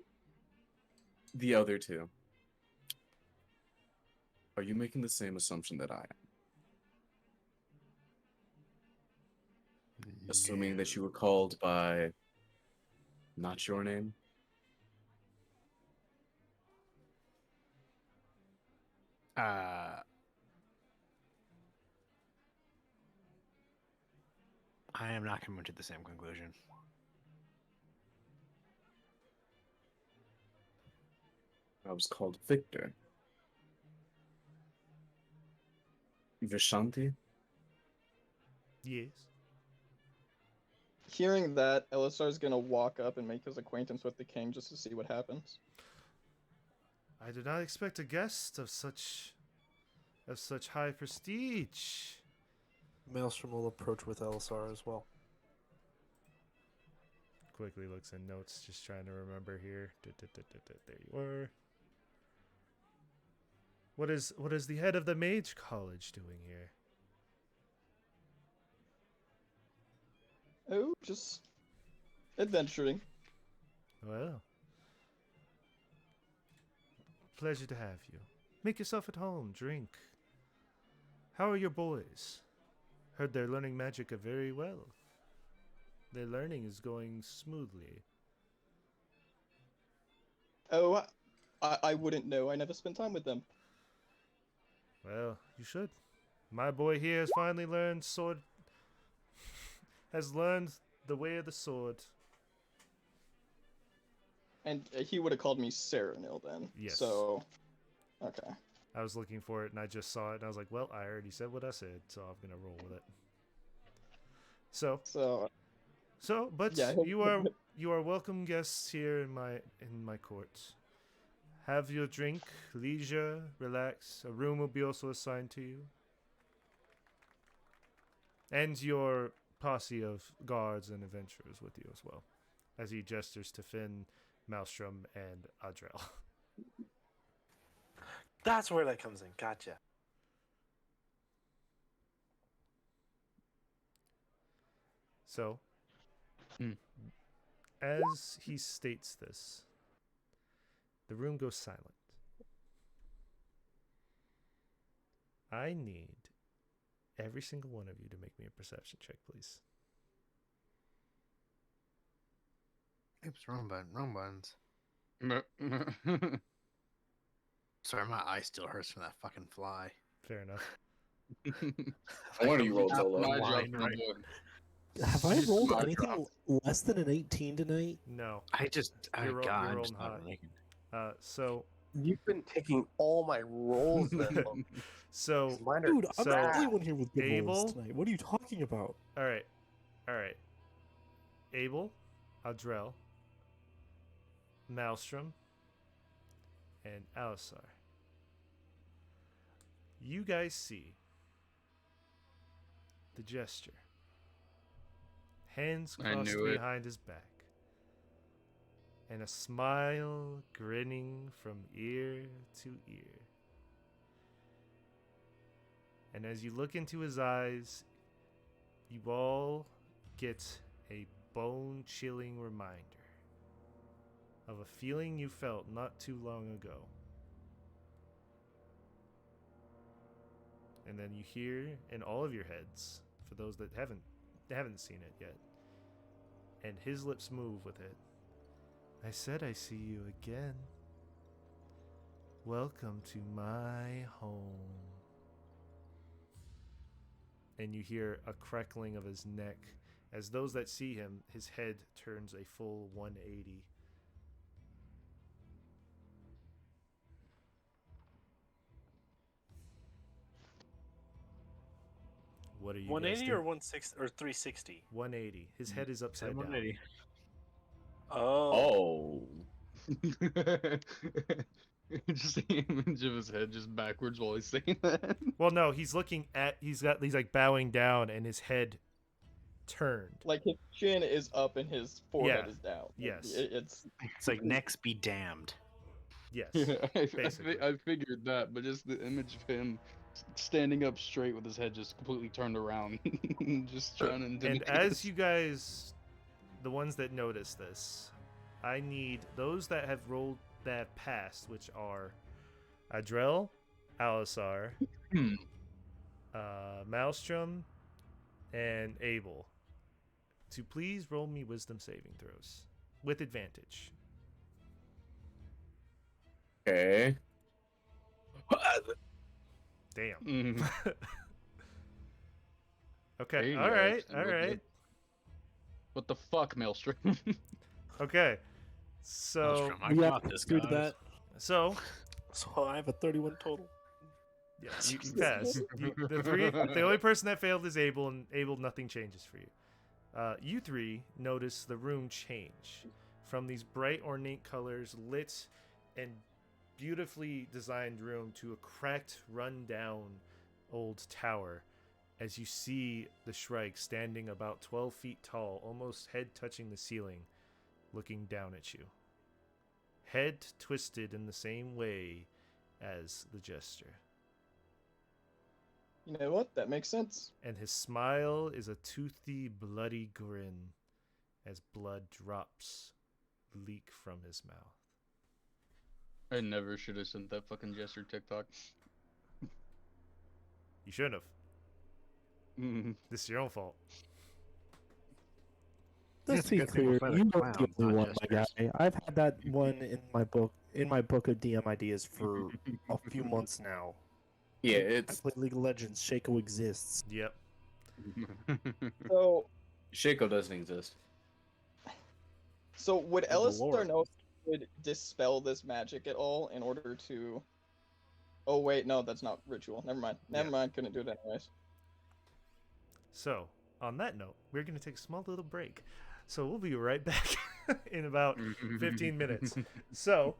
the other two. Are you making the same assumption that I am? Assuming that you were called by not your name? I am not coming to the same conclusion. I was called Victor. Vishanti? Yes. Hearing that, Elisar's gonna walk up and make his acquaintance with the king just to see what happens. I did not expect a guest of such high prestige. Maelstrom will approach with Elisar as well. Quickly looks in notes, just trying to remember here. There you are. What is the head of the Mage College doing here? Oh, just adventuring. Well, pleasure to have you. Make yourself at home, drink. How are your boys? Heard they're learning magic very well. Their learning is going smoothly. Oh, I wouldn't know. I never spent time with them. Well, you should. My boy here has finally learned has learned the way of the sword. And he would have called me Serenil then. Yes. So, okay. I was looking for it and I just saw it and I was like, well, I already said what I said, so I'm gonna roll with it. But yeah. you are welcome guests here in my court. Have your drink, leisure, relax. A room will be also assigned to you. And your posse of guards and adventurers with you as well. As he gestures to Finn, Maelstrom, and Adrel. That's where that comes in. Gotcha. So, Hmm. as he states this, the room goes silent. I need every single one of you to make me a perception check, please. Oops, wrong buttons. Sorry, my eye still hurts from that fucking fly. Fair enough. I wonder you rolled so That's low. my job, Line, my right? boy. Have I It's rolled my anything job. less than an 18 tonight? No. I just, You're oh ro- god, you're I'm rolling just not hot. making. So You've been taking all my rolls then. Look. so Mine are Dude, I'm the So, only one here with good rolls Abel? tonight. What are you talking about? all right. Abel, Adrel, Maelstrom, and Alisar. You guys see the gesture. Hands I crossed knew it. behind his back. And a smile grinning from ear to ear. And as you look into his eyes, you all get a bone-chilling reminder of a feeling you felt not too long ago. And then you hear in all of your heads, for those that haven't seen it yet, and his lips move with it. I said I see you again. Welcome to my home. And you hear a crackling of his neck as those that see him, his head turns a full 180. What are you guys 180 doing? or 160 or 360? 180. His head is upside down. 180. Oh. Just the image of his head just backwards while he's saying that. Well, no, he's like bowing down and his head turned. Like his chin is up and his forehead Yeah. is down. Yes. It's It's like necks be damned. Yes. Yeah, basically. I figured that, but just the image of him standing up straight with his head just completely turned around, just trying to And intimidate as us. you guys, the ones that notice this, I need those that have rolled that have passed, which are Adrel, Alisar, Maelstrom, and Abel, to please roll me wisdom saving throws with advantage. Okay. Damn. Mhm. Okay. Hey, All right. actually, All look right. good. What the fuck, Maelstrom? Okay. So Maelstrom, I We have got this, to do guys. that. so So I have a 31 total. yeah, you pass. The only person that failed is Abel, and Abel, nothing changes for you. You three notice the room change from these bright, ornate colors, lit and beautifully designed room to a cracked, run-down old tower. As you see the Shrike standing about 12 feet tall, almost head touching the ceiling, looking down at you. Head twisted in the same way as the jester. You know what? That makes sense. And his smile is a toothy, bloody grin as blood drops leak from his mouth. I never should have sent that fucking Jester TikTok. You shouldn't have. Mhm. This is your own fault. Let's It's a be good thing we're clear. fighting You weren't the clowns, only not one, my guy. jesters. I've had that one in my book of DM ideas for a few months now. Yeah, I it's play League of Legends. Shaco exists. Yep. So Shaco doesn't exist. would the Elisar Lord. know if he could dispel this magic at all in order to? Oh wait, no, that's not ritual. Never mind. Never mind. Couldn't do it anyways. So, on that note, we're going to take a small little break. So, we'll be right back in about 15 minutes. So,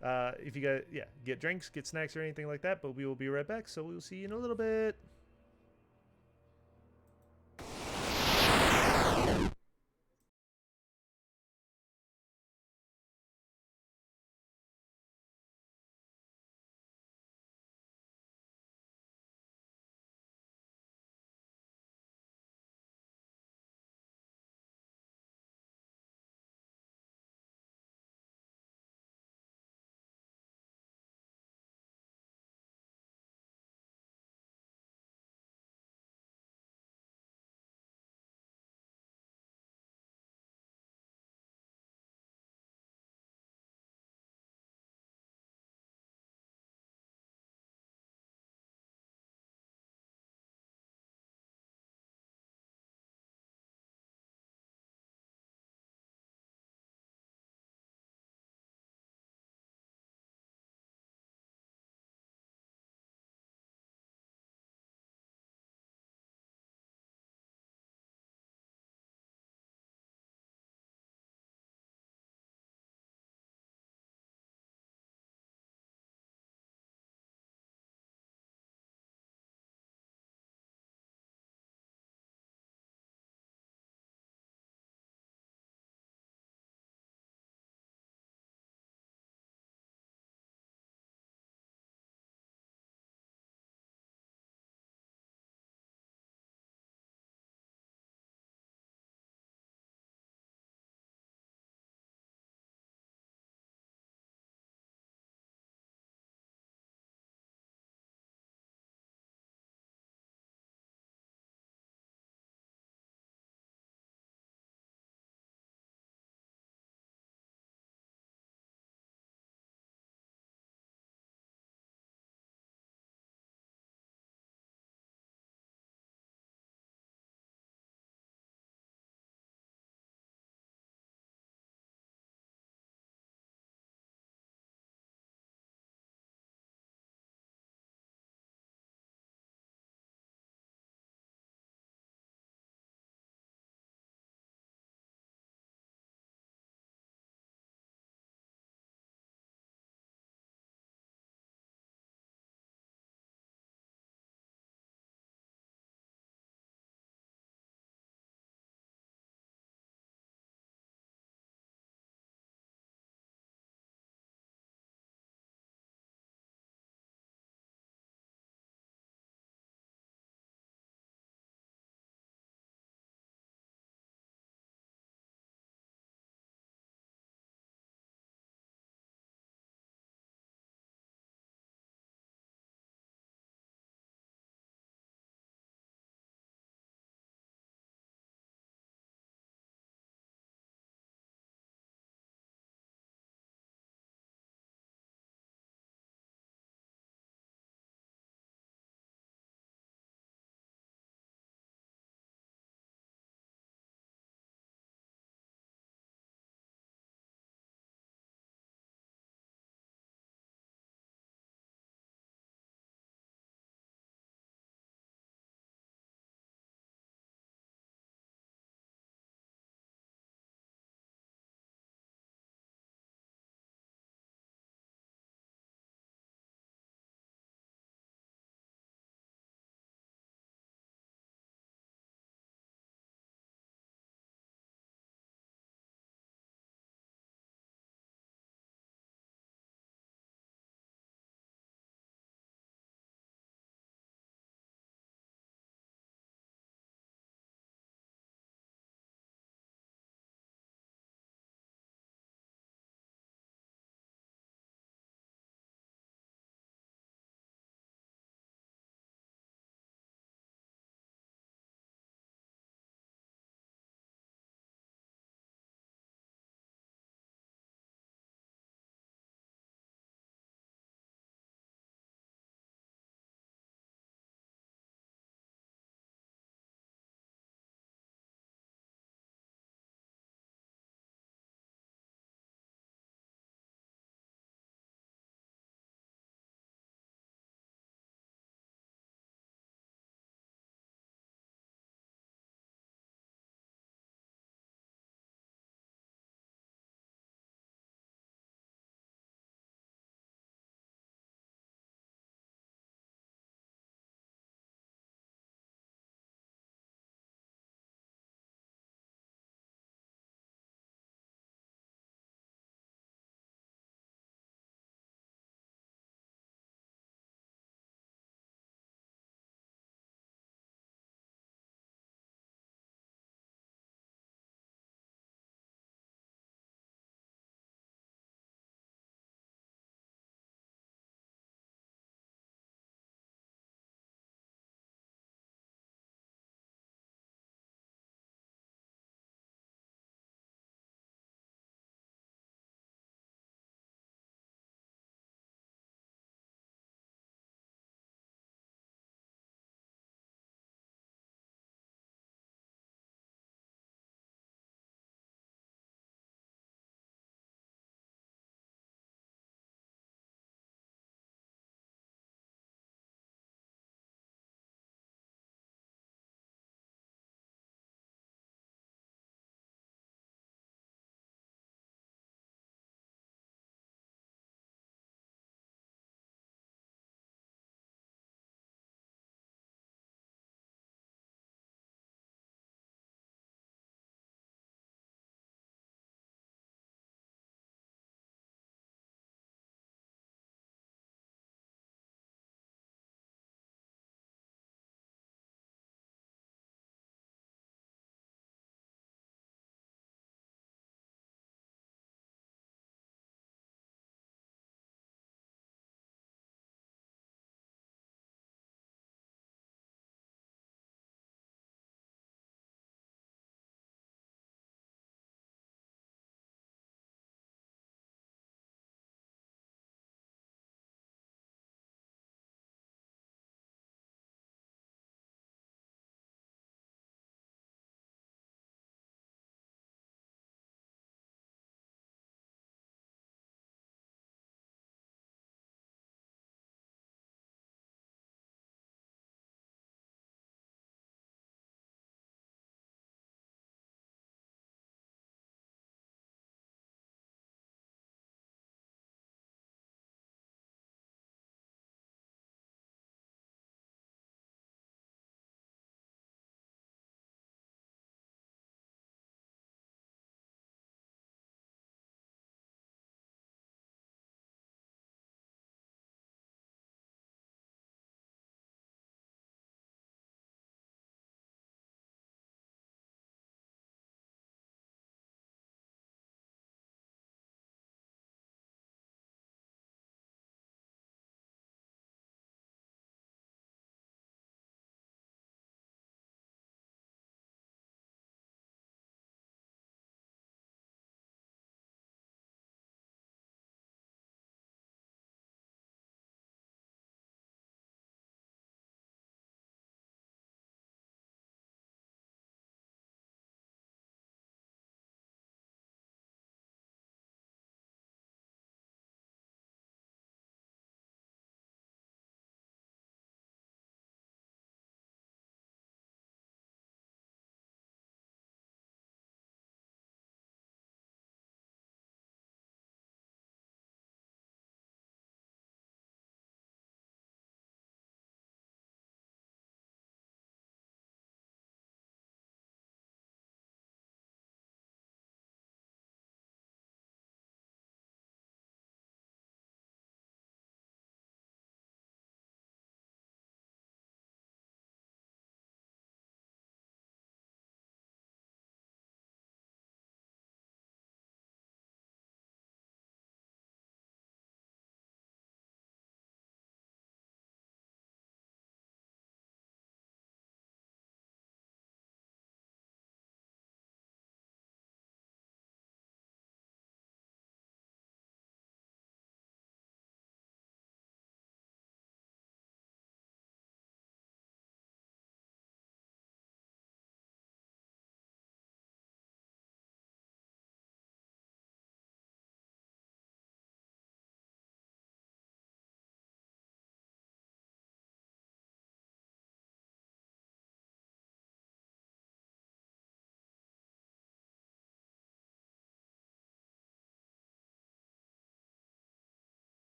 if you guys, get drinks, get snacks, or anything like that, but we will be right back. So, we'll see you in a little bit.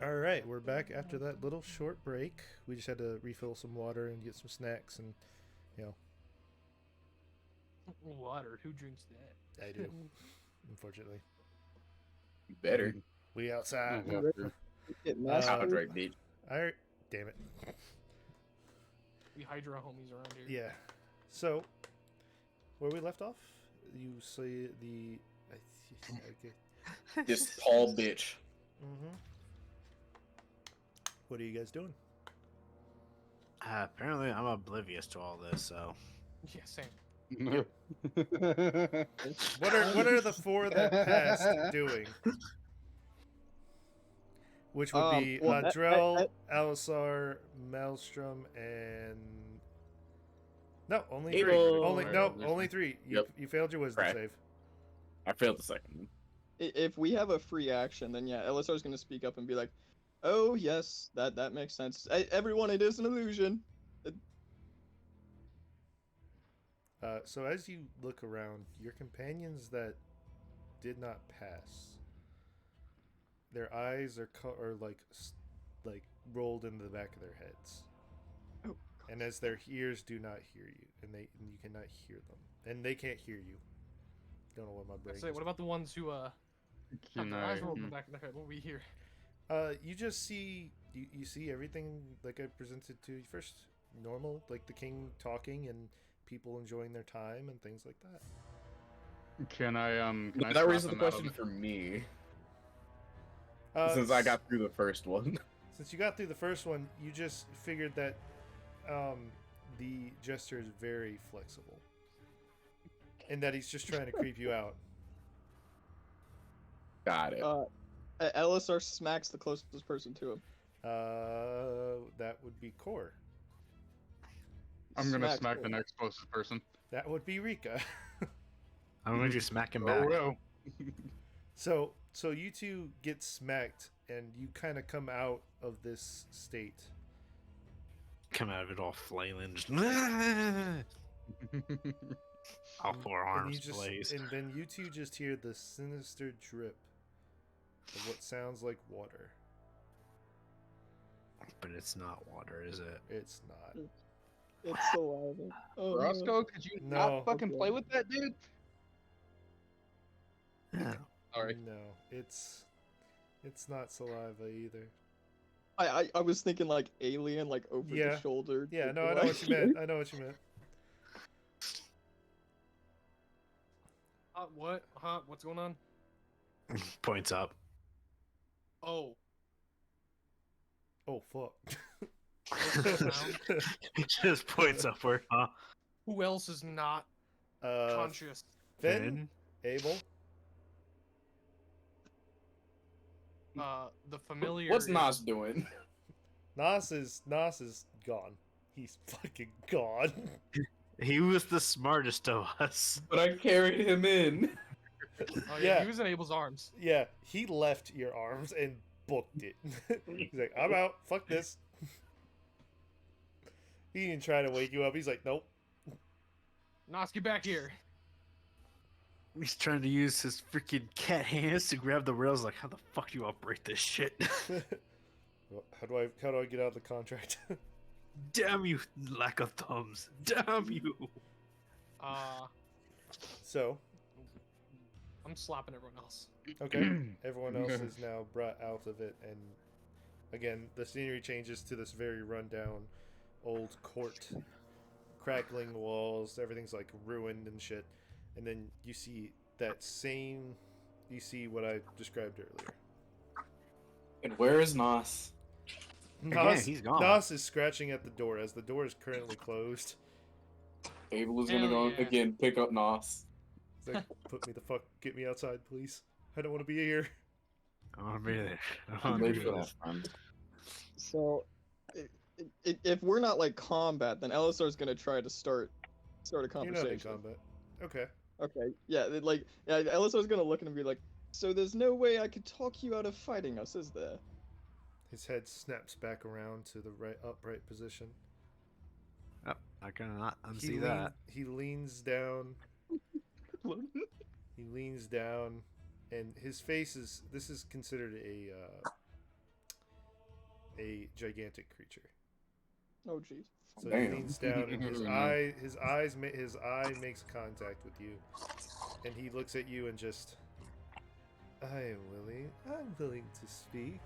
All right, we're back after that little short break. We just had to refill some water and get some snacks, and Water. Who drinks that? I do, unfortunately. You better. We outside. I have to. Get Uh, mastered. Right, bitch. Damn it. We Hydra homies around here. Yeah. So, where we left off, you see the. Okay. This tall bitch. Mm-hmm. What are you guys doing? Apparently, I'm oblivious to all this, so. Yeah, same. What are the four that passed doing? Which would be Drell, Alisar, Maelstrom, and only three. Abel. Only three. You failed your wisdom Correct. save. I failed the second one. If we have a free action, then yeah, Elisar's gonna speak up and be like, "Oh yes, that makes sense. Everyone, it is an illusion." So as you look around, your companions that did not pass, their eyes are like rolled into the back of their heads, and as their ears do not hear you, and you cannot hear them, and they can't hear you. Don't know what my brain. Say, what about the ones who have their eyes rolled in the back of their head? What we hear? You just see you see everything like I presented to you first. Normal, like the king talking and people enjoying their time and things like that. Can I That raises the question for me. Since I got through the first one. Since you got through the first one, you just figured that the jester is very flexible. And that he's just trying to creep you out. Got it. Elisar smacks the closest person to him. That would be Core. I'm gonna smack the next closest person. That would be Rika. I'm going to smack him back. Oh, So you two get smacked, and you kind of come out of this state. Come out of it all flailing. Just... all four arms blaze. And then you two just hear the sinister drip of what sounds like water. But it's not water, is it? It's not. It's saliva. Oh, Roscoe, could you not fucking play with that, dude? Yeah. Sorry. No, it's not saliva either. I was thinking like alien, like over the shoulder. Yeah, no, I know what you meant. I know what you meant. What? What's going on? Points up. Oh. Oh, fuck. Just points upward, huh? Who else is not conscious? Finn? Abel? The familiar. What's Nas doing? Nas is gone. He's fucking gone. He was the smartest of us. But I carried him in. Oh, yeah, he was in Abel's arms. Yeah, he left your arms and booked it. He's like, I'm out. Fuck this. He didn't try to wake you up. He's like, nope. Nos, get back here. He's trying to use his freaking cat hands to grab the rails. Like, how the fuck do you operate this shit? How do I get out of the contract? Damn you, lack of thumbs. Damn you. So, I'm slapping everyone else. okay, everyone else is now brought out of it, and again, the scenery changes to this very rundown old court, crackling walls. Everything's like ruined and shit. And then you see what I described earlier. And where is Nos? Again, he's gone. Nos is scratching at the door as the door is currently closed. Abel is gonna go again, pick up Nos. He's like, get me outside, please. I don't want to be here. I want to be there. I'm late for that, friend. So, if we're not like combat, then Elisar's gonna try to start a You're conversation. not in combat. Okay. Okay, yeah, Elisar's gonna look at him and be like, so there's no way I could talk you out of fighting us, is there? His head snaps back around to the upright position. Oh, I cannot unsee that. He leans down. He leans down, and his face is. This is considered a gigantic creature. Oh jeez. So he Damn. leans down, and his eye makes contact with you, and he looks at you and just, I'm willing to speak.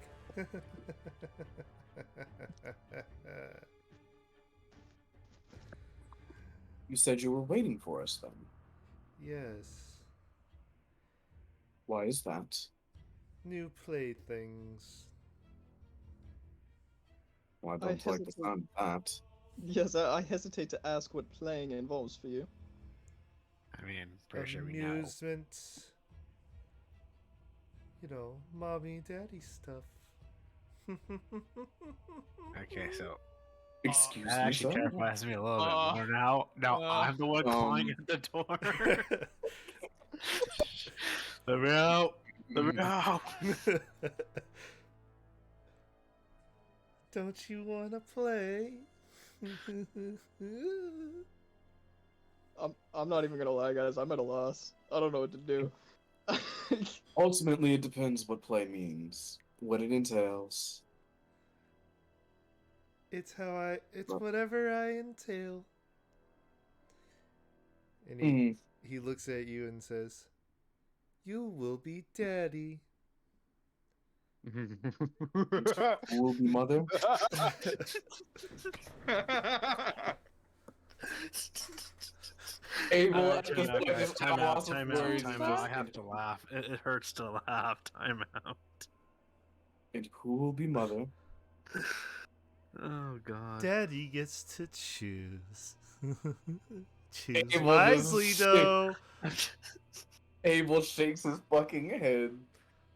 You said you were waiting for us then. Yes, Why is that? new playthings. Well, I I don't like the hesitate. sound of that. Yes, I hesitate to ask what playing involves for you. I mean, pretty sure we know. Amusement. You know, mommy, daddy stuff. Okay, so Excuse that me, actually sir? terrifies me a little bit more now. Now I'm the one clawing at the door. Let me out! Let me out! Don't you wanna play? I'm not even gonna lie, guys. I'm at a loss. I don't know what to do. Ultimately, it depends what play means, what it entails. It's Look. whatever I entail. And he looks at you and says, "You will be daddy." Who will be mother? Abel, at this point, this time I out, lost time words. out, time out. I have to laugh. It hurts to laugh. Time out. And who will be mother? Oh God. Daddy gets to choose. Choose Abel wisely, just though. Abel shakes his fucking head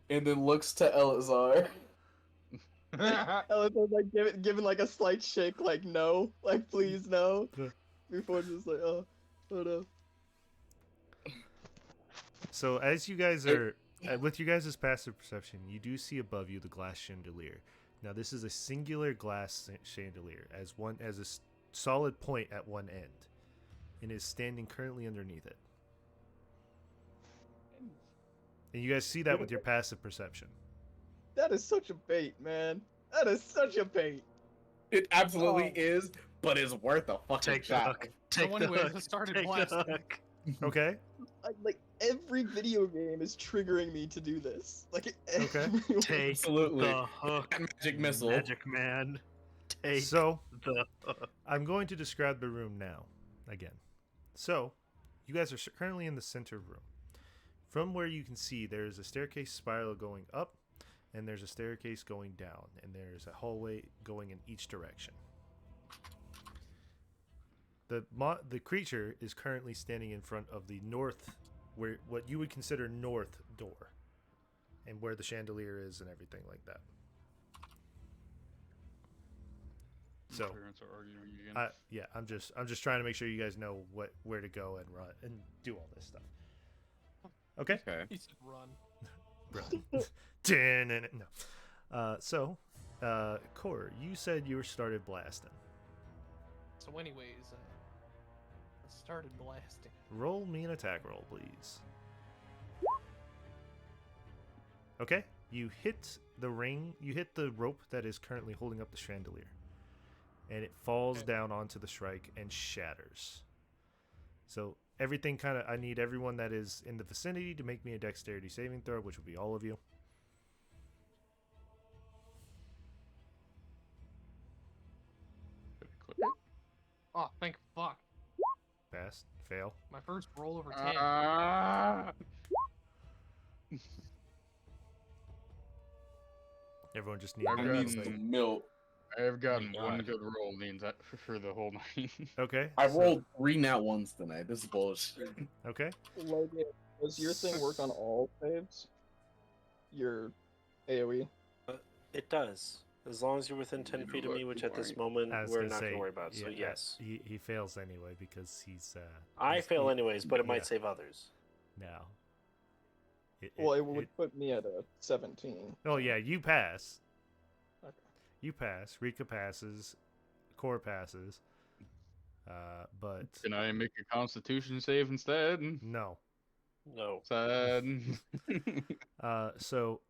and then looks to Elazar. Elizabeth like giving like a slight shake, like no, like please no, before just like oh no. So as you guys are with you guys' passive perception, you do see above you the glass chandelier. Now this is a singular glass chandelier as a solid point at one end, and is standing currently underneath it. And you guys see that with your passive perception. That is such a bait, man. That is such a bait. It absolutely is, but it's worth a fucking Take the shot. hook. Take the anyways, hook. it started Take the blasting. hook. Okay. Like every video game is triggering me to do this. Like Okay. Take Absolutely. the hook. Magic missile. Magic man. Take So the hook. I'm going to describe the room now again. So you guys are currently in the center room. From where you can see, there's a staircase spiral going up, and there's a staircase going down, and there's a hallway going in each direction. The creature is currently standing in front of the north, where what you would consider north door, and where the chandelier is and everything like that. So, Parents are arguing again. yeah, I'm just trying to make sure you guys know where to go and run and do all this stuff. Okay. He said run. No. So, Core, you said you started blasting. So, anyways, I started blasting. Roll me an attack roll, please. Okay. You hit the ring. You hit the rope that is currently holding up the chandelier, and it falls down onto the shrike and shatters. So everything I need everyone that is in the vicinity to make me a dexterity saving throw, which would be all of you. Oh, thank fuck. Pass. Fail. My first roll over 10. Everyone just needs I need some milk. I have gotten one good roll for the whole night. Okay. I rolled 3 nat ones tonight. This is bullshit. Okay. Logan, does your thing work on all saves? Your AoE? It does. As long as you're within 10 feet of me, which at this moment we're not going to worry about. So, yes. He fails anyway because he's. I fail anyways, but it might save others. No. It would put me at a 17. Oh, yeah, you pass. Okay. You pass. Rika passes. Core passes. But. Can I make a constitution save instead? No. No. Sad. So,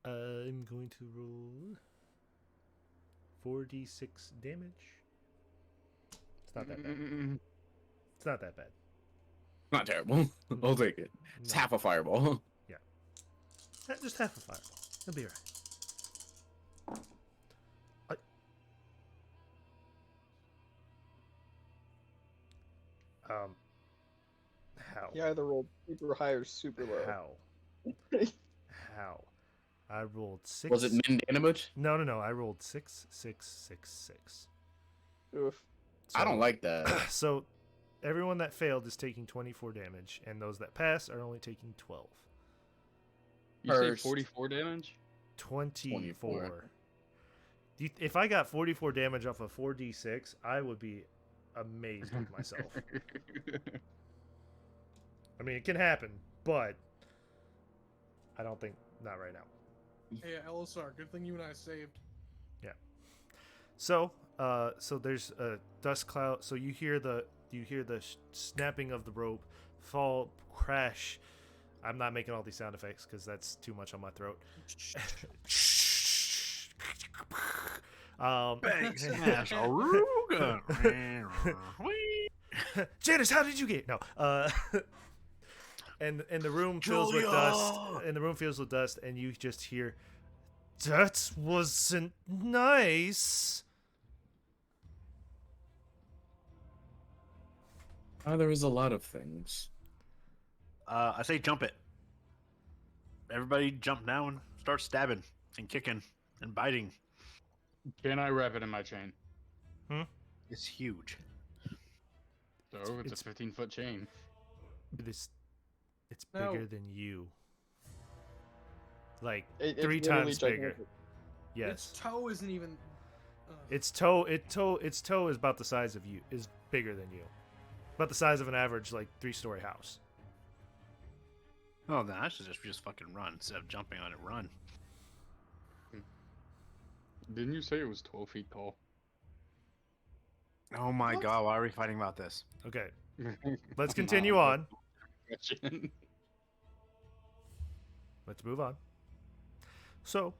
I'm going to roll. 4d6 damage. It's not that bad. It's not that bad. Not terrible. I'll take it. It's No. half a fireball. Just half a fireball. It'll be alright. How? He either rolled super high or super low. How? How? I rolled 6. Was it min damage? No. I rolled 6, 6, 6, 6. Oof. I don't like that. So, everyone that failed is taking 24 damage, and those that pass are only taking 12. You say First. 44 damage? 24. If I got 44 damage off of 4d6, I would be amazed with myself. I mean, it can happen, but I don't think not right now. Hey, LSR, good thing you and I saved. Yeah. So there's a dust cloud. So you hear the snapping of the rope, fall, crash. I'm not making all these sound effects because that's too much on my throat. Bang, smash, Aruga. Janice, how did you get? No. And the room fills with dust. And the room fills with dust, and you just hear, "That wasn't nice." There was a lot of things. I say jump it. Everybody jump down, start stabbing and kicking and biting. Can I wrap it in my chain? It's huge. So it's a 15-foot chain. It's No. bigger than you. Like It's 3 literally times bigger. gigantic. Yes. Its toe isn't even. Its toe is about the size of you. Is bigger than you. About the size of an average like 3-story house. Oh, then I should just fucking run instead of jumping on it. Run. Didn't you say it was 12 feet tall? Oh my god, why are we fighting about this? Okay. Let's continue on. Let's move on. So,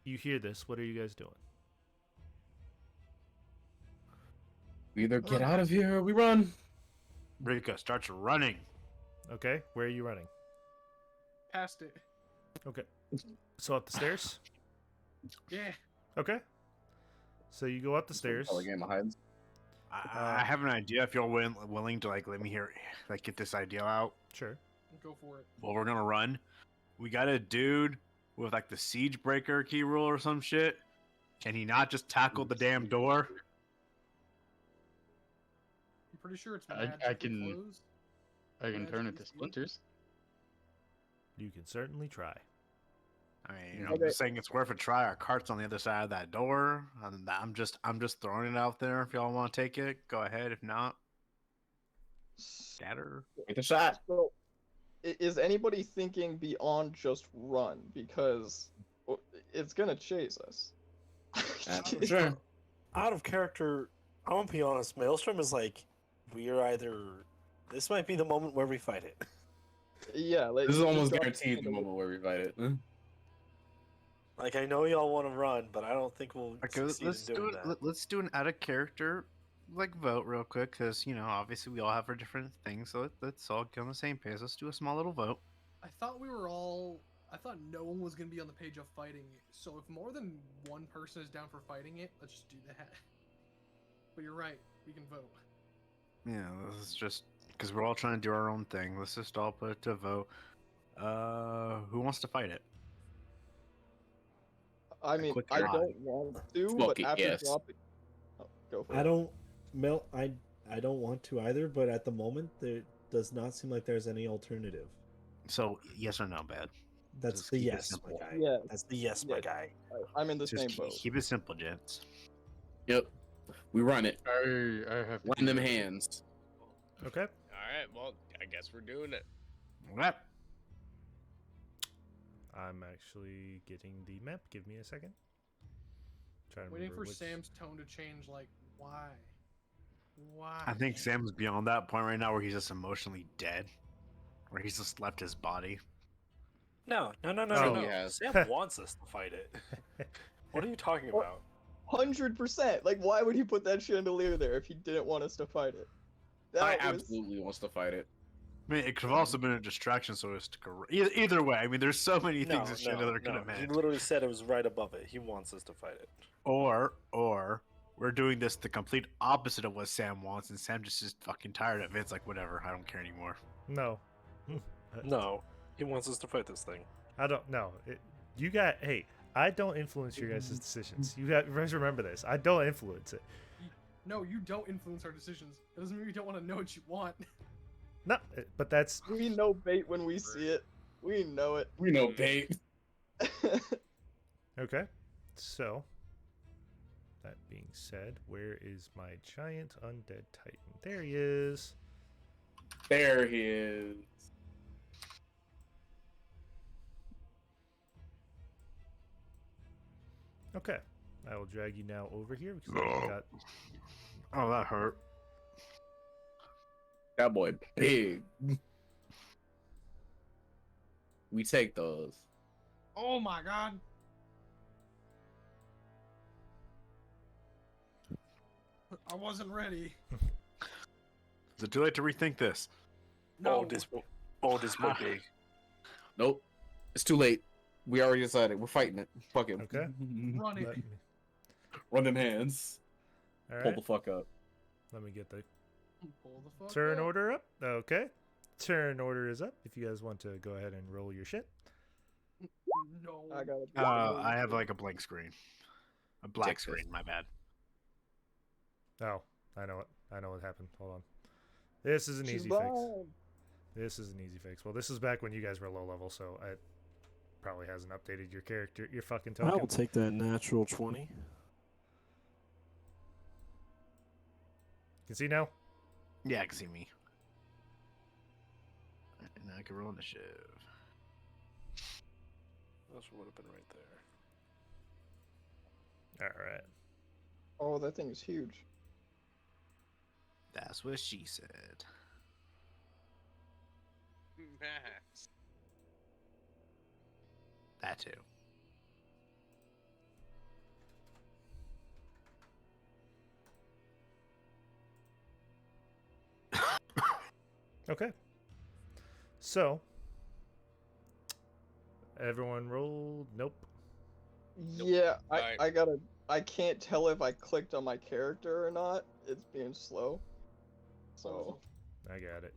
you hear this. What are you guys doing? We either get out of here or we run. Rika starts running. Okay. Where are you running? Past it. Okay. So up the stairs? Yeah. Okay. So you go up the stairs. Call a game of hides. I have an idea if you're willing to like let me hear like get this idea out. Sure. Go for it. Well, we're gonna run. We got a dude with like the siege breaker key rule or some shit. Can he not just tackle the damn door? I'm pretty sure it's I magically can- closed. I can turn it to Magically splinters. You can certainly try. I mean, Yeah. I'm just saying it's worth a try. Our cart's on the other side of that door. And I'm just throwing it out there. If y'all want to take it, go ahead. If not, scatter. Take a shot. So, is anybody thinking beyond just run? Because it's gonna chase us. That's for sure. Out of character, I won't be honest. Maelstrom is like, we are either. This might be the moment where we fight it. Yeah, like, This is just almost don't- guaranteed the moment where we fight it. Like, I know y'all want to run, but I don't think we'll Okay, succeed let's in do doing it. that. Let's do an out of character like vote real quick, because obviously we all have our different things. So let's all get on the same page. Let's do a small little vote. I thought we were all. I thought no one was gonna be on the page of fighting it. So if more than one person is down for fighting it, let's just do that. But you're right. We can vote. Yeah, this is just because we're all trying to do our own thing. Let's just all put it to vote. Who wants to fight it? I mean, quick I try. don't want to, Smoke but it, after yes. dropping, go for I it. don't I don't want to either, but at the moment there does not seem like there's any alternative. So yes or no, bad. That's Just the keep it yes, simple. my guy. Yeah, That's the yes, my Yes. guy. I'm in the Just same boat. keep it simple, gents. Yep. We run it. I have to Lend do them that. hands. Okay. All right, well, I guess we're doing it. Okay. I'm actually getting the map. Give me a second. Trying to Waiting remember for which... Sam's tone to change. Like, why? Why? I think Sam's beyond that point right now where he's just emotionally dead, where he's just left his body. No. Oh. He has. Sam wants us to fight it. What are you talking about? 100%. Like, why would he put that chandelier there if he didn't want us to fight it? I That was absolutely wants to fight it. I mean, it could have also been a distraction, so as to either way. I mean, there's so many things this chandelier could have He meant. literally said it was right above it. He wants us to fight it. Or we're doing this the complete opposite of what Sam wants, and Sam just is fucking tired of it. It's like, whatever, I don't care anymore. No. No, he wants us to fight this thing. I don't know. Hey, I don't influence your guys' decisions. You guys remember this. I don't influence it. No, you don't influence our decisions. It doesn't mean we don't want to know what you want. No, but that's we know bait when we see it. We know it. We know bait. okay. So, that being said, where is my giant undead titan? There he is. There he is. Okay, I will drag you now over here because I've got. Oh, that hurt. That boy big. We take those. Oh my god. I wasn't ready. Is it too late to rethink this? No. This boy big. Nope. It's too late. We already decided. We're fighting it. Fuck it. Okay. Run it. Run them hands. All Pull right. the fuck up. Let me get the Pull the fuck turn up. order up. Okay. Turn order is up. If you guys want to go ahead and roll your shit. No. I gotta. I have like a blank screen. A black Texas. screen, my bad. Oh, I know what happened. Hold on. This is an She's easy fix. blind. This is an easy fix. Well, this is back when you guys were low level, so it probably hasn't updated your character, your fucking I token. will take that natural 20. You can see now? Yeah, I can see me. And I can roll initiative. That would have been right there. Alright. Oh, that thing is huge. That's what she said. Max. That too. Okay. So, everyone rolled. Nope. Yeah, Alright. I can't tell if I clicked on my character or not. It's being slow. So, I got it.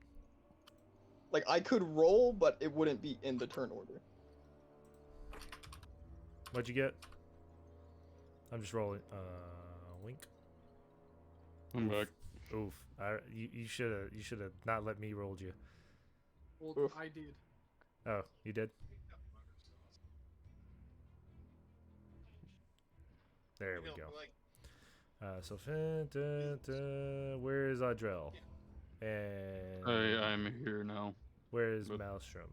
like, I could roll, but it wouldn't be in the turn order. What'd you get? I'm just rolling. Wink. I'm back. Oof. You should have not let me roll you. Well, Oof. I did. Oh, you did? There we go. So where is Audrell? And I'm here now. where is but- Maelstrom?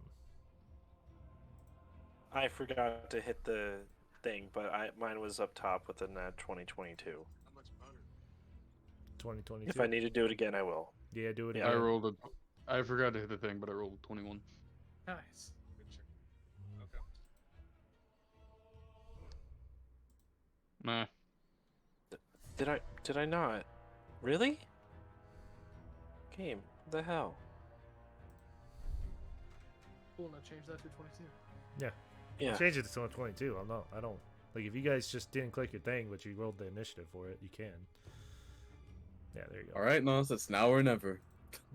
I forgot to hit the thing, but mine was up top with the nat 2022. 2022. If I need to do it again, I will. Yeah, do it Yeah. I again. rolled I forgot to hit the thing, but I rolled 21. Nice. Nah. Did I not? Really? Game. What the hell? Cool, now change that to 22. Yeah. Change it to 2022. I don't like if you guys just didn't click your thing, but you rolled the initiative for it, you can. Yeah, there you go. All right, no, it's now or never.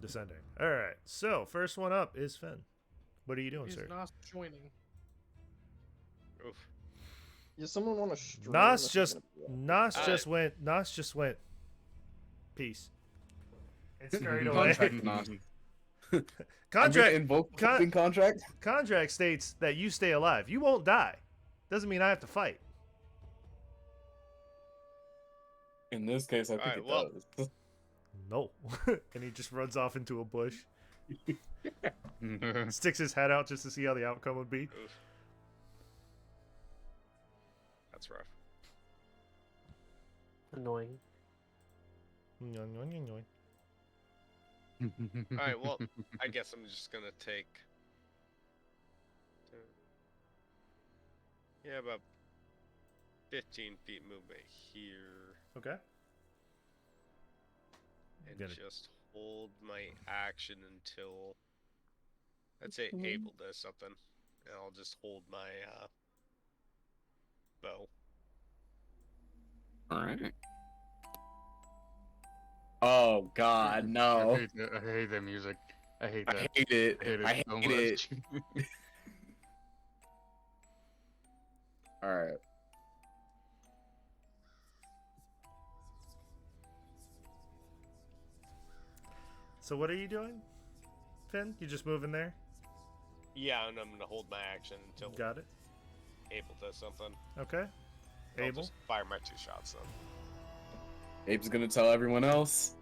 Descending. All right. So first one up is Finn. What are you doing, He's sir? not joining. Oof. Does someone want to stream? Nos This is just gonna be Nos Alright. just went. Nos just went. Peace. And scurried away. Contract Nos. Contract. Invoke con- fucking contract. Contract states that you stay alive. You won't die. Doesn't mean I have to fight. In this case, I think Alright, it well- does. No. And he just runs off into a bush. Sticks his head out just to see how the outcome would be. Oof. That's rough. Annoying. Alright, well, I guess I'm just gonna take. Yeah, about 15 feet movement here. Okay. And Gotta- just hold my action until, I'd say, Abel does something. And I'll just hold my bow. Alright. Oh God, no. I hate that music. I hate that. I hate it. I hate so it. much. Alright. So what are you doing, Finn? You just moving there? Yeah, and I'm gonna hold my action until Got it. Abel does something. Okay. I'll Abel. just fire my 2 shots then. Abe's gonna tell everyone else.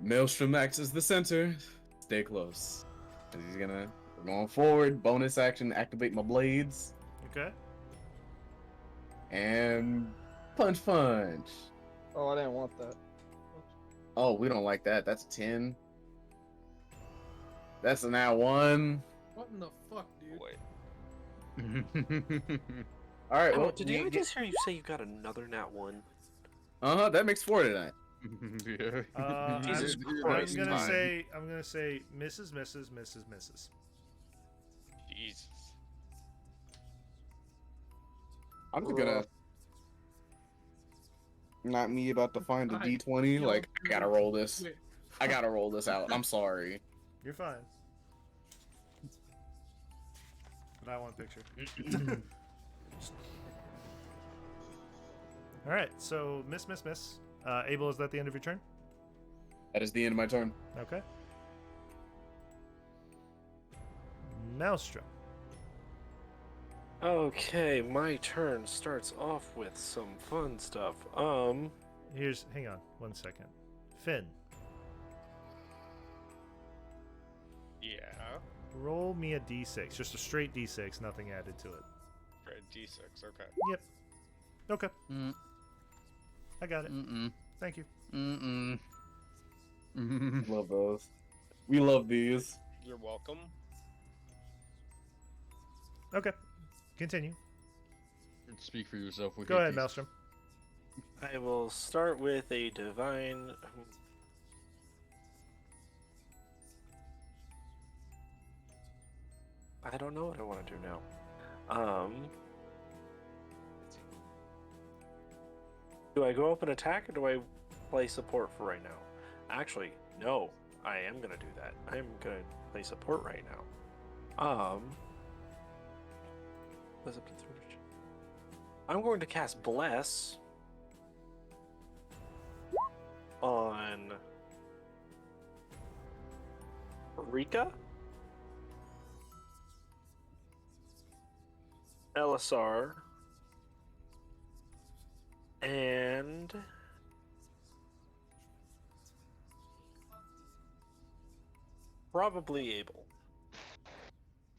Maelstrom acts as the center. Stay close. And he's gonna we're going forward. Bonus action, activate my blades. Okay. And punch. Oh, I didn't want that. Oh, we don't like that. That's a 10. That's a now 1. What in the fuck, dude? Wait. Alright, Oh, well, did I just hear you say you got another nat 1? that makes 4 tonight. Yeah. Jesus I'm Christ. gonna Fine. say misses. Jesus. I'm just gonna. Not me about to find a D20. Yo, Like, I gotta roll this. wait. I gotta roll this out. I'm sorry. You're fine. But I want a picture. All right. So miss. Abel, is that the end of your turn? That is the end of my turn. Okay. Maelstrom. Okay, my turn starts off with some fun stuff. Hang on 1 second. Finn, Yeah. roll me a d6. Just a straight d6, nothing added to it. Right, D6, okay. Yep. Okay. Mm. I got it. Mm-mm. Thank you. Mm-mm. Love those. We love these. You're welcome. Okay. Continue. Speak for yourself. We Go hate ahead, these. Maelstrom. I will start with a divine. I don't know what I want to do now. Do I go up and attack, or do I play support for right now? Actually, no. I am gonna do that. I'm gonna play support right now. What's up to 3? I'm going to cast Bless on Rika, Elisar, and probably Abel.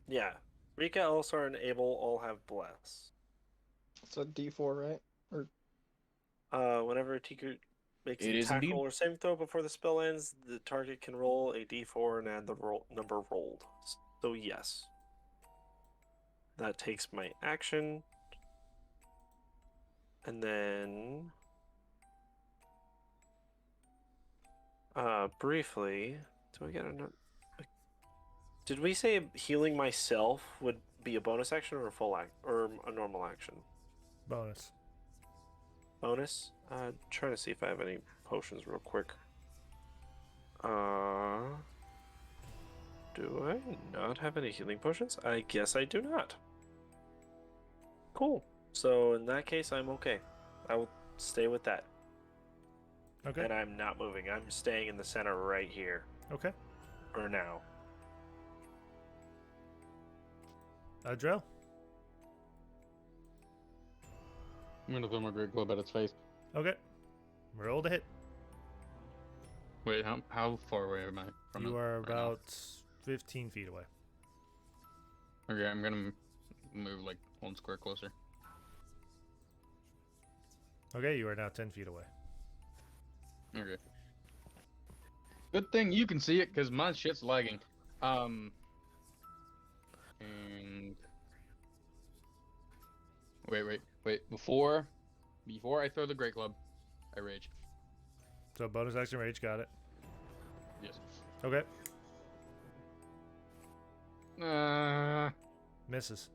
Yeah, Rika, Elisar, and Abel all have Bless. It's a D4, right? Or Whenever a Tiku makes It an is attack indeed. roll or saving throw before the spell ends, the target can roll a d4 and add the number rolled. So yes. That takes my action. And then... briefly... Do I get another... Did we say healing myself would be a bonus action or a full act or a normal action? Bonus. Bonus? Trying to see if I have any potions real quick. Do I not have any healing potions? I guess I do not. Cool. So in that case, I'm okay. I will stay with that. Okay. And I'm not moving. I'm staying in the center right here. Okay. For now. Adrel. I'm gonna throw my great club at its face. Okay. Roll to hit. Wait, how far away am I from it You are right now? about 15 feet away. Okay, I'm gonna move like 1 square closer. Okay, you are now 10 feet away. Okay. Good thing you can see it, because my shit's lagging. And... Wait. Wait, before I throw the great club, I rage. So bonus action rage, got it. Yes. Okay. Uh, Misses.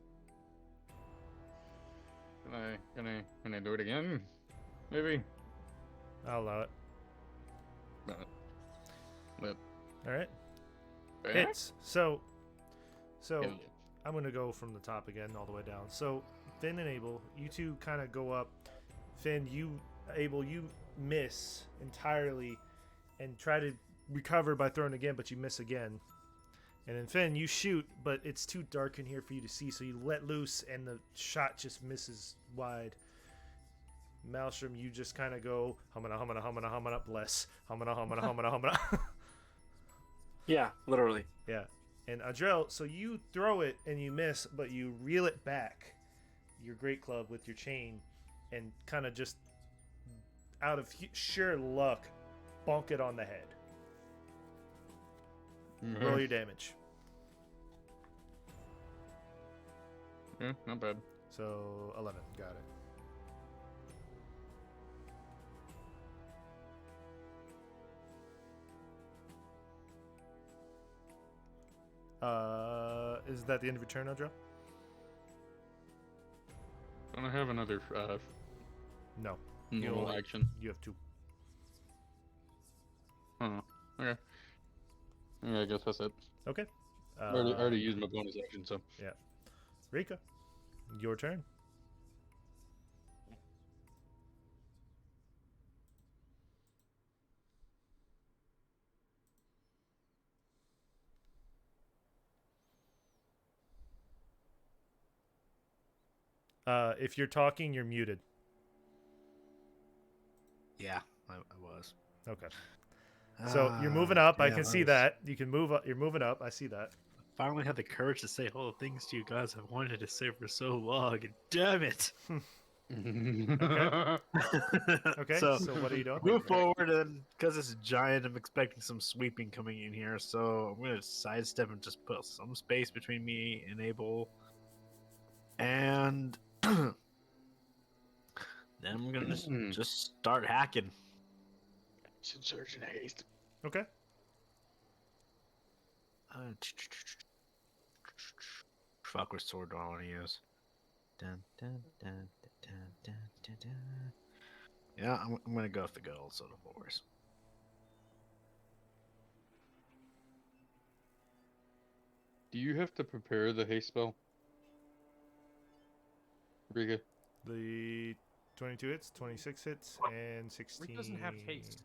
can I do it again? Maybe. I'll allow it. But All right. back? Hits. So Hell yeah. I'm gonna go from the top again all the way down. So Finn and Abel, you two kind of go up. Finn, you miss entirely and try to recover by throwing again, but you miss again. And then Finn, you shoot, but it's too dark in here for you to see, so you let loose, and the shot just misses wide. Maelstrom, you just kind of go humana, bless, humana. Yeah, literally. Yeah. And Adrel, so you throw it and you miss, but you reel it back, your great club with your chain, and kind of just out of sheer luck, bonk it on the head. Mhm. Roll your damage. Yeah, not bad. So 11, got it. Is that the end of your turn, Adrel? Don't I have another No. normal only- action? You have 2. Oh, okay. Yeah, I guess that's it. Okay. I already used my bonus action, so. Yeah. Rika, your turn. If you're talking, you're muted. Yeah, I was. Okay. So you're moving up. I can see that. You can move up. You're moving up. I see that. Finally had the courage to say all the things to you guys I've wanted to say for so long. And damn it! Okay. So, So what are you doing? move forward, and because it's giant, I'm expecting some sweeping coming in here. So I'm gonna sidestep and just put some space between me and Abel, and then I'm gonna just start hacking. Surge in haste. Okay. Fuck, what sword do I want to use? Dun, dun, dun, dun, dun, dun, dun. Yeah, I'm gonna go with the good old Soda Force. Do you have to prepare the haste spell? Rika? The 22 hits, 26 hits, and 16. Rick doesn't have haste.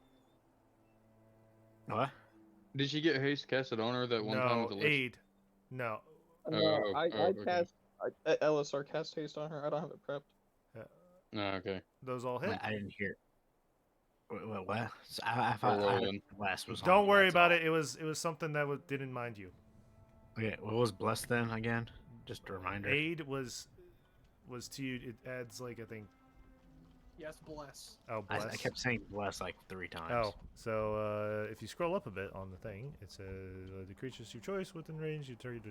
What? Did she get haste casted on her that one time with No, the lich? aid. No. I okay. cast LSR cast haste on her. I don't have it prepped. Oh, okay. Those all hit. I didn't hear. What? So I thought Blast was on. Don't worry that's about all. it. It was something that didn't mind you. Okay, what was Blessed then again? Just a reminder. Aid was to you. It adds like I think. Yes, bless. Oh, bless. I kept saying Bless like 3 times. Oh, so if you scroll up a bit on the thing, it says the creature's your choice within range. You target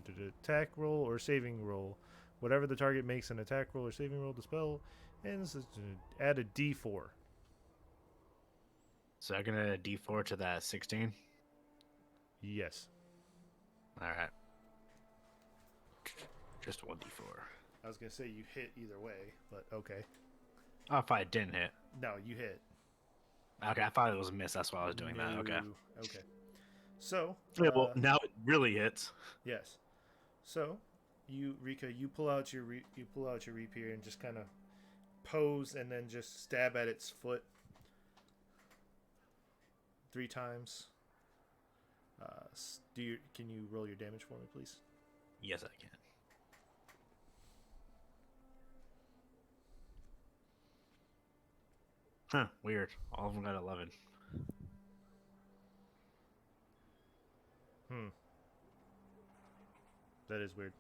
attack roll or saving roll, whatever the target makes an attack roll or saving roll to spell, and this is to add a D4. So I'm gonna add a D4 to that 16. Yes. All right. Just 1 D4. I was gonna say you hit either way, but okay. Oh, if I didn't hit. No, you hit. Okay, I thought it was a miss. That's why I was doing that. Okay. No. Okay. So. Yeah, well, now it really hits. Yes. So, Rika, you pull out your rapier and just kind of pose and then just stab at its foot 3 times. Can you roll your damage for me, please? Yes, I can. Huh, weird. All of them got 11. That is weird.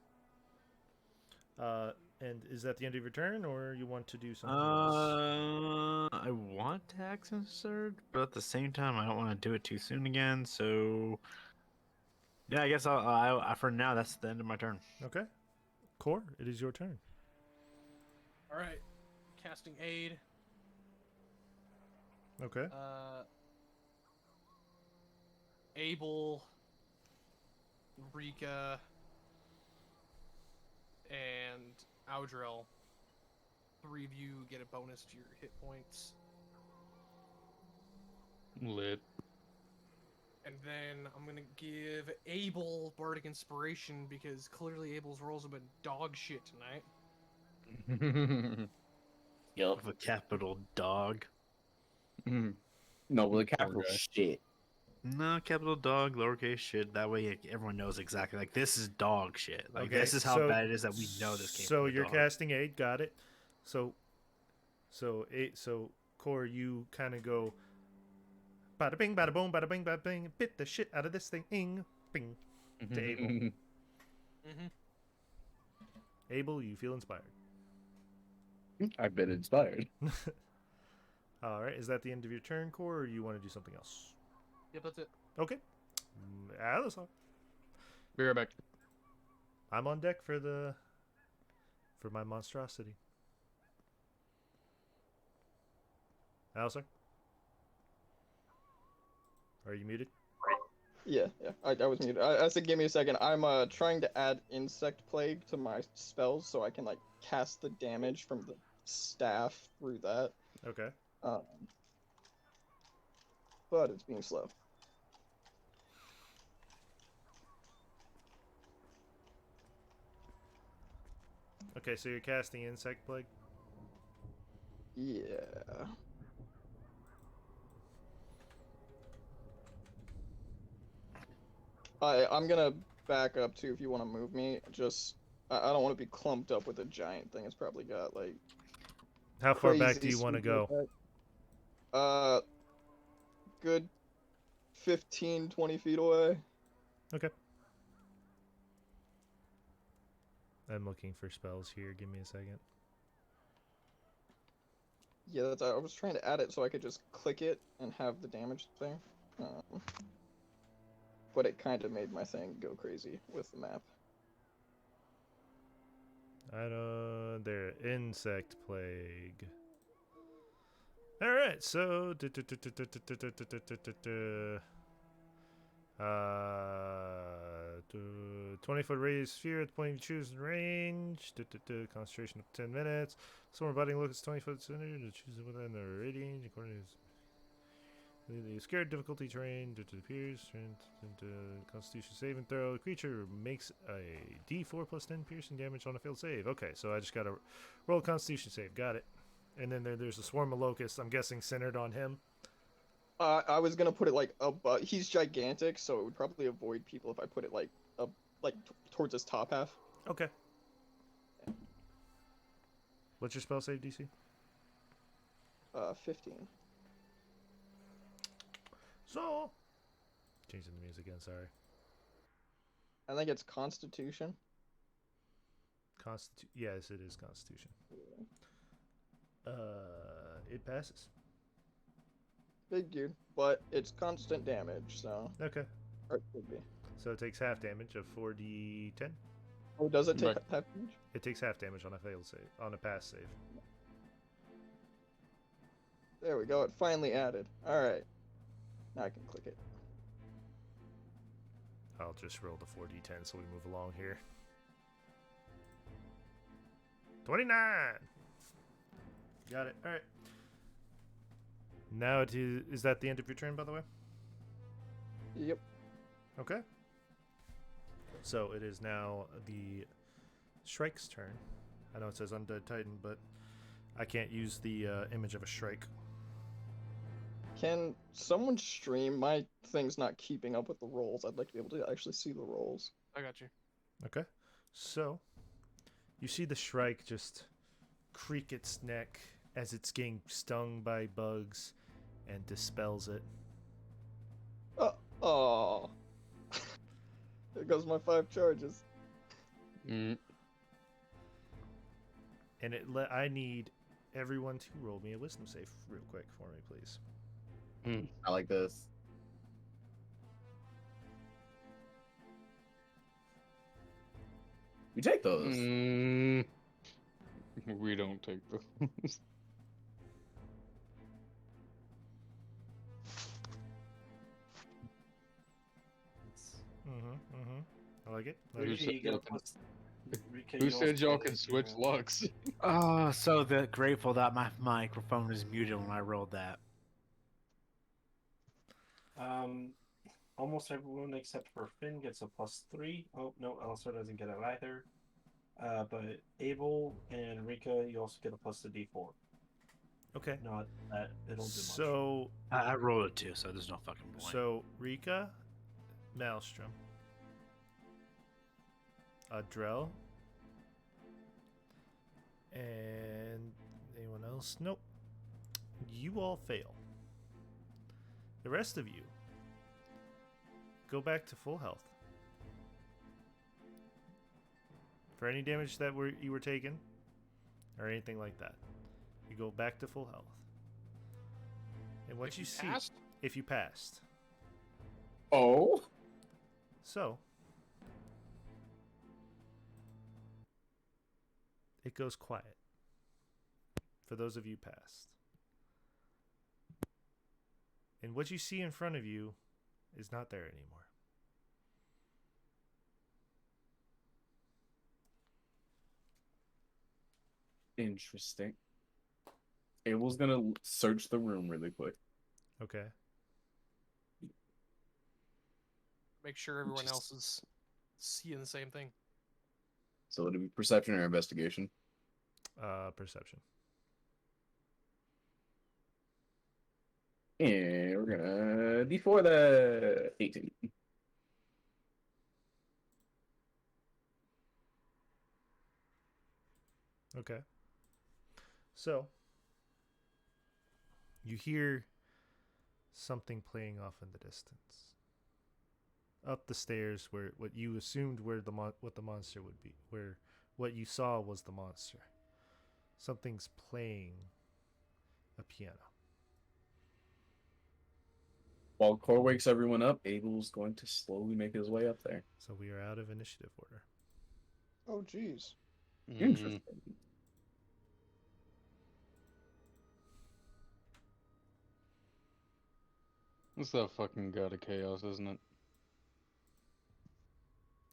And is that the end of your turn, or you want to do something else? I want to accent surge, but at the same time, I don't want to do it too soon again. So, yeah, I guess I for now that's the end of my turn. Okay. Core, it is your turn. All right. casting aid. Okay. Abel, Rika, and Audrell. 3 of you get a bonus to your hit points. Lit. And then I'm gonna give Abel Bardic Inspiration because clearly Abel's rolls have been dog shit tonight. Yup. With a capital dog. No, with a Poor capital guy. shit. No, capital dog, lowercase shit. That way like, everyone knows exactly. Like, this is dog shit. Like, Okay, this is how so- bad it is that we know this came So from a you're dog. casting aid, got it. So Core, you kind of go bada bing, bada boom, bada bing, bada bing, bit the shit out of this thing, ing, bing, to Abel. Mm-hmm. Abel, you feel inspired. I've been inspired. All right, is that the end of your turn, Core, or you want to do something else? Yep, that's it. Okay. Alice, Be right back. I'm on deck for my monstrosity. Alice, are you muted? Yeah, I was muted. I said give me a second. I'm trying to add Insect Plague to my spells so I can like cast the damage from the staff through that. Okay. But it's being slow. Okay, so you're casting Insect Plague? Yeah. I'm gonna back up too if you want to move me. Just I don't want to be clumped up with a giant thing. It's probably got like. How far back do crazy you want to speed go? attack. Good 15, 20 feet away. Okay. I'm looking for spells here. Give me a second. Yeah, that's. I was trying to add it so I could just click it and have the damage thing. But it kind of made my thing go crazy with the map. There, Insect Plague. Alright, so 20-foot radius sphere at the point you choose in range. Concentration of 10 minutes. Somewhere budding look, it's 20-foot center to choose within the range according to the scared difficulty terrain appears into Constitution saving throw. The creature makes a D4 plus 10 piercing damage on a failed save. Okay, so I just gotta roll a Constitution save. Got it. And then there's a swarm of locusts. I'm guessing centered on him. I was gonna put it like above. He's gigantic, so it would probably avoid people if I put it like up, like towards his top half. Okay. What's your spell save DC? 15. So, changing the music again. Sorry. I think it's Constitution. Yes, it is Constitution. It passes. Big dude, but it's constant damage, so. Okay. Or it could be. So it takes half damage of 4d10. Oh, does it take Right. half damage? It takes half damage on a failed save, on a pass save. There we go. It finally added. All right. Now I can click it. I'll just roll the 4d10 so we move along here. 29. Got it. All right. Now is that the end of your turn, by the way? Yep. Okay. So it is now the Shrike's turn. I know it says Undead Titan, but I can't use the image of a Shrike. Can someone stream? My thing's not keeping up with the rolls. I'd like to be able to actually see the rolls. I got you. Okay. So you see the Shrike just creak its neck as it's getting stung by bugs and dispels it. Oh. There goes my 5 charges. Mm. And I need everyone to roll me a wisdom save real quick for me, please. I like this. We take those. We don't take those. I like it. I Who like said it. you get y'all a can, plus. Rika, who you also said y'all get can switch your- lucks? So grateful that my microphone is muted when I rolled that. Almost everyone except for Finn gets a +3. Oh no, Elsa doesn't get it either. But Abel and Rika, you also get a plus to D4. Okay. Not that it'll do much. So I rolled it too, so there's no fucking point. So Rika, Maelstrom, Drell, and anyone else? Nope. You all fail. The rest of you go back to full health. For any damage that you were taken, or anything like that, you go back to full health. And what If you you see, passed? if you passed, Oh, so it goes quiet for those of you passed. And what you see in front of you is not there anymore. interesting. Abel's gonna search the room really quick. Okay. Make sure everyone else is seeing the same thing. So it'll be perception or investigation. Perception. And we're gonna before the 18. Okay. So you hear something playing off in the distance. Up the stairs where what you assumed where what the monster would be, where what you saw was the monster. Something's playing a piano. While Core wakes everyone up, Abel's going to slowly make his way up there. So we are out of initiative order. Oh, jeez. Interesting. It's that fucking god of chaos, isn't it?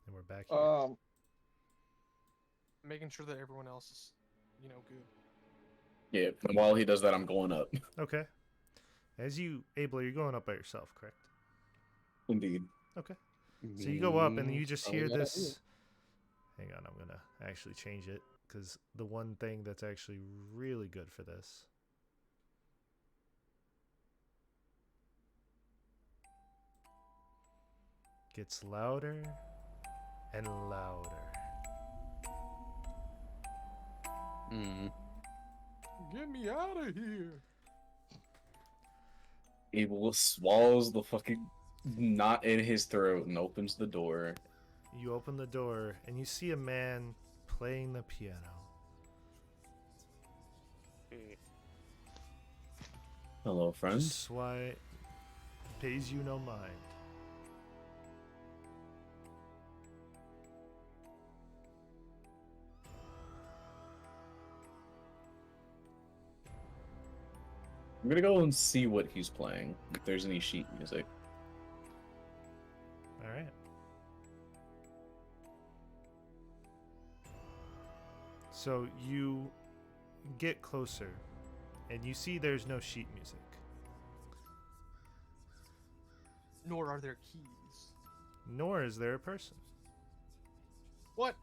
And we're back here. Making sure that everyone else is, good. Yeah, and while he does that, I'm going up. Okay. As you, Abel, you're going up by yourself, correct? Indeed. Okay. So you go up and you just Probably hear got this. Hang on, I'm going to actually change it because the one thing that's actually really good for this. Gets louder and louder. Get me out of here. Abel swallows the fucking knot in his throat and opens the door. You open the door and you see a man playing the piano. Hello, friend. Just why pays you no mind. I'm gonna go and see what he's playing. If there's any sheet music. All right. So you get closer and you see there's no sheet music. Nor are there keys. Nor is there a person. What?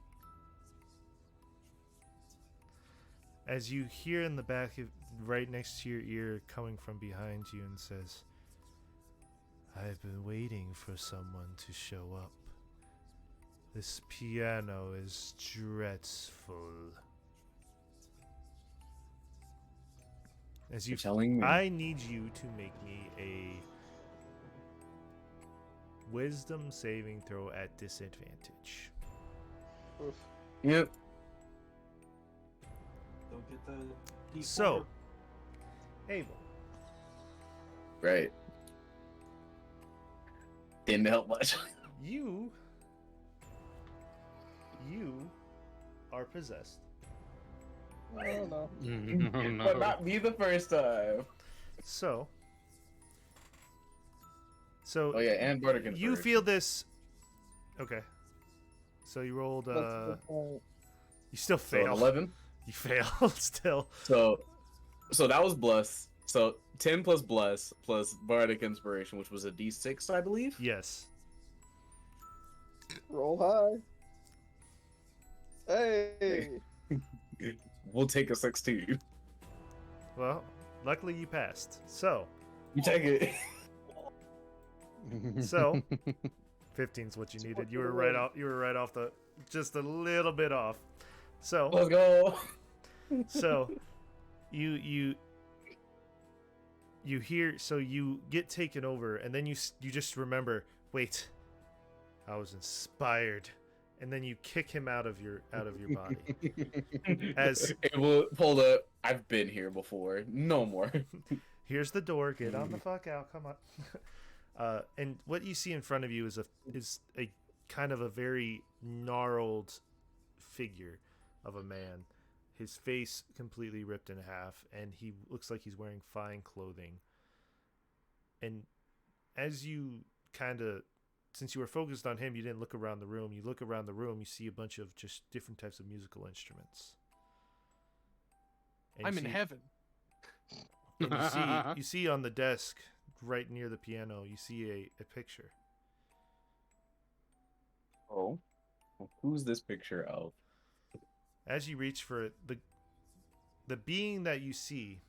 As you hear in the back of right next to your ear coming from behind you and says, I've been waiting for someone to show up. This piano is dreadful. As you, You're telling me. I need you to make me a wisdom saving throw at disadvantage. Oof. Yep. Don't get the D4. So, Abel, Right. Didn't help much. you are possessed. Oh, no. Oh, no. But not me the first time. So Oh yeah, and Bardic you Inspiration. feel this Okay. So you rolled. That's a good point. You still So an fail. 11. You fail still. So that was bless. So 10 plus bless plus bardic inspiration, which was a d6, I believe. Yes. Roll high. Hey. We'll take a 16. Well, luckily you passed. So. You take it. So. 15's what you needed. You were right off. You were right off the. Just a little bit off. So. Let's go. So. You hear, so you get taken over, and then you just remember, wait, I was inspired, and then you kick him out of your body. As it will pull up. I've been here before. No more. Here's the door. Get on the fuck out. Come on. And what you see in front of you is a kind of a very gnarled figure of a man. His face completely ripped in half, and he looks like he's wearing fine clothing. And as you kind of, since you were focused on him, you didn't look around the room. You look around the room, you see a bunch of just different types of musical instruments. And I'm in heaven. And you see on the desk, right near the piano, you see a picture. Oh, who's this picture of? As you reach for it, the being that you see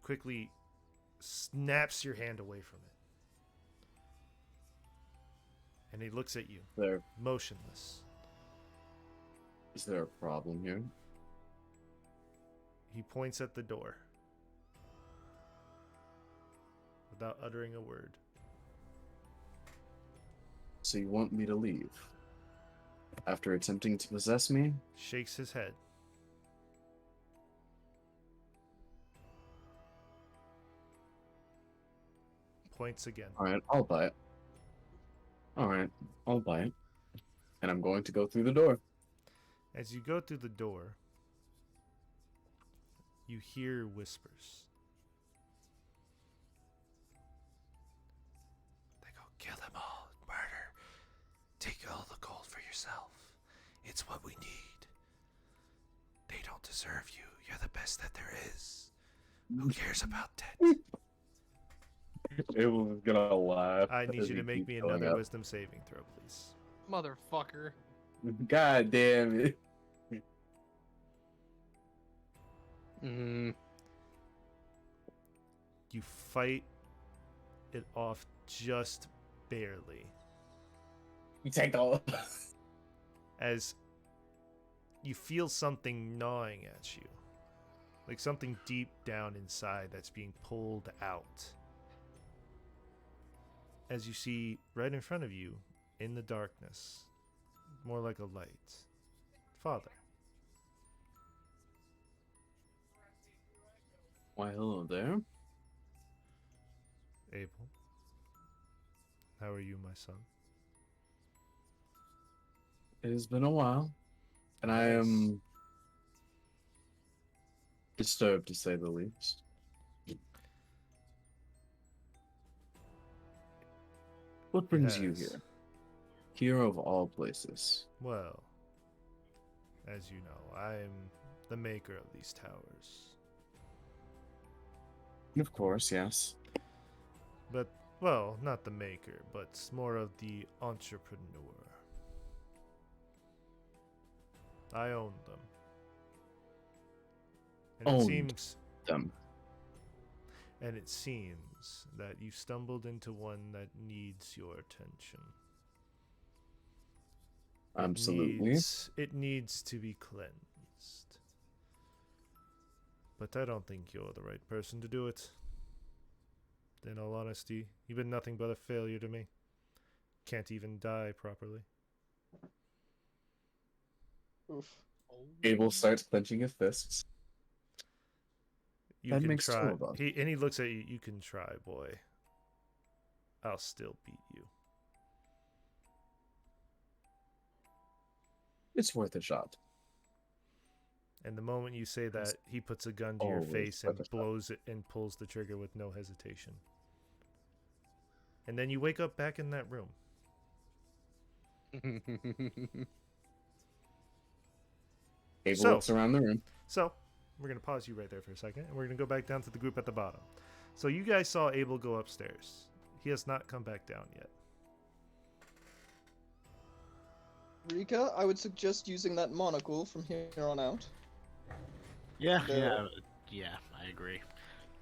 quickly snaps your hand away from it. And he looks at you, motionless. Is there a problem here? He points at the door without uttering a word. So you want me to leave? After attempting to possess me? Shakes his head. Points again. Alright, I'll buy it. Alright, I'll buy it. And I'm going to go through the door. As you go through the door, you hear whispers. They go, kill them all, murder. Take all the gold for yourself. It's what we need. They don't deserve you. You're the best that there is. Who cares about debt? It was gonna laugh. I need as you to he make keeps me going another up. wisdom saving throw, please. Motherfucker. God damn it. You fight it off just barely. You take all of As you feel something gnawing at you. Like something deep down inside that's being pulled out. As you see right in front of you, in the darkness, more like a light, Father. Why, hello there. Abel, how are you, my son? It has been a while, and I am disturbed to say the least. What brings you Yes. here? Here of all places. Well, as you know, I'm the maker of these towers. Of course, yes. But, well, not the maker, but more of the entrepreneur. I own them. And Owned it seems them. And it seems that you stumbled into one that needs your attention. Absolutely. It needs to be cleansed. But I don't think you're the right person to do it. In all honesty, you've been nothing but a failure to me. Can't even die properly. Oof. Abel starts clenching his fists. You That can makes two try. of us. He looks at you. You can try, boy. I'll still beat you. It's worth a shot. And the moment you say that, he puts a gun to your Always face worth and a shot. blows it and pulls the trigger with no hesitation. And then you wake up back in that room. Ava So- looks around the room. So, we're going to pause you right there for a second, and we're going to go back down to the group at the bottom. So, you guys saw Abel go upstairs. He has not come back down yet. Rika, I would suggest using that monocle from here on out. Yeah, The- yeah, I agree.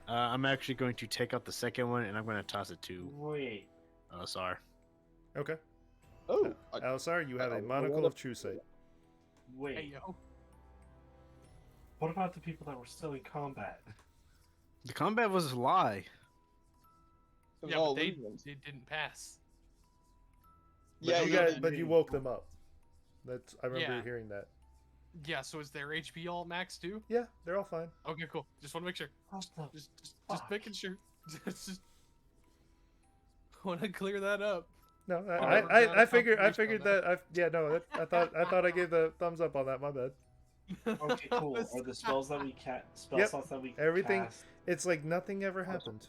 I'm actually going to take out the second one, and I'm going to toss it to Wait. Alisar. Okay. Oh, Alisar, you have a I monocle wanna- of true sight. Wait. Hey yo. What about the people that were still in combat? The combat was a lie. it was Yeah, all but they illusions. didn't pass. Yeah, you guys, but you woke them up. That's I remember Yeah. hearing that. Yeah, so is their HP all max too? Yeah, they're all fine. Okay, cool. Just want to make sure. Just making sure. just want to clear that up. No, Alright, we're I gonna figured confirmation on that. I thought I gave the thumbs up on that. My bad. Okay, cool. Are the spells that we spell Yep, slots that we everything- cast? It's like nothing ever happened.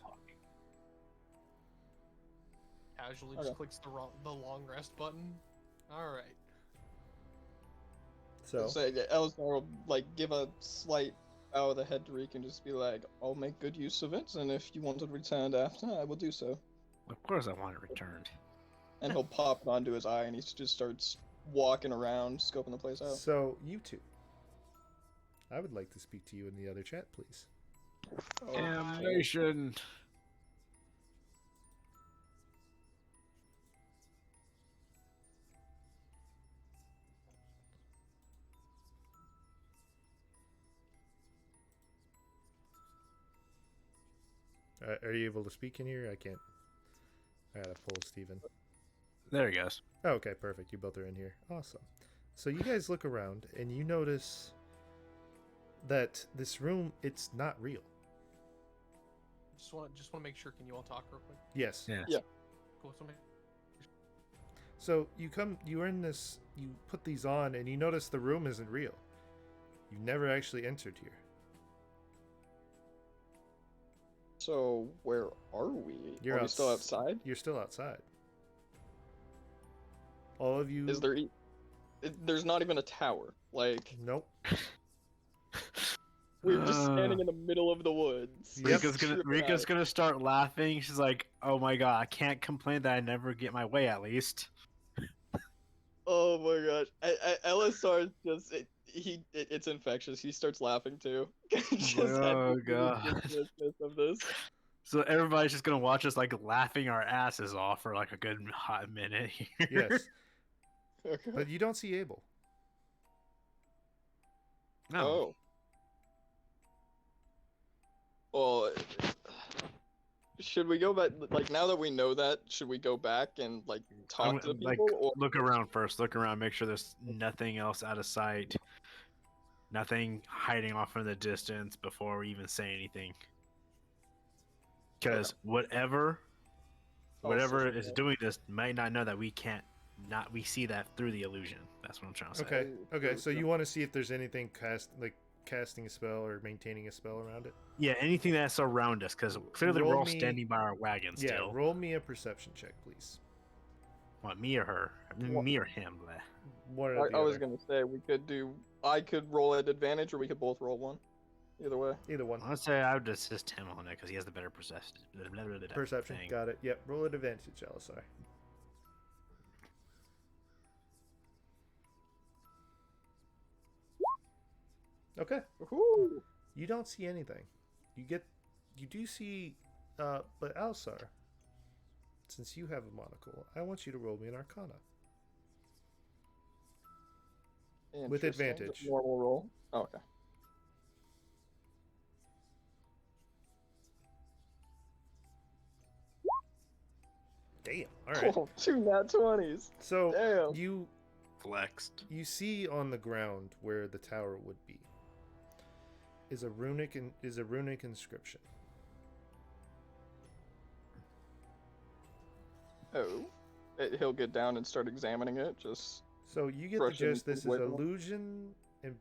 Casually Okay. just clicks the long rest button. All right. So So Alistar will like give a slight bow of the head to Rika and just be like, "I'll make good use of it, and if you want it returned after, I will do so." Of course, I want it returned. And he'll pop it onto his eye, and he just starts walking around, scoping the place out. So you two, I would like to speak to you in the other chat, please. Oh, Damnation. Are you able to speak in here? I can't. I gotta pull Steven. There he goes. Oh, okay, perfect. You both are in here. Awesome. So you guys look around and you notice that this room, it's not real. Just want to make sure. Can you all talk real quick? Yes. Yes. Yeah. Cool. So you're in this, you put these on and you notice the room isn't real. You never actually entered here. So where are we? You're are we still outs- outside? You're still outside. All of you. Is there? There's not even a tower. Like Nope. we're just standing in the middle of the woods. Yep. Rika's gonna start laughing. She's like, "Oh my god, I can't complain that I never get my way. At least." Oh my gosh, Elisar just it's infectious. He starts laughing too. Just at Oh, the God. ridiculousness of this. So everybody's just gonna watch us like laughing our asses off for like a good hot minute here. Yes. Okay. But you don't see Abel. No. Oh. Well, should we go back? Like now that we know that, should we go back and like talk to the Like, people? Or look around first. Look around. Make sure there's nothing else out of sight. Nothing hiding off in the distance before we even say anything. Because whatever Oh, is yeah. doing this might not know that we can't we see that through the illusion. That's what I'm trying to say. Okay. Oh, Okay. true, So true. you want to see if there's anything casting a spell or maintaining a spell around it? Yeah, anything that's around us, because clearly we're Roll all me- standing by our wagon Yeah. still. Roll me a perception check, please. What, me or her? Me or him? Bleh. One or the I was other. gonna say we could do. I could roll at advantage, or we could both roll one. Either way. Either one. I'd say I would assist him on it because he has the better perception. Perception. thing. Got it. Yep. Roll at advantage, Alisar. Okay. Woohoo! You don't see anything. You do see, but Alisar, since you have a monocle, I want you to roll me an Arcana. With Interesting. advantage. Normal roll. Oh, okay. Damn. All right. Oh, 2 nat 20s. So Damn. you Flexed. see on the ground where the tower would be is a runic inscription. Oh. He'll get down and start examining it. Just. So you get the Brushing gist. This is away from him. illusion, and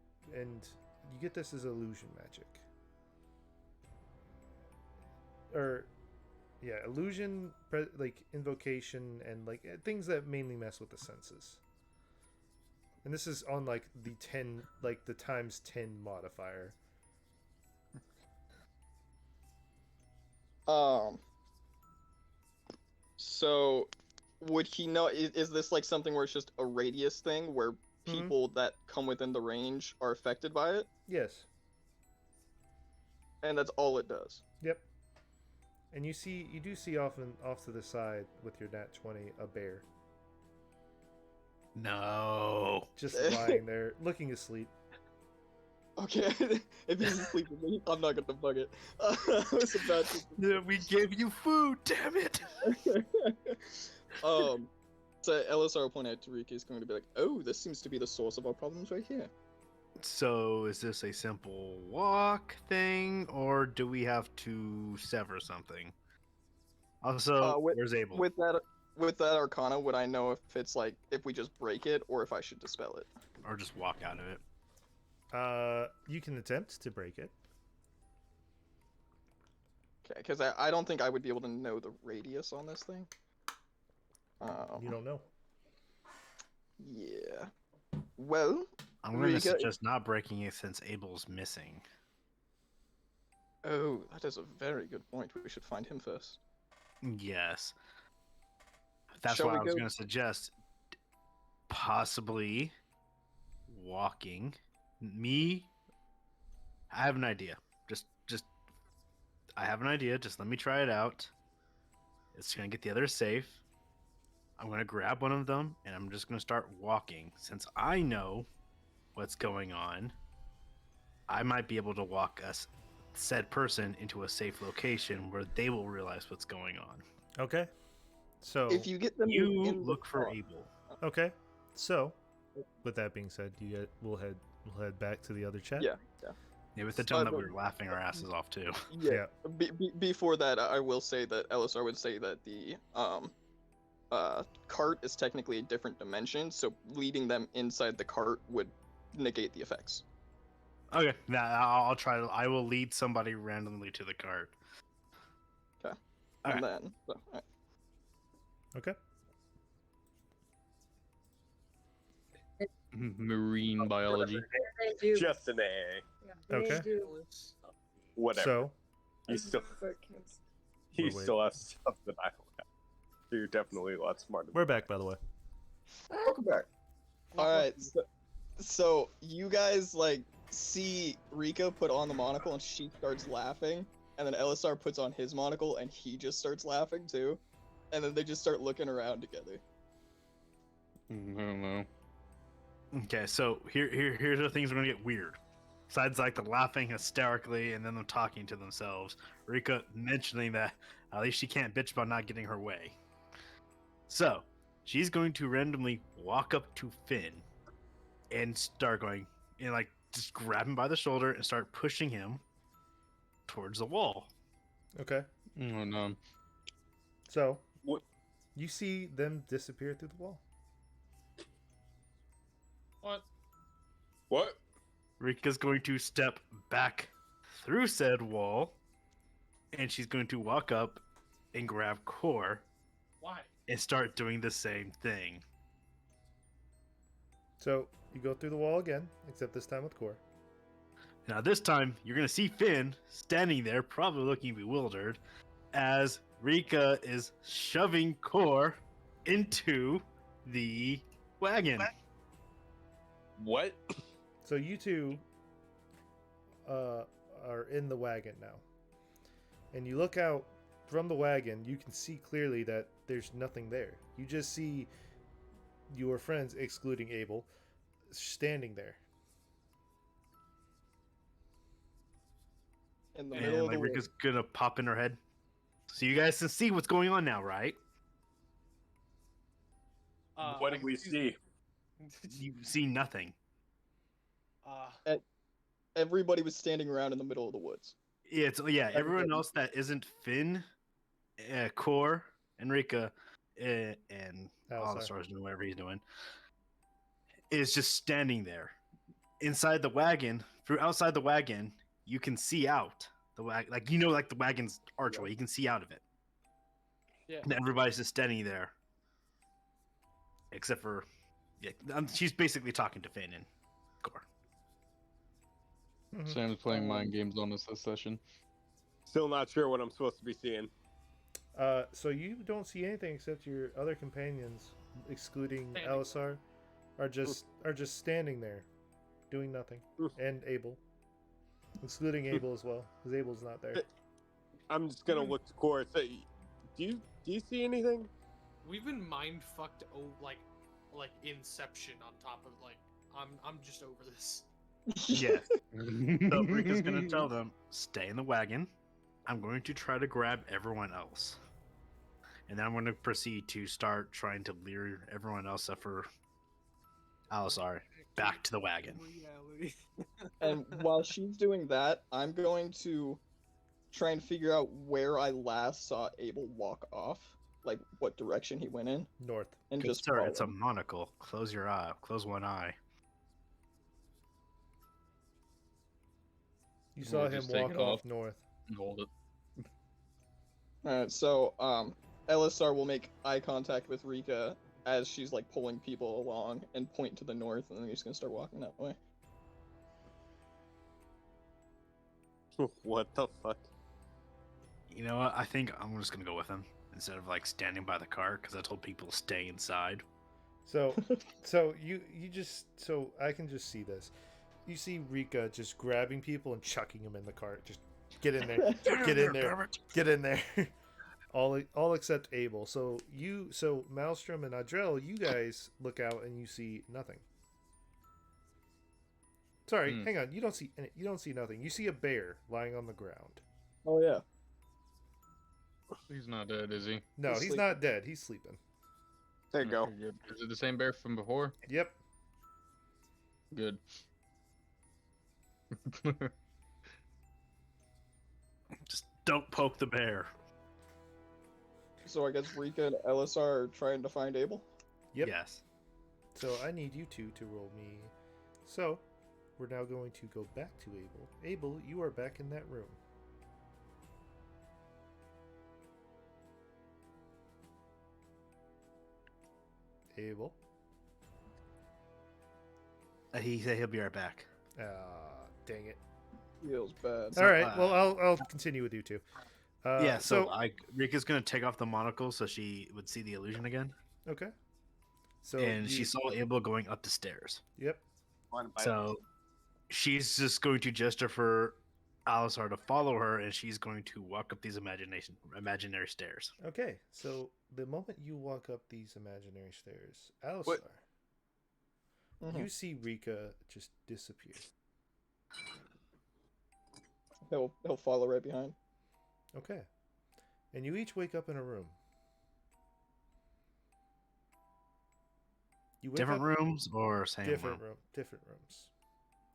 you get this as illusion magic. Or Yeah, illusion, like invocation, and like things that mainly mess with the senses. And this is on like the 10, like the times 10 modifier. So, would he know? Is this like something where it's just a radius thing where people that come within the range are affected by it? Yes. And that's all it does. Yep. And you do see often off to the side with your nat 20 a bear No. just lying there looking asleep. Okay, if he's asleep with me, I'm not gonna bug it. I was about to. Yeah, we gave you food, damn it. So LSR will point out to Rika is going to be like, "Oh, this seems to be the source of our problems right here." So is this a simple walk thing, or do we have to sever something? Also, where's Abel? With that Arcana, would I know if it's like if we just break it or if I should dispel it? Or just walk out of it? You can attempt to break it. Okay, because I don't think I would be able to know the radius on this thing. You don't know. Yeah. Well, I'm going to suggest not breaking it since Abel's missing. Oh, that is a very good point. We should find him first. Yes. That's Shall why we I was go- going to suggest possibly walking. Me, I have an idea. Just I have an idea. Just let me try it out. It's going to get the others safe. I'm going to grab one of them and I'm just going to start walking. Since I know what's going on, I might be able to walk us said person into a safe location where they will realize what's going on. Okay. So if you get them, You in look for car- Abel. Okay. So, with that being said, we'll head back to the other chat. Yeah. Yeah, with the tone that we were laughing our asses off too. Yeah. Before that, I will say that LSR would say that the cart is technically a different dimension, so leading them inside the cart would negate the effects. Okay, now I'll try to. I will lead somebody randomly to the cart. Okay. Okay. And then, alright. Okay. Marine biology. Just an A. Okay. Whatever. So, You still, We're you waiting. still have stuff that I don't have. You're definitely a lot smarter. we're back, by the way. Welcome back. All right. So you guys like see Rika put on the monocle and she starts laughing, and then LSR puts on his monocle and he just starts laughing too, and then they just start looking around together. I don't know. Okay, so here's the things are gonna get weird. Besides like the laughing hysterically and then them talking to themselves, Rika mentioning that at least she can't bitch about not getting her way. So she's going to randomly walk up to Finn and start going and like just grab him by the shoulder and start pushing him towards the wall. Okay. Oh no. So, What? you see them disappear through the wall. What? What? Rika's going to step back through said wall and she's going to walk up and grab Core Why? and start doing the same thing. So, you go through the wall again, except this time with Core. Now this time, you're going to see Finn standing there, probably looking bewildered, as Rika is shoving Core into the wagon. What? So you two are in the wagon now. And you look out from the wagon, you can see clearly that there's nothing there. You just see your friends, excluding Abel, standing there. In the And middle of like the Rika's going to pop in her head. So you guys can see what's going on now, right? What did we see? You see nothing. Everybody was standing around in the middle of the woods. Yeah, everyone else that isn't Finn, Core, Enrica, and all the Alistar. stars doing whatever he's doing, is just standing there. Inside the wagon, outside the wagon, you can see out the wagon, like the wagon's archway. You can see out of it. Yeah. And everybody's just standing there, except for, yeah, she's basically talking to Finn and Gore. Sam's playing mind games on us this session. Still not sure what I'm supposed to be seeing. So you don't see anything except your other companions, excluding Standing. Alisar, are just standing there, doing nothing, and Abel, excluding Abel as well, because Abel's not there. I'm just gonna look to Cora. Say, do you see anything? We've been mind fucked like Inception on top of like I'm just over this. Yes. So Rika's gonna tell them, stay in the wagon. I'm going to try to grab everyone else. And then I'm going to proceed to start trying to lure everyone else up for Alisar back to the wagon. Reality. And while she's doing that, I'm going to try and figure out where I last saw Abel walk off, like what direction he went in. North. And Good just sir, follow it's a him. monocle. Close your eye. Close one eye. You saw him just take walk it off off. north. And hold it. Alright, so Elisar will make eye contact with Rika as she's like pulling people along and point to the north, and then he's gonna start walking that way. What the fuck? You know what? I think I'm just going to go with him instead of like standing by the car because I told people to stay inside. So, you just I can just see this. You see Rika just grabbing people and chucking them in the cart. Just get in there, get in there, get in there. all except Abel. So Maelstrom and Adrel, you guys look out and you see nothing. Sorry, hang on. You don't see nothing. You see a bear lying on the ground. Oh yeah. He's not dead, is he? No, he's not dead. He's sleeping. There you go. Okay, good. Is it the same bear from before? Yep. Good. Just don't poke the bear. So I guess Rika and Elisar are trying to find Abel. Yep. Yes. So I need you two to roll me. So we're now going to go back to Abel. Abel, you are back in that room. Abel. He said he'll be right back. Ah, dang it. Feels bad. All right. Well, I'll continue with you two. Yeah. So Rika's gonna take off the monocle so she would see the illusion again. Okay. So And she saw Abel going up the stairs. Yep. So she's just going to gesture for Alisar to follow her, and she's going to walk up these imaginary stairs. Okay. So the moment you walk up these imaginary stairs, Alisar, you see Rika just disappear. He'll follow right behind. Okay. And you each wake up in a room. You wake Different up- rooms or same different room? different rooms.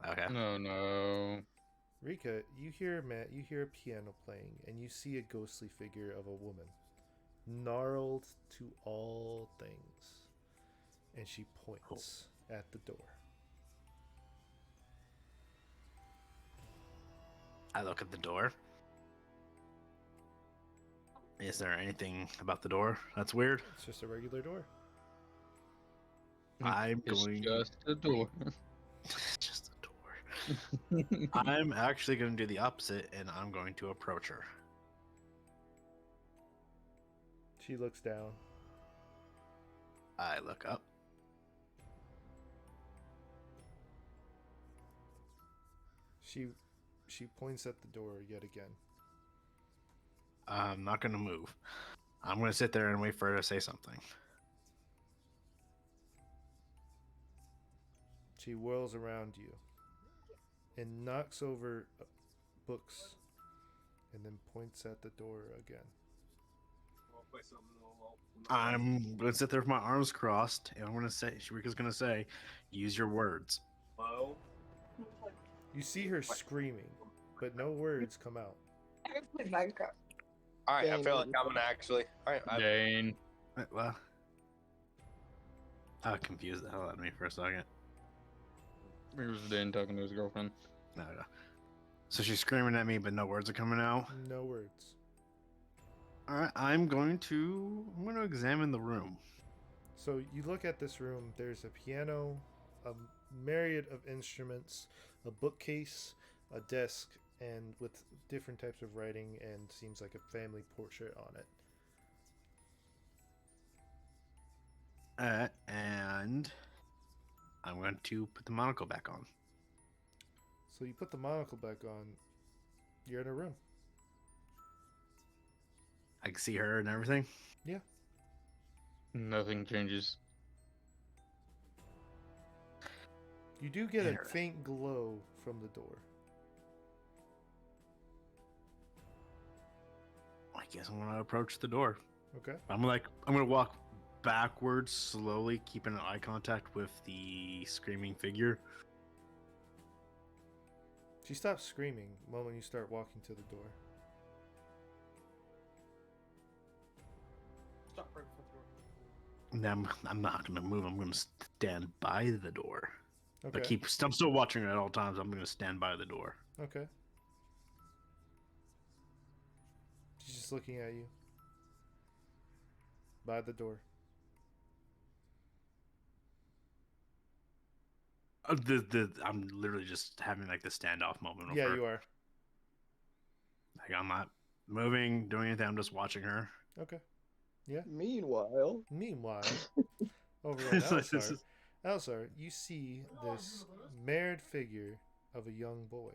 Okay. No. Rika, you hear a piano playing, and you see a ghostly figure of a woman, gnarled to all things, and she points at the door. I look at the door. Is there anything about the door that's weird? It's just a regular door. I'm It's going. just a door. Just a door. I'm actually going to do the opposite, and I'm going to approach her. She looks down. I look up. She points at the door yet again. I'm not going to move. I'm going to sit there and wait for her to say something. She whirls around you and knocks over books and then points at the door again. I'm going to sit there with my arms crossed, and I'm going to say, Shrika's going to say, use your words. Hello? You see her screaming, but no words come out. Alright, I feel like I'm gonna actually. Alright, Dane. Well, I confused the hell out of me for a second. It was Dane talking to his girlfriend. No. So she's screaming at me, but no words are coming out. No words. All right, I'm going to examine the room. So you look at this room. There's a piano, a myriad of instruments, a bookcase, a desk, and with different types of writing, and seems like a family portrait on it. And I'm going to put the monocle back on. So you put the monocle back on. You're in a room. I can see her and everything. Yeah. Nothing changes. You do get a Interesting. faint glow from the door. I guess I'm gonna approach the door. Okay. I'm gonna walk backwards slowly, keeping an eye contact with the screaming figure. She stops screaming when you start walking to the door. Stop right before the door. And then I'm not gonna move. I'm gonna stand by the door. Okay. But I'm still watching her at all times. I'm gonna stand by the door. Okay. She's just looking at you. By the door. I'm literally just having like the standoff moment. With Yeah, her. you are. Like, I'm not moving, doing anything. I'm just watching her. Okay. Yeah. Meanwhile, Over on It's like, Alsar, this is- Alsar, you see this married figure of a young boy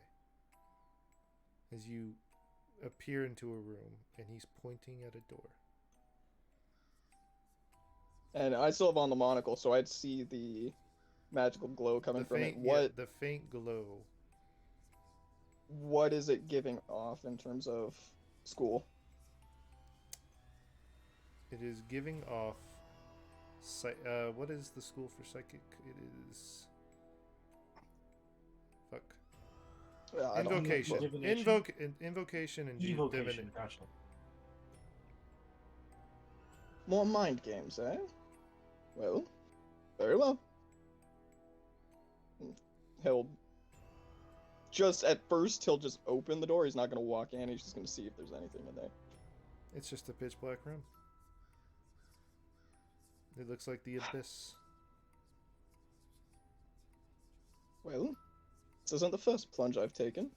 as you appear into a room, and he's pointing at a door. and I still have on the monocle, so I'd see the magical glow coming from it. The faint glow. What is it giving off in terms of school? It is giving off. What is the school for psychic? It is. Fuck. I don't know, Invocation. but- Invocation and Evocation. divination. Gotcha. More mind games, eh? Well, very well. He'll he'll just open the door. He's not gonna walk in. He's just gonna see if there's anything in there. It's just a pitch black room. It looks like the abyss. Well, this isn't the first plunge I've taken.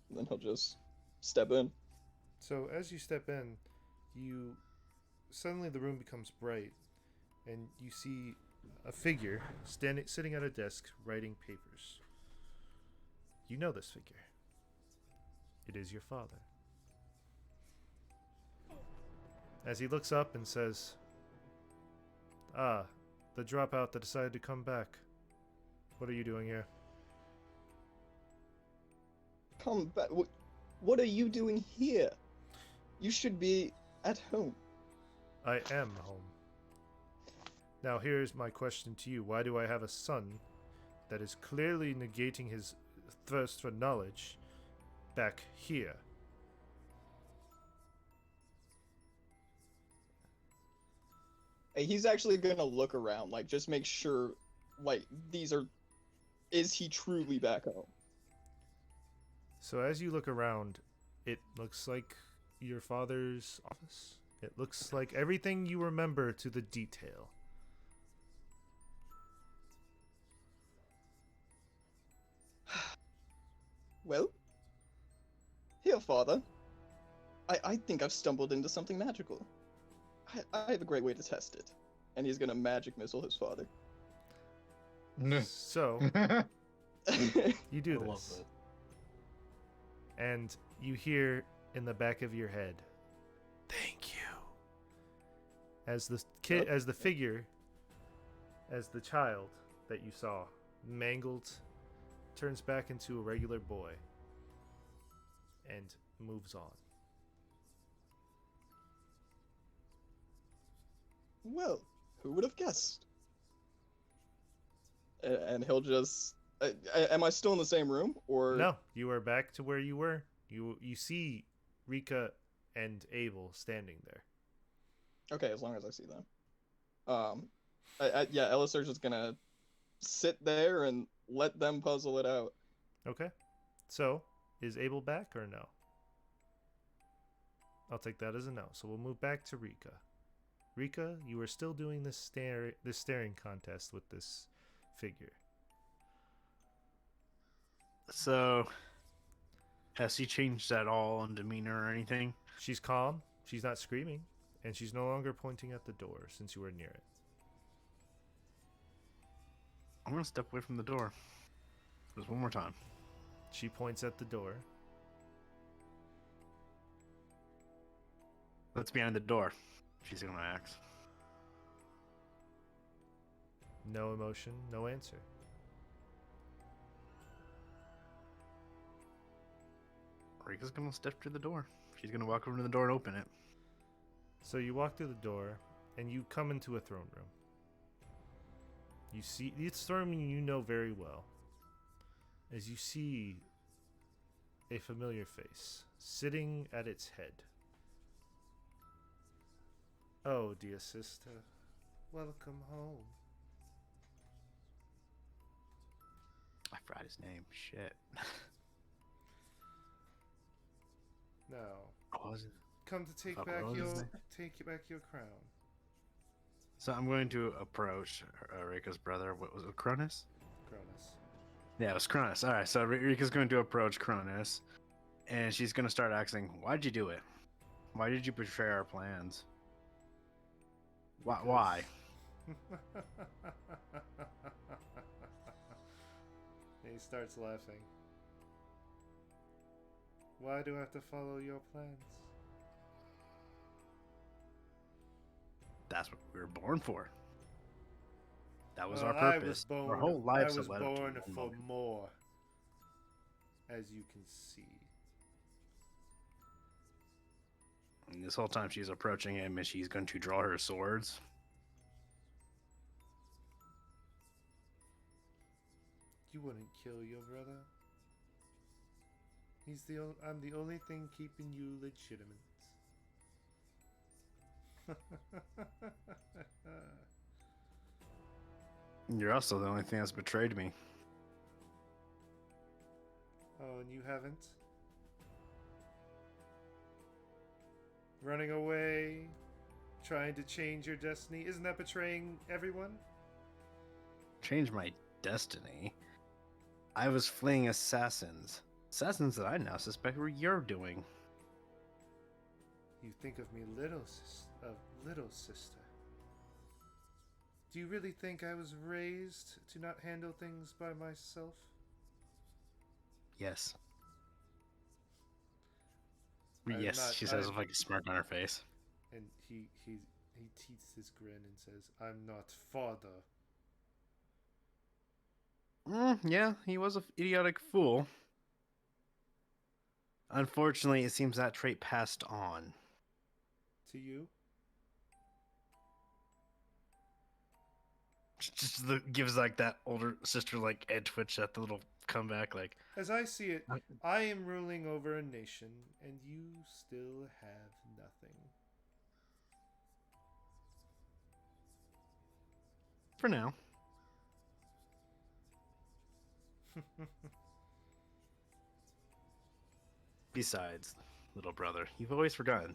And then he'll just step in. So as you step in, you suddenly the room becomes bright, and you see a figure sitting at a desk writing papers. You know this figure. It is your father. As he looks up and says, "Ah, the dropout that decided to come back. What are you doing here?" Come back. What are you doing here? You should be at home. I am home. Now here's my question to you. Why do I have a son that is clearly negating his thirst for knowledge back here? Hey, he's actually gonna look around, like, just make sure, like, is he truly back home? So as you look around, it looks like your father's office. It looks like everything you remember to the detail. Well, here, father. I think I've stumbled into something magical. I have a great way to test it. And he's gonna magic missile his father. So you do I love this, that. and you hear in the back of your head, "Thank you." As the kid, as the figure, as the child that you saw, mangled, turns back into a regular boy and moves on. Well, who would have guessed? And he'll just. Am I still in the same room, or No, you are back to where you were. You see Rika and Abel standing there. Okay, as long as I see them. Yeah, Elisar's just gonna sit there and let them puzzle it out. Okay. So, is Abel back or no? I'll take that as a no. So we'll move back to Rika. Rika, you are still doing this staring contest with this figure. So, has he changed at all in demeanor or anything? She's calm. She's not screaming, and she's no longer pointing at the door since you were near it. I'm gonna step away from the door. Just one more time. She points at the door. What's behind the door? She's gonna ask. No emotion, no answer. Rika's gonna step to the door. She's gonna walk over to the door and open it. So you walk through the door, and you come into a throne room. You see, it's throne room you know very well. As you see a familiar face sitting at its head. Oh, dear sister, welcome home. I forgot his name. Shit. Now, What was it? come to take Fuck, back what was his your name? your crown. So I'm going to approach Rika's brother. What was it? Cronus? Cronus. Yeah, it was Cronus. All right, so Rika's going to approach Cronus, and she's going to start asking, "Why'd you do it? Why did you betray our plans? Why?" He starts laughing. Why do I have to follow your plans? That's what we were born for. That was Well, our purpose. Our whole lives I was have led up to born one for moment. more, as you can see. And this whole time she's approaching him, and she's going to draw her swords. You wouldn't kill your brother. I'm the only thing keeping you legitimate. You're also the only thing that's betrayed me. Oh, and you haven't? Running away, trying to change your destiny. Isn't that betraying everyone? Change my destiny. I was fleeing assassins. Assassins that I now suspect were you're doing. You think of me little sister. Do you really think I was raised to not handle things by myself? Yes. I'm Yes, not- she says I'm- with like a smirk on her face. And he teats his grin and says, "I'm not father." Yeah, he was an idiotic fool. Unfortunately, it seems that trait passed on. To you? Just gives like that older sister like head twitch at the little comeback, like. As I see it, I am ruling over a nation, and you still have nothing. For now. Besides, little brother, you've always forgotten.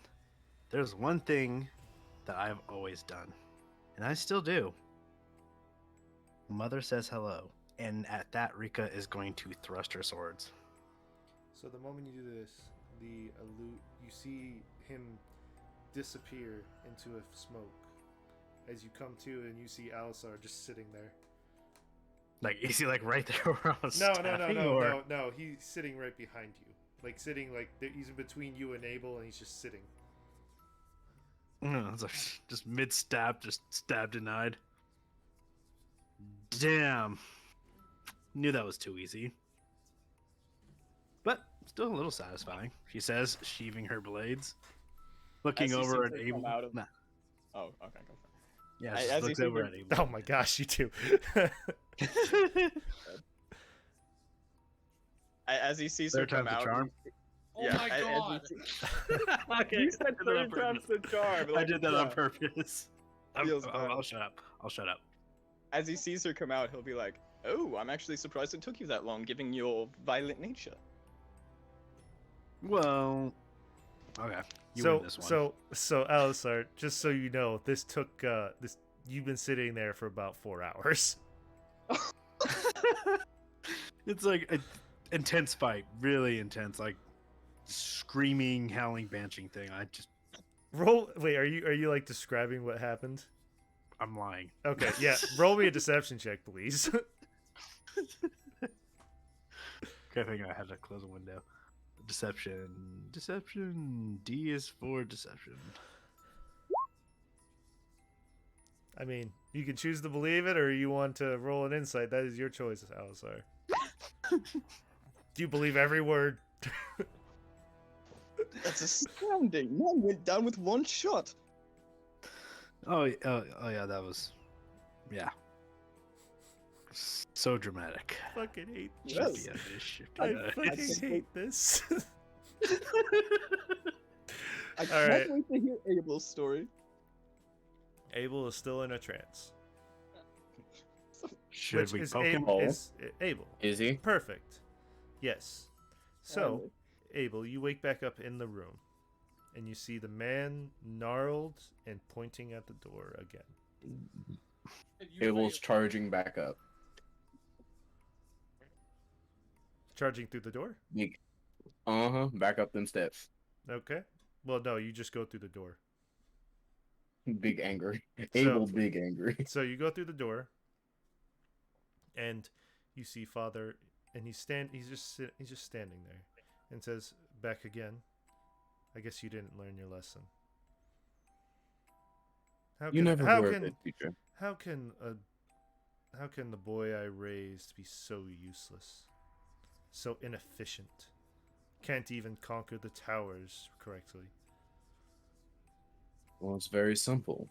There's one thing that I've always done, and I still do. Mother says hello, and at that, Rika is going to thrust her swords. So the moment you do this, you see him disappear into a smoke. As you come to, and you see Alisar just sitting there. Like, is he like right there where I was No, stabbing, he's sitting right behind you. Like sitting like he's in between you and Abel, and he's just sitting. No, it's like just mid-stab, just stab denied. Damn. Knew that was too easy. But still a little satisfying, she says, sheathing her blades. Looking As he over sees at her come Abel. out of- Nah. Oh, okay, go for it. Yeah, As she he looks sees over her- at Abel. Oh my gosh, you too. As he sees Third her come time's out. the charm. Oh my god! Okay, You said I did that on third time's the charm. I like, did that on yeah. purpose. Feels bad. I'll shut up. I'll shut up. As he sees her come out, he'll be like, "Oh, I'm actually surprised it took you that long, given your violent nature." Well, Okay. You So win this one. so Alisar, just so you know, this took this you've been sitting there for about 4 hours. It's like an intense fight, really intense, like screaming, howling, banshing thing. Wait, are you like describing what happened? I'm lying. Okay, yeah. Roll me a deception check, please. Okay, I think I had to close a window. Deception. D is for deception. I mean, you can choose to believe it or you want to roll an insight. That is your choice, Alisar. Do you believe every word? That's astounding. Man went down with one shot. Oh yeah, that was, yeah. So dramatic. Fucking hate Yes. I fucking hate this. I All can't right. wait to hear Abel's story. Abel is still in a trance. Should we poke him? Abel. Is he? Perfect. Yes. So, Finally. Abel, you wake back up in the room, and you see the man gnarled and pointing at the door again. Abel's charging back up. Charging through the door? Back up them steps. Okay. Well, no, you just go through the door. Big angry. So- Abel, big angry. So you go through the door, and you see Father, and he's just standing there, and says, "Back again. I guess you didn't learn your lesson." You never were a good teacher. How can the boy I raised be so useless, so inefficient? Can't even conquer the towers correctly. Well, it's very simple.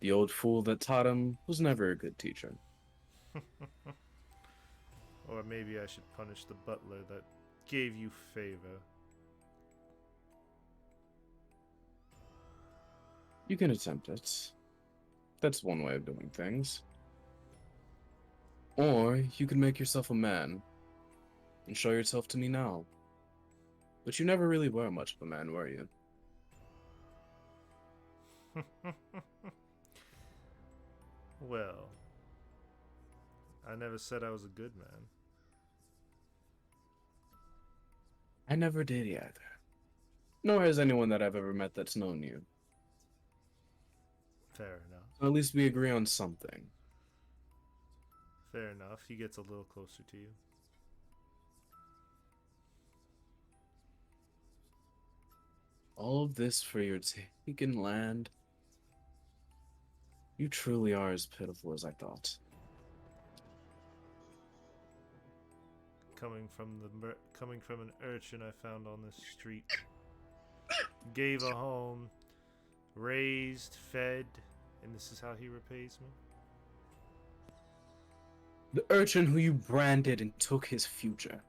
The old fool that taught him was never a good teacher. Or maybe I should punish the butler that gave you favor. You can attempt it. That's one way of doing things. Or you could make yourself a man and show yourself to me now. But you never really were much of a man, were you? Well, I never said I was a good man. I never did either. Nor has anyone that I've ever met that's known you. Fair enough. At least we agree on something. Fair enough. He gets a little closer to you. All of this for your taken land? You truly are as pitiful as I thought. Coming from an urchin I found on this street. Gave a home, raised, fed, and this is how he repays me. The urchin who you branded and took his future.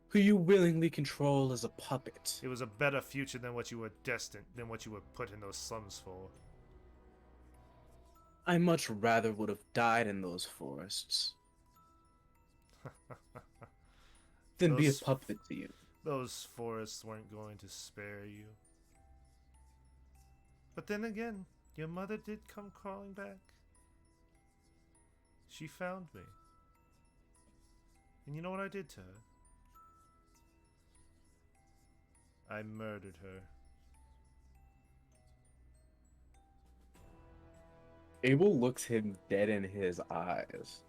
Who you willingly control as a puppet. It was a better future than what you were put in those slums for. I much rather would have died in those forests than be a Those- puppet to you. Those forests weren't going to spare you. But then again, your mother did come crawling back. She found me. And you know what I did to her? I murdered her. Abel looks him dead in his eyes.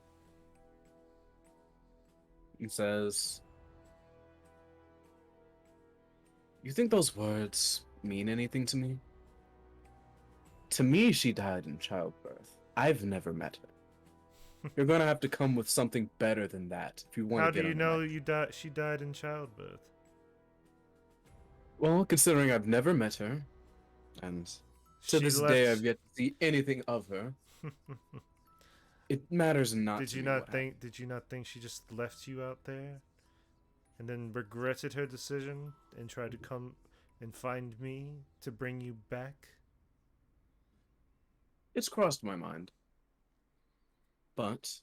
He says, "You think those words mean anything to me? To me, she died in childbirth. I've never met her. You're gonna have to come with something better than that if you want How to get do you on the know right. she died in childbirth? Well, considering I've never met her, and to She this day I've yet to see anything of her, it matters not Did to you me not what think? Did you not think she just left you out there, and then regretted her decision and tried to come and find me to bring you back? It's crossed my mind. But,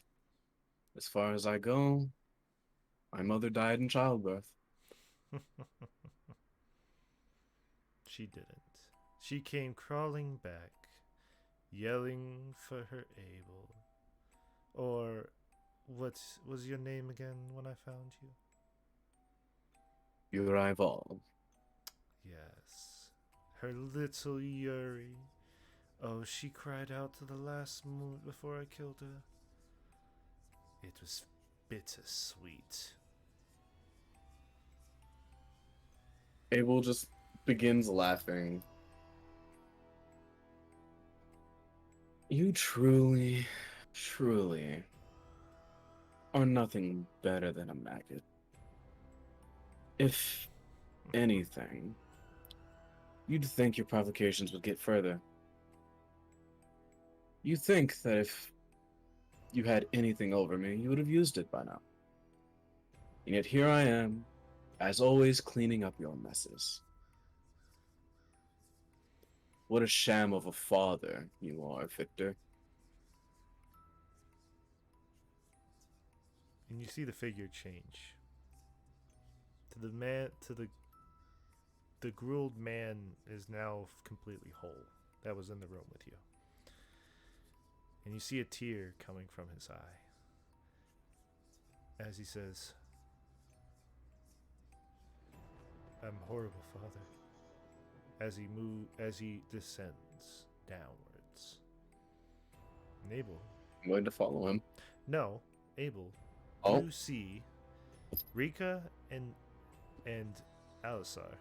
as far as I go, my mother died in childbirth. she didn't. She came crawling back, yelling for her Abel. Or, what was your name again when I found you? Your rival. Yes, her little Yuri. Oh, she cried out to the last moment before I killed her. It was bittersweet. Abel just begins laughing. You truly, truly are nothing better than a maggot. If anything, you'd think your provocations would get further. You think that if you had anything over me, you would have used it by now. And yet here I am, as always, cleaning up your messes. What a sham of a father you are, Victor. And you see the figure change. To the man, to the grilled man is now completely whole. That was in the room with you. And you see a tear coming from his eye as he says, I'm horrible, Father. As he descends downwards. And Abel. I'm going to follow him. No, Abel. Oh. You see Rika and Alisar.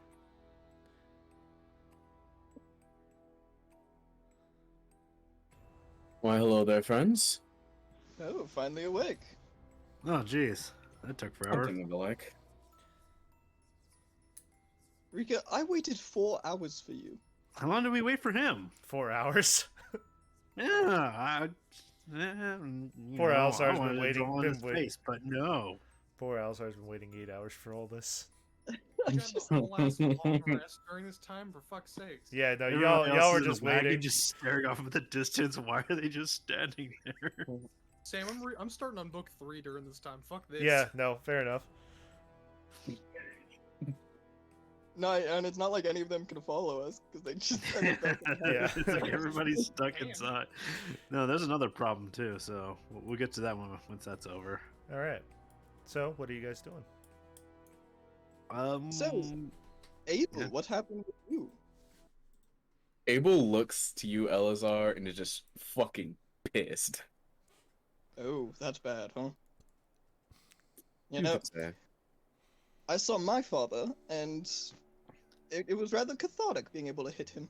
Why, hello there, friends. Oh, finally awake. Oh, jeez. That took forever. Something of the like. Rika, I waited 4 hours for you. How long did we wait for him? 4 hours. Yeah, 4 hours. I I've wanted been to waiting. draw on his face, but no. 4 hours. I've been waiting 8 hours for all this. I got this last long rest during this time, for fuck's sakes. Yeah, no, Everybody y'all else were is in just the wagon, waiting. just staring off in the distance. Why are they just standing there? Sam, I'm starting on book 3 during this time. Fuck this. Yeah, no, fair enough. No, and it's not like any of them can follow us because they just ended back in the Yeah. It's like everybody's stuck Damn. inside. No, there's another problem too, so we'll get to that one once that's over. All right. So, what are you guys doing? So, Abel, Yeah. what happened with you? Abel looks to you, Elazar, and is just fucking pissed. Oh, that's bad, huh? You You know, could say. I saw my father, and it was rather cathartic being able to hit him.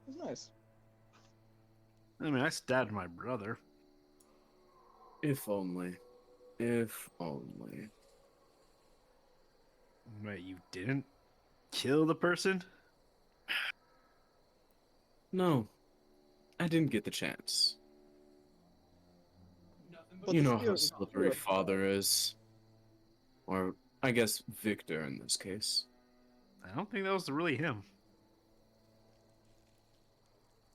It was nice. I mean, I stabbed my brother. If only. If only. Wait, you didn't kill the person? No. I didn't get the chance. Nothing But You the know how spirit is slippery pure. father is. Or, I guess, Victor in this case. I don't think that was really him.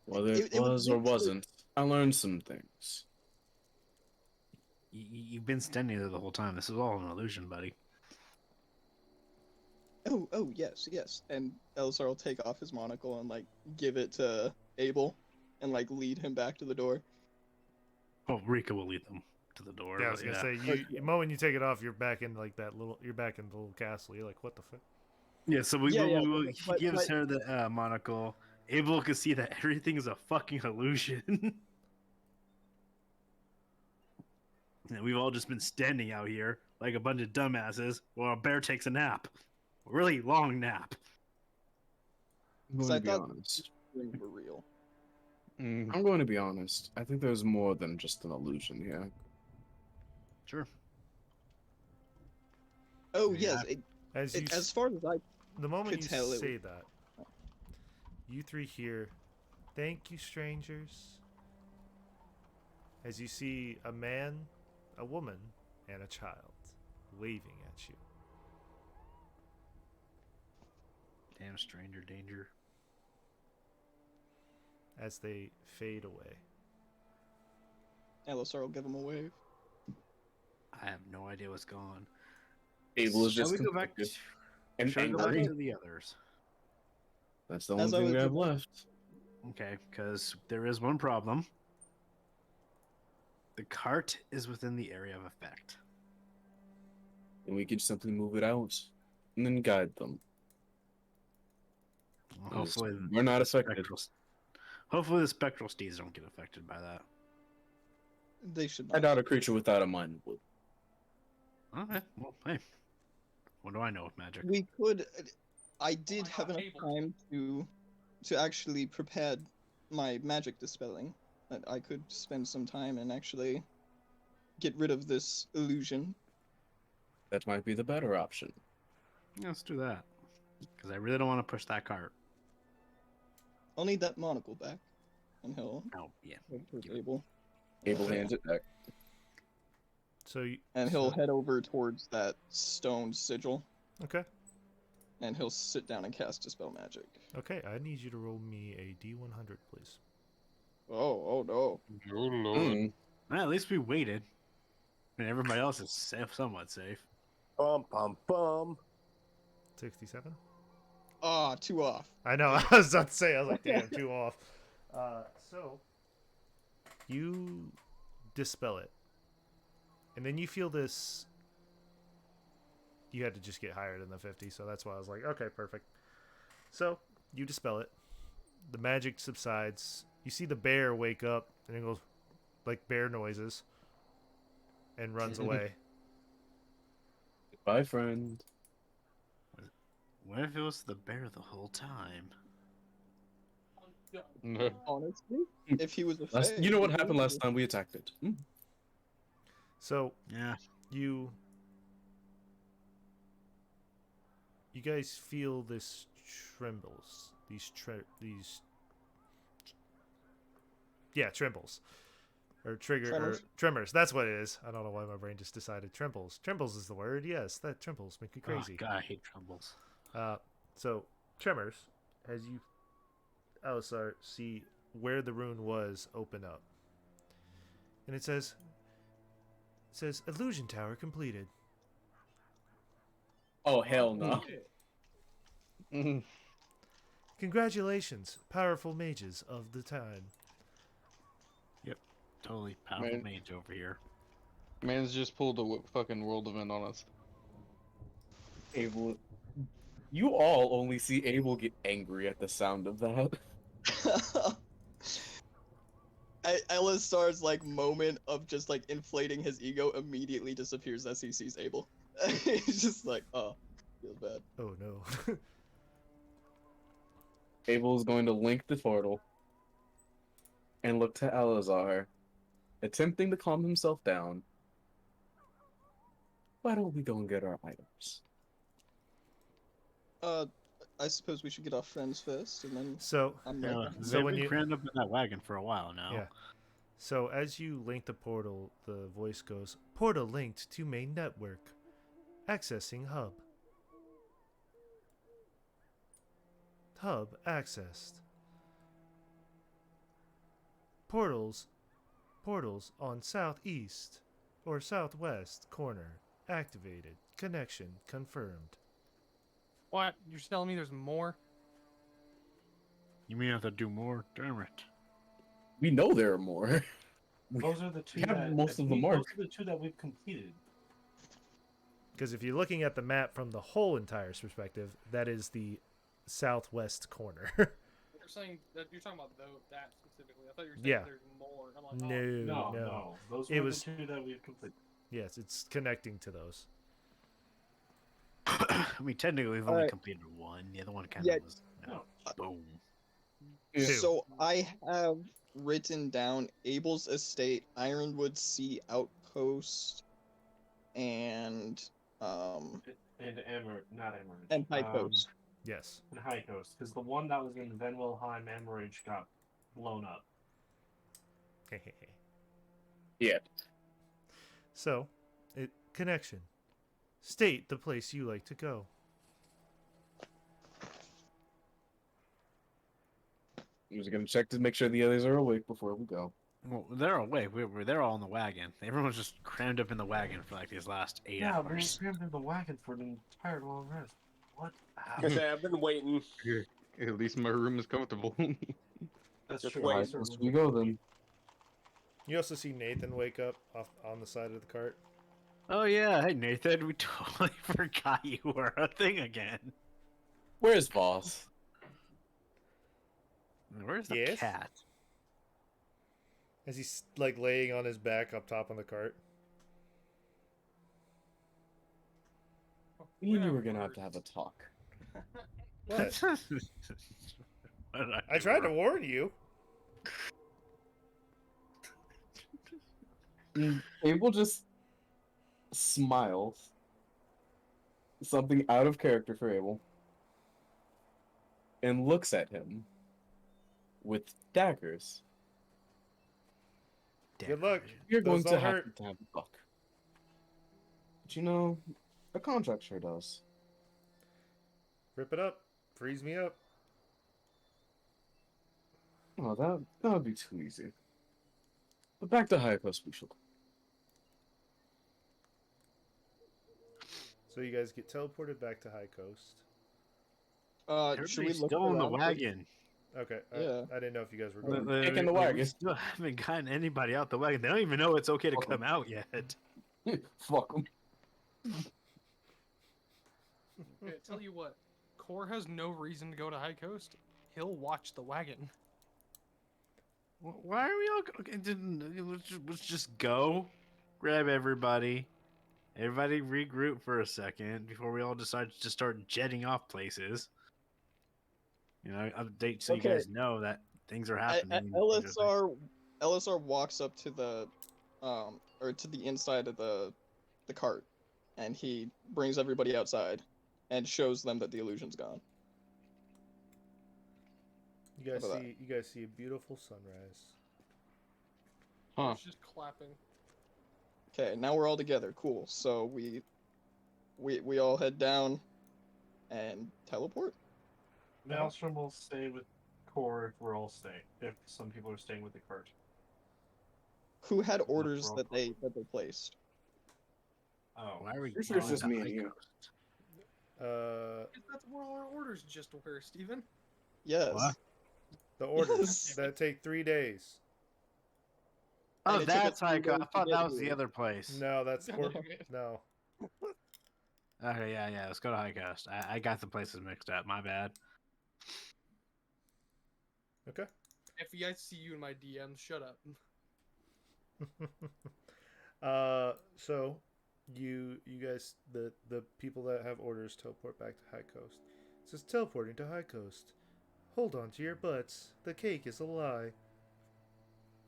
Whether it It was was or Victor. wasn't, I learned some things. You've been standing there the whole time. This is all an illusion, buddy. Oh, yes, yes. And Elzar will take off his monocle and, like, give it to Abel and, like, lead him back to the door. Oh, Rika will lead them to the door. Yeah, I but was gonna yeah. say, the moment you take it off, you're back in like that little. You're back in the little castle. You're like, what the fuck? Yeah, so he but- gives but- her the monocle. Abel can see that everything is a fucking illusion. And we've all just been standing out here like a bunch of dumbasses while a bear takes a nap. A really long nap. I'm Because going I to be thought honest. things were real. I'm going to be honest. I think there's more than just an illusion here. Sure. Oh, Yeah. yes. As you, As far as I the moment could you tell, it say that, you three hear, "Thank you, strangers." As you see a man, a woman, and a child waving at you. Damn stranger danger. As they fade away. Elzar will give him a wave. I have no idea what's going on. Abel is Shall just we go back? conflicted and Shall we go back angry. to the others? That's the only As I thing we was have left. Okay, because there is one problem. The cart is within the area of effect. And we could simply move it out and then guide them. Well, Yes, hopefully, we're not the affected. hopefully the spectral steeds don't get affected by that. They should I not. doubt a creature without a mind would. Okay, well, hey, what do I know with magic? We could. I did my have God, enough Abel. time to actually prepare my magic dispelling. That I could spend some time and actually get rid of this illusion. That might be the better option. Yeah, let's do that. Because I really don't want to push that cart. I'll need that monocle back, and he'll Oh, yeah. head towards Give it. Abel. Abel Okay. hands it back. So you, And he'll so- head over towards that stone sigil, Okay. and he'll sit down and cast Dispel Magic. Okay. I need you to roll me a D100, please. Oh no. Oh lord. Mm. Well, at least we waited. And everybody else is safe, somewhat safe. Bum bum bum. 67. Ah, 2 off. I know. I was about to say. I was like, damn, 2 off. So you dispel it, and then you feel this. You had to just get higher than the 50, so that's why I was like, okay, perfect. So you dispel it. The magic subsides. You see the bear wake up, and it goes like bear noises, and runs away. Bye, friend. What if it was the bear the whole time? Honestly, if he was a fae, You know what he happened would last time we attacked it? Hmm? So Yeah. you guys feel this trembles. These trembles. Or trigger Tremors? or tremors. That's what it is. I don't know why my brain just decided trembles. Trembles is the word. Yes, that trembles make me crazy. Oh, God, I hate trembles. So tremors, as you Alisar see where the rune was open up. And it says illusion tower completed. Oh, hell no. Congratulations, powerful mages of the time. Yep, totally powerful Man. mage over here. Man's just pulled a fucking world event on us. Abel. You all only see Abel get angry at the sound of that. Elisar's like moment of just like inflating his ego immediately disappears as he sees Abel. He's just like, oh, feels bad. Oh no. Abel is going to link the portal and look to Alizar, attempting to calm himself down. Why don't we go and get our items? I suppose we should get our friends first, and then So I'm Yeah, like, So when we've you- crammed up in that wagon for a while now. Yeah. So as you link the portal, the voice goes, "Portal linked to main network. Accessing hub. Hub accessed. Portals on southeast or southwest corner activated. Connection confirmed." What? You're telling me there's more? You mean I have to do more? Damn it. We know there are more. Those are the two have that most of the mark. Those are the two that we've completed. Because if you're looking at the map from the whole entire perspective, that is the southwest corner. You're saying that you're talking about that specifically. I thought you were saying Yeah. there's more. I'm like, oh, No. Those It were was- the two that we've completed. Yes, it's connecting to those. I mean, technically, we've only Alright. completed one. The other one kind of Yeah. was, boom. Two. so I have written down Abel's estate, Ironwood Sea Outpost, and And not Emerald. and High Coast. Yes. And High Coast, because the one that was in Venwilheim Emerage got blown up. Yeah. So, connection. State the place you like to go. I was gonna check to make sure the others are awake before we go. Well, they're awake. They're all in the wagon. Everyone's just crammed up in the wagon for like these last 8 Yeah, we hours. crammed in the wagon for an entire long rest. What Like I say, I've been waiting. At least my room is comfortable. That's Just true. wait. Nicer Let's room we with go the- then. You also see Nathan wake up off on the side of the cart. Oh yeah, hey Nathan, we totally forgot you were a thing again. Where's Voss? Where's the Yes? cat? As he's like laying on his back up top on the cart. We knew we were gonna have to have a talk. What? What did I do tried to wrong? warn you. Abel just smiles. Something out of character for Abel. And looks at him with daggers. Good luck. You're going Those to don't have hurt. to have a talk. But you know, a contract sure does. Rip it up. Freeze me up. Oh, that would be too easy. But back to High Coast we shall. So you guys get teleported back to High Coast. Should we Everybody's look still in the around for- wagon. Okay. Yeah. I didn't know if you guys were We- going. we- Kick in the we wagon. still haven't gotten anybody out the wagon. They don't even know it's okay to Fuck 'em. come out yet. Fuck them. Okay, tell you what, Core has no reason to go to High Coast. He'll watch the wagon. Why are we all? Okay, let's just go, grab everybody. Everybody regroup for a second before we all decide to start jetting off places. You know, update so Okay. you guys know that things are happening. LSR walks up to the or to the inside of the cart, and he brings everybody outside and shows them that the illusion's gone. You guys How about see a beautiful sunrise. Huh. It's just clapping. Okay, now we're all together. Cool. So we all head down and teleport. Maelstrom will stay with Core if we're all staying. If some people are staying with the cart. Who had orders we're all that they placed? Oh, Why are we? Pretty sure it's going just to me and High you. Coast? That's where all our orders just were, Steven. Yes. What? The orders Yes. that take 3 days. Oh, And it took us that's 3 High days Coast. I to thought get that was the here. other place. No, that's No, or, man. no. Okay, yeah. Let's go to High Coast. I got the places mixed up. My bad. Okay. If I see you in my DMs, shut up. So you guys, the people that have orders teleport back to High Coast. It says teleporting to High Coast. Hold on to your butts. The cake is a lie.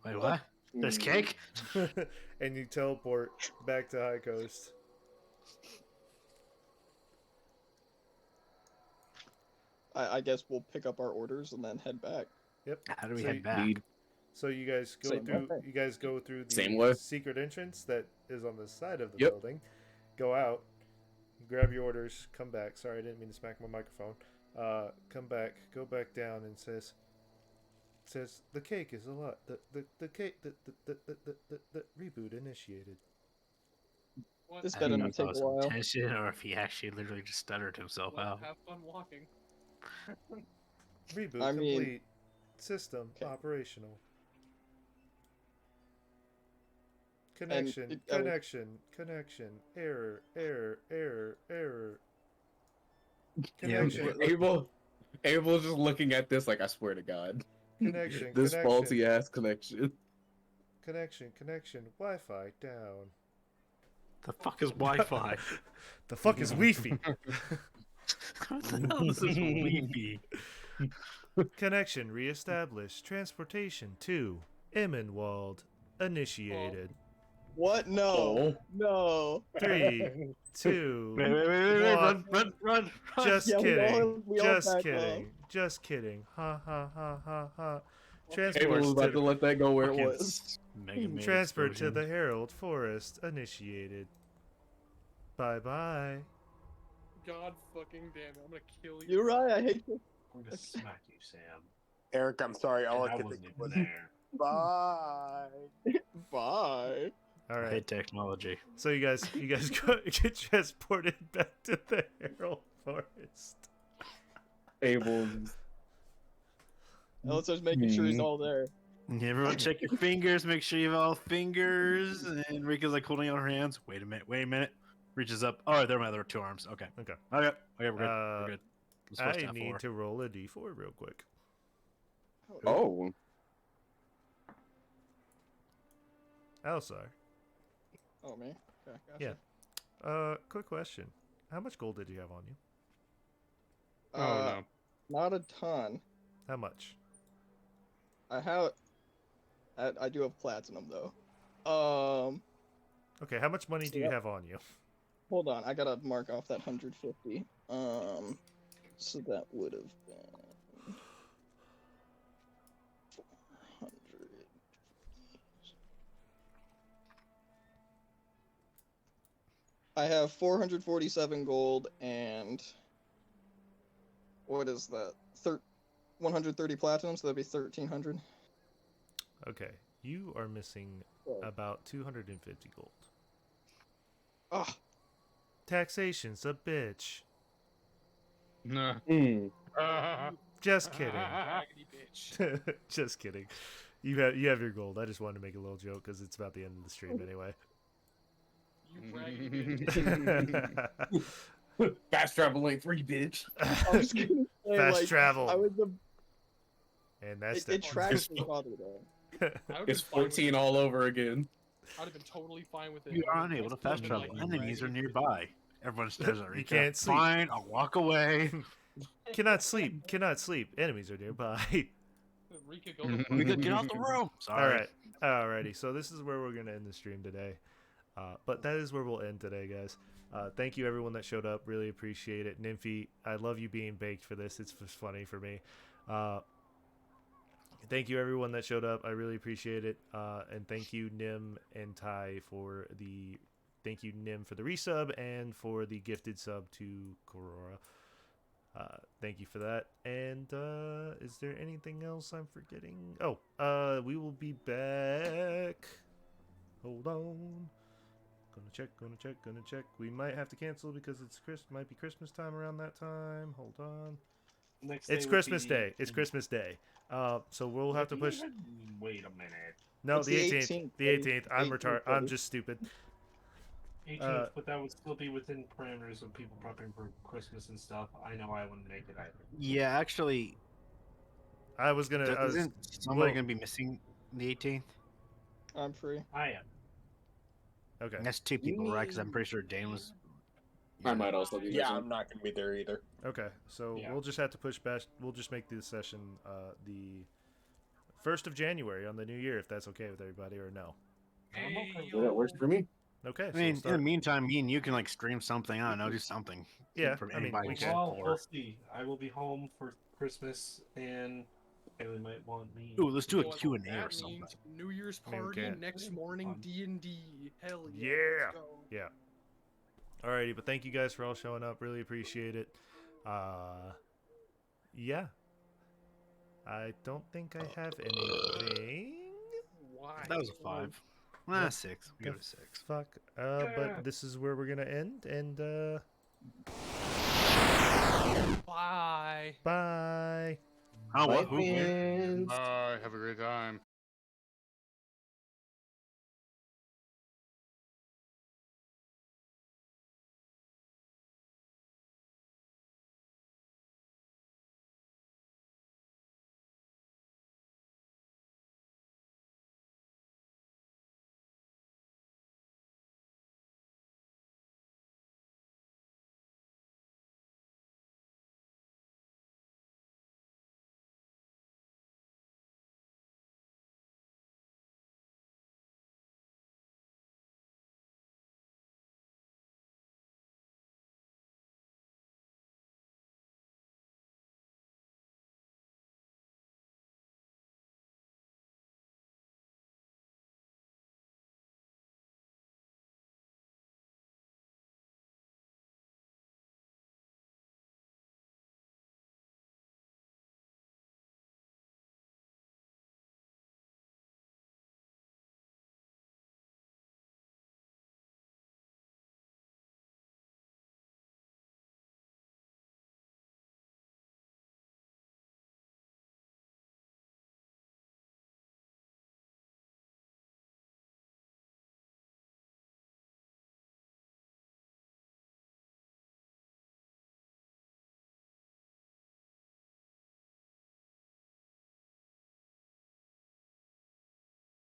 Wait, what? There's cake? And you teleport back to High Coast. I guess we'll pick up our orders and then head back. Yep. How do we So head you- back? Indeed. So you guys go Same through. way. You guys go through the Same way. secret entrance that is on the side of the Yep. building. Go out, grab your orders, come back. Sorry, I didn't mean to smack my microphone. Come back, go back down, and says the cake is a lot. The cake the reboot initiated. What? This I better don't know not if that take was a while. intention or if he actually literally just stuttered himself Well, out. have fun walking. Reboot I mean- complete. System Okay. operational. Connection, it- connection. Error. Yeah, Connection. Abel's just looking at this like, I swear to God. Connection, This connection. faulty ass connection. Connection. Wi-Fi down. The fuck is Wi-Fi? The fuck is Wi-Fi? What the hell is this Wi-Fi? Connection reestablished. Transportation to Emmenwald initiated. What? No. Oh. No. 3, 2, Wait, One. run. Just Yeah, we kidding. all Just back kidding. Just kidding. Ha ha ha ha ha. Abel was Transport about to to let that go where it Fucking was. Mega Man Transfer to explosion. the Herald Forest initiated. Bye bye. God fucking damn it, I'm gonna kill you. You're right. I hate you. I'm gonna smack you, Sam. Eric, I'm sorry. All And I I could wasn't think even was there. bye. Bye. All I right. hate technology. So you guys go, get transported back to the Herald Forest. Abel Elisar's making sure he's all there. Everyone check your fingers. Make sure you have all fingers. And Rika's like holding out her hands. Wait a minute. Reaches up. Oh, there are my other two arms. Okay. Okay. We're good. We're good. I'm supposed to I have need four. to roll a d4 real quick. Oh. Elisar. Oh, me? Okay, gotcha. Yeah. Quick question. How much gold did you have on you? Oh no. Not a ton. How much? I do have platinum though. Okay, how much money do you have on you? Hold on, I gotta mark off that 150. So that would have been 400. I have 447 gold and what is that? 130 platinum, so that'd be 1300. Okay, you are missing about 250 gold. Ah, Taxation's a bitch. No. Just kidding. Raggedy bitch. Just kidding. You have your gold. I just wanted to make a little joke because it's about the end of the stream anyway. You raggedy bitch. Fast travel ain't free, bitch. I was gonna say, Fast like, travel. I was And that's it tracks me farther though. It's 14 all over again. I'd have been totally fine with it. You are unable to fast travel. Enemies are nearby. Everyone stares at Rika. You can't sleep. Fine, I'll walk away. Cannot sleep. Cannot sleep. Enemies are nearby. Rika, go to Rika, get out the room. Sorry. All right. Alrighty. So this is where we're gonna end the stream today. But that is where we'll end today, guys. Thank you everyone that showed up. Really appreciate it. Nymphy, I love you being baked for this. It's just funny for me. Thank you everyone that showed up. I really appreciate it. And thank you Nim and Ty for the resub and for the gifted sub to Korora. Thank you for that. And is there anything else I'm forgetting? Oh, we will be back. Hold on. Gonna check. We might have to cancel because might be Christmas time around that time. Hold on. It's Christmas Day. It's Christmas Day. So we'll have to push. Wait a minute. No, It's the the 18th. 18th, The 18th. I'm retarded. I'm just stupid. 18th, but that would still be within parameters of people prepping for Christmas and stuff. I know I wouldn't make it either. Yeah, actually, I was gonna. isn't somebody gonna be missing the 18th? I'm free. I am. Okay. That's two people, right? Because I'm pretty sure Dane was. I might also be Yeah, missing. I'm not gonna be there either. Okay. So Yeah. we'll just have to push back. We'll just make this session the 1st of January on the new year, if that's okay with everybody, or no. Yeah, that works for me. Okay. I So mean, we'll in start- the meantime, me and you can like stream something. I don't know, do something. Yeah, From I mean, anybody we except can. Well, for- we'll see. I will be home for Christmas, and Haley might want me. Ooh, let's do a Well, Q&A that or something. means New Year's I mean, party can't- next morning. D&D. Hell yeah. Yeah. Let's go. Yeah. Alrighty, but thank you guys for all showing up. Really appreciate it. Yeah. I don't think I have anything. Why? That was a 5. Yeah. 6. We go to 6. Fuck. But this is where we're gonna end, and Bye. bye. Oh, what? Bye, fans. Bye. Have a great time.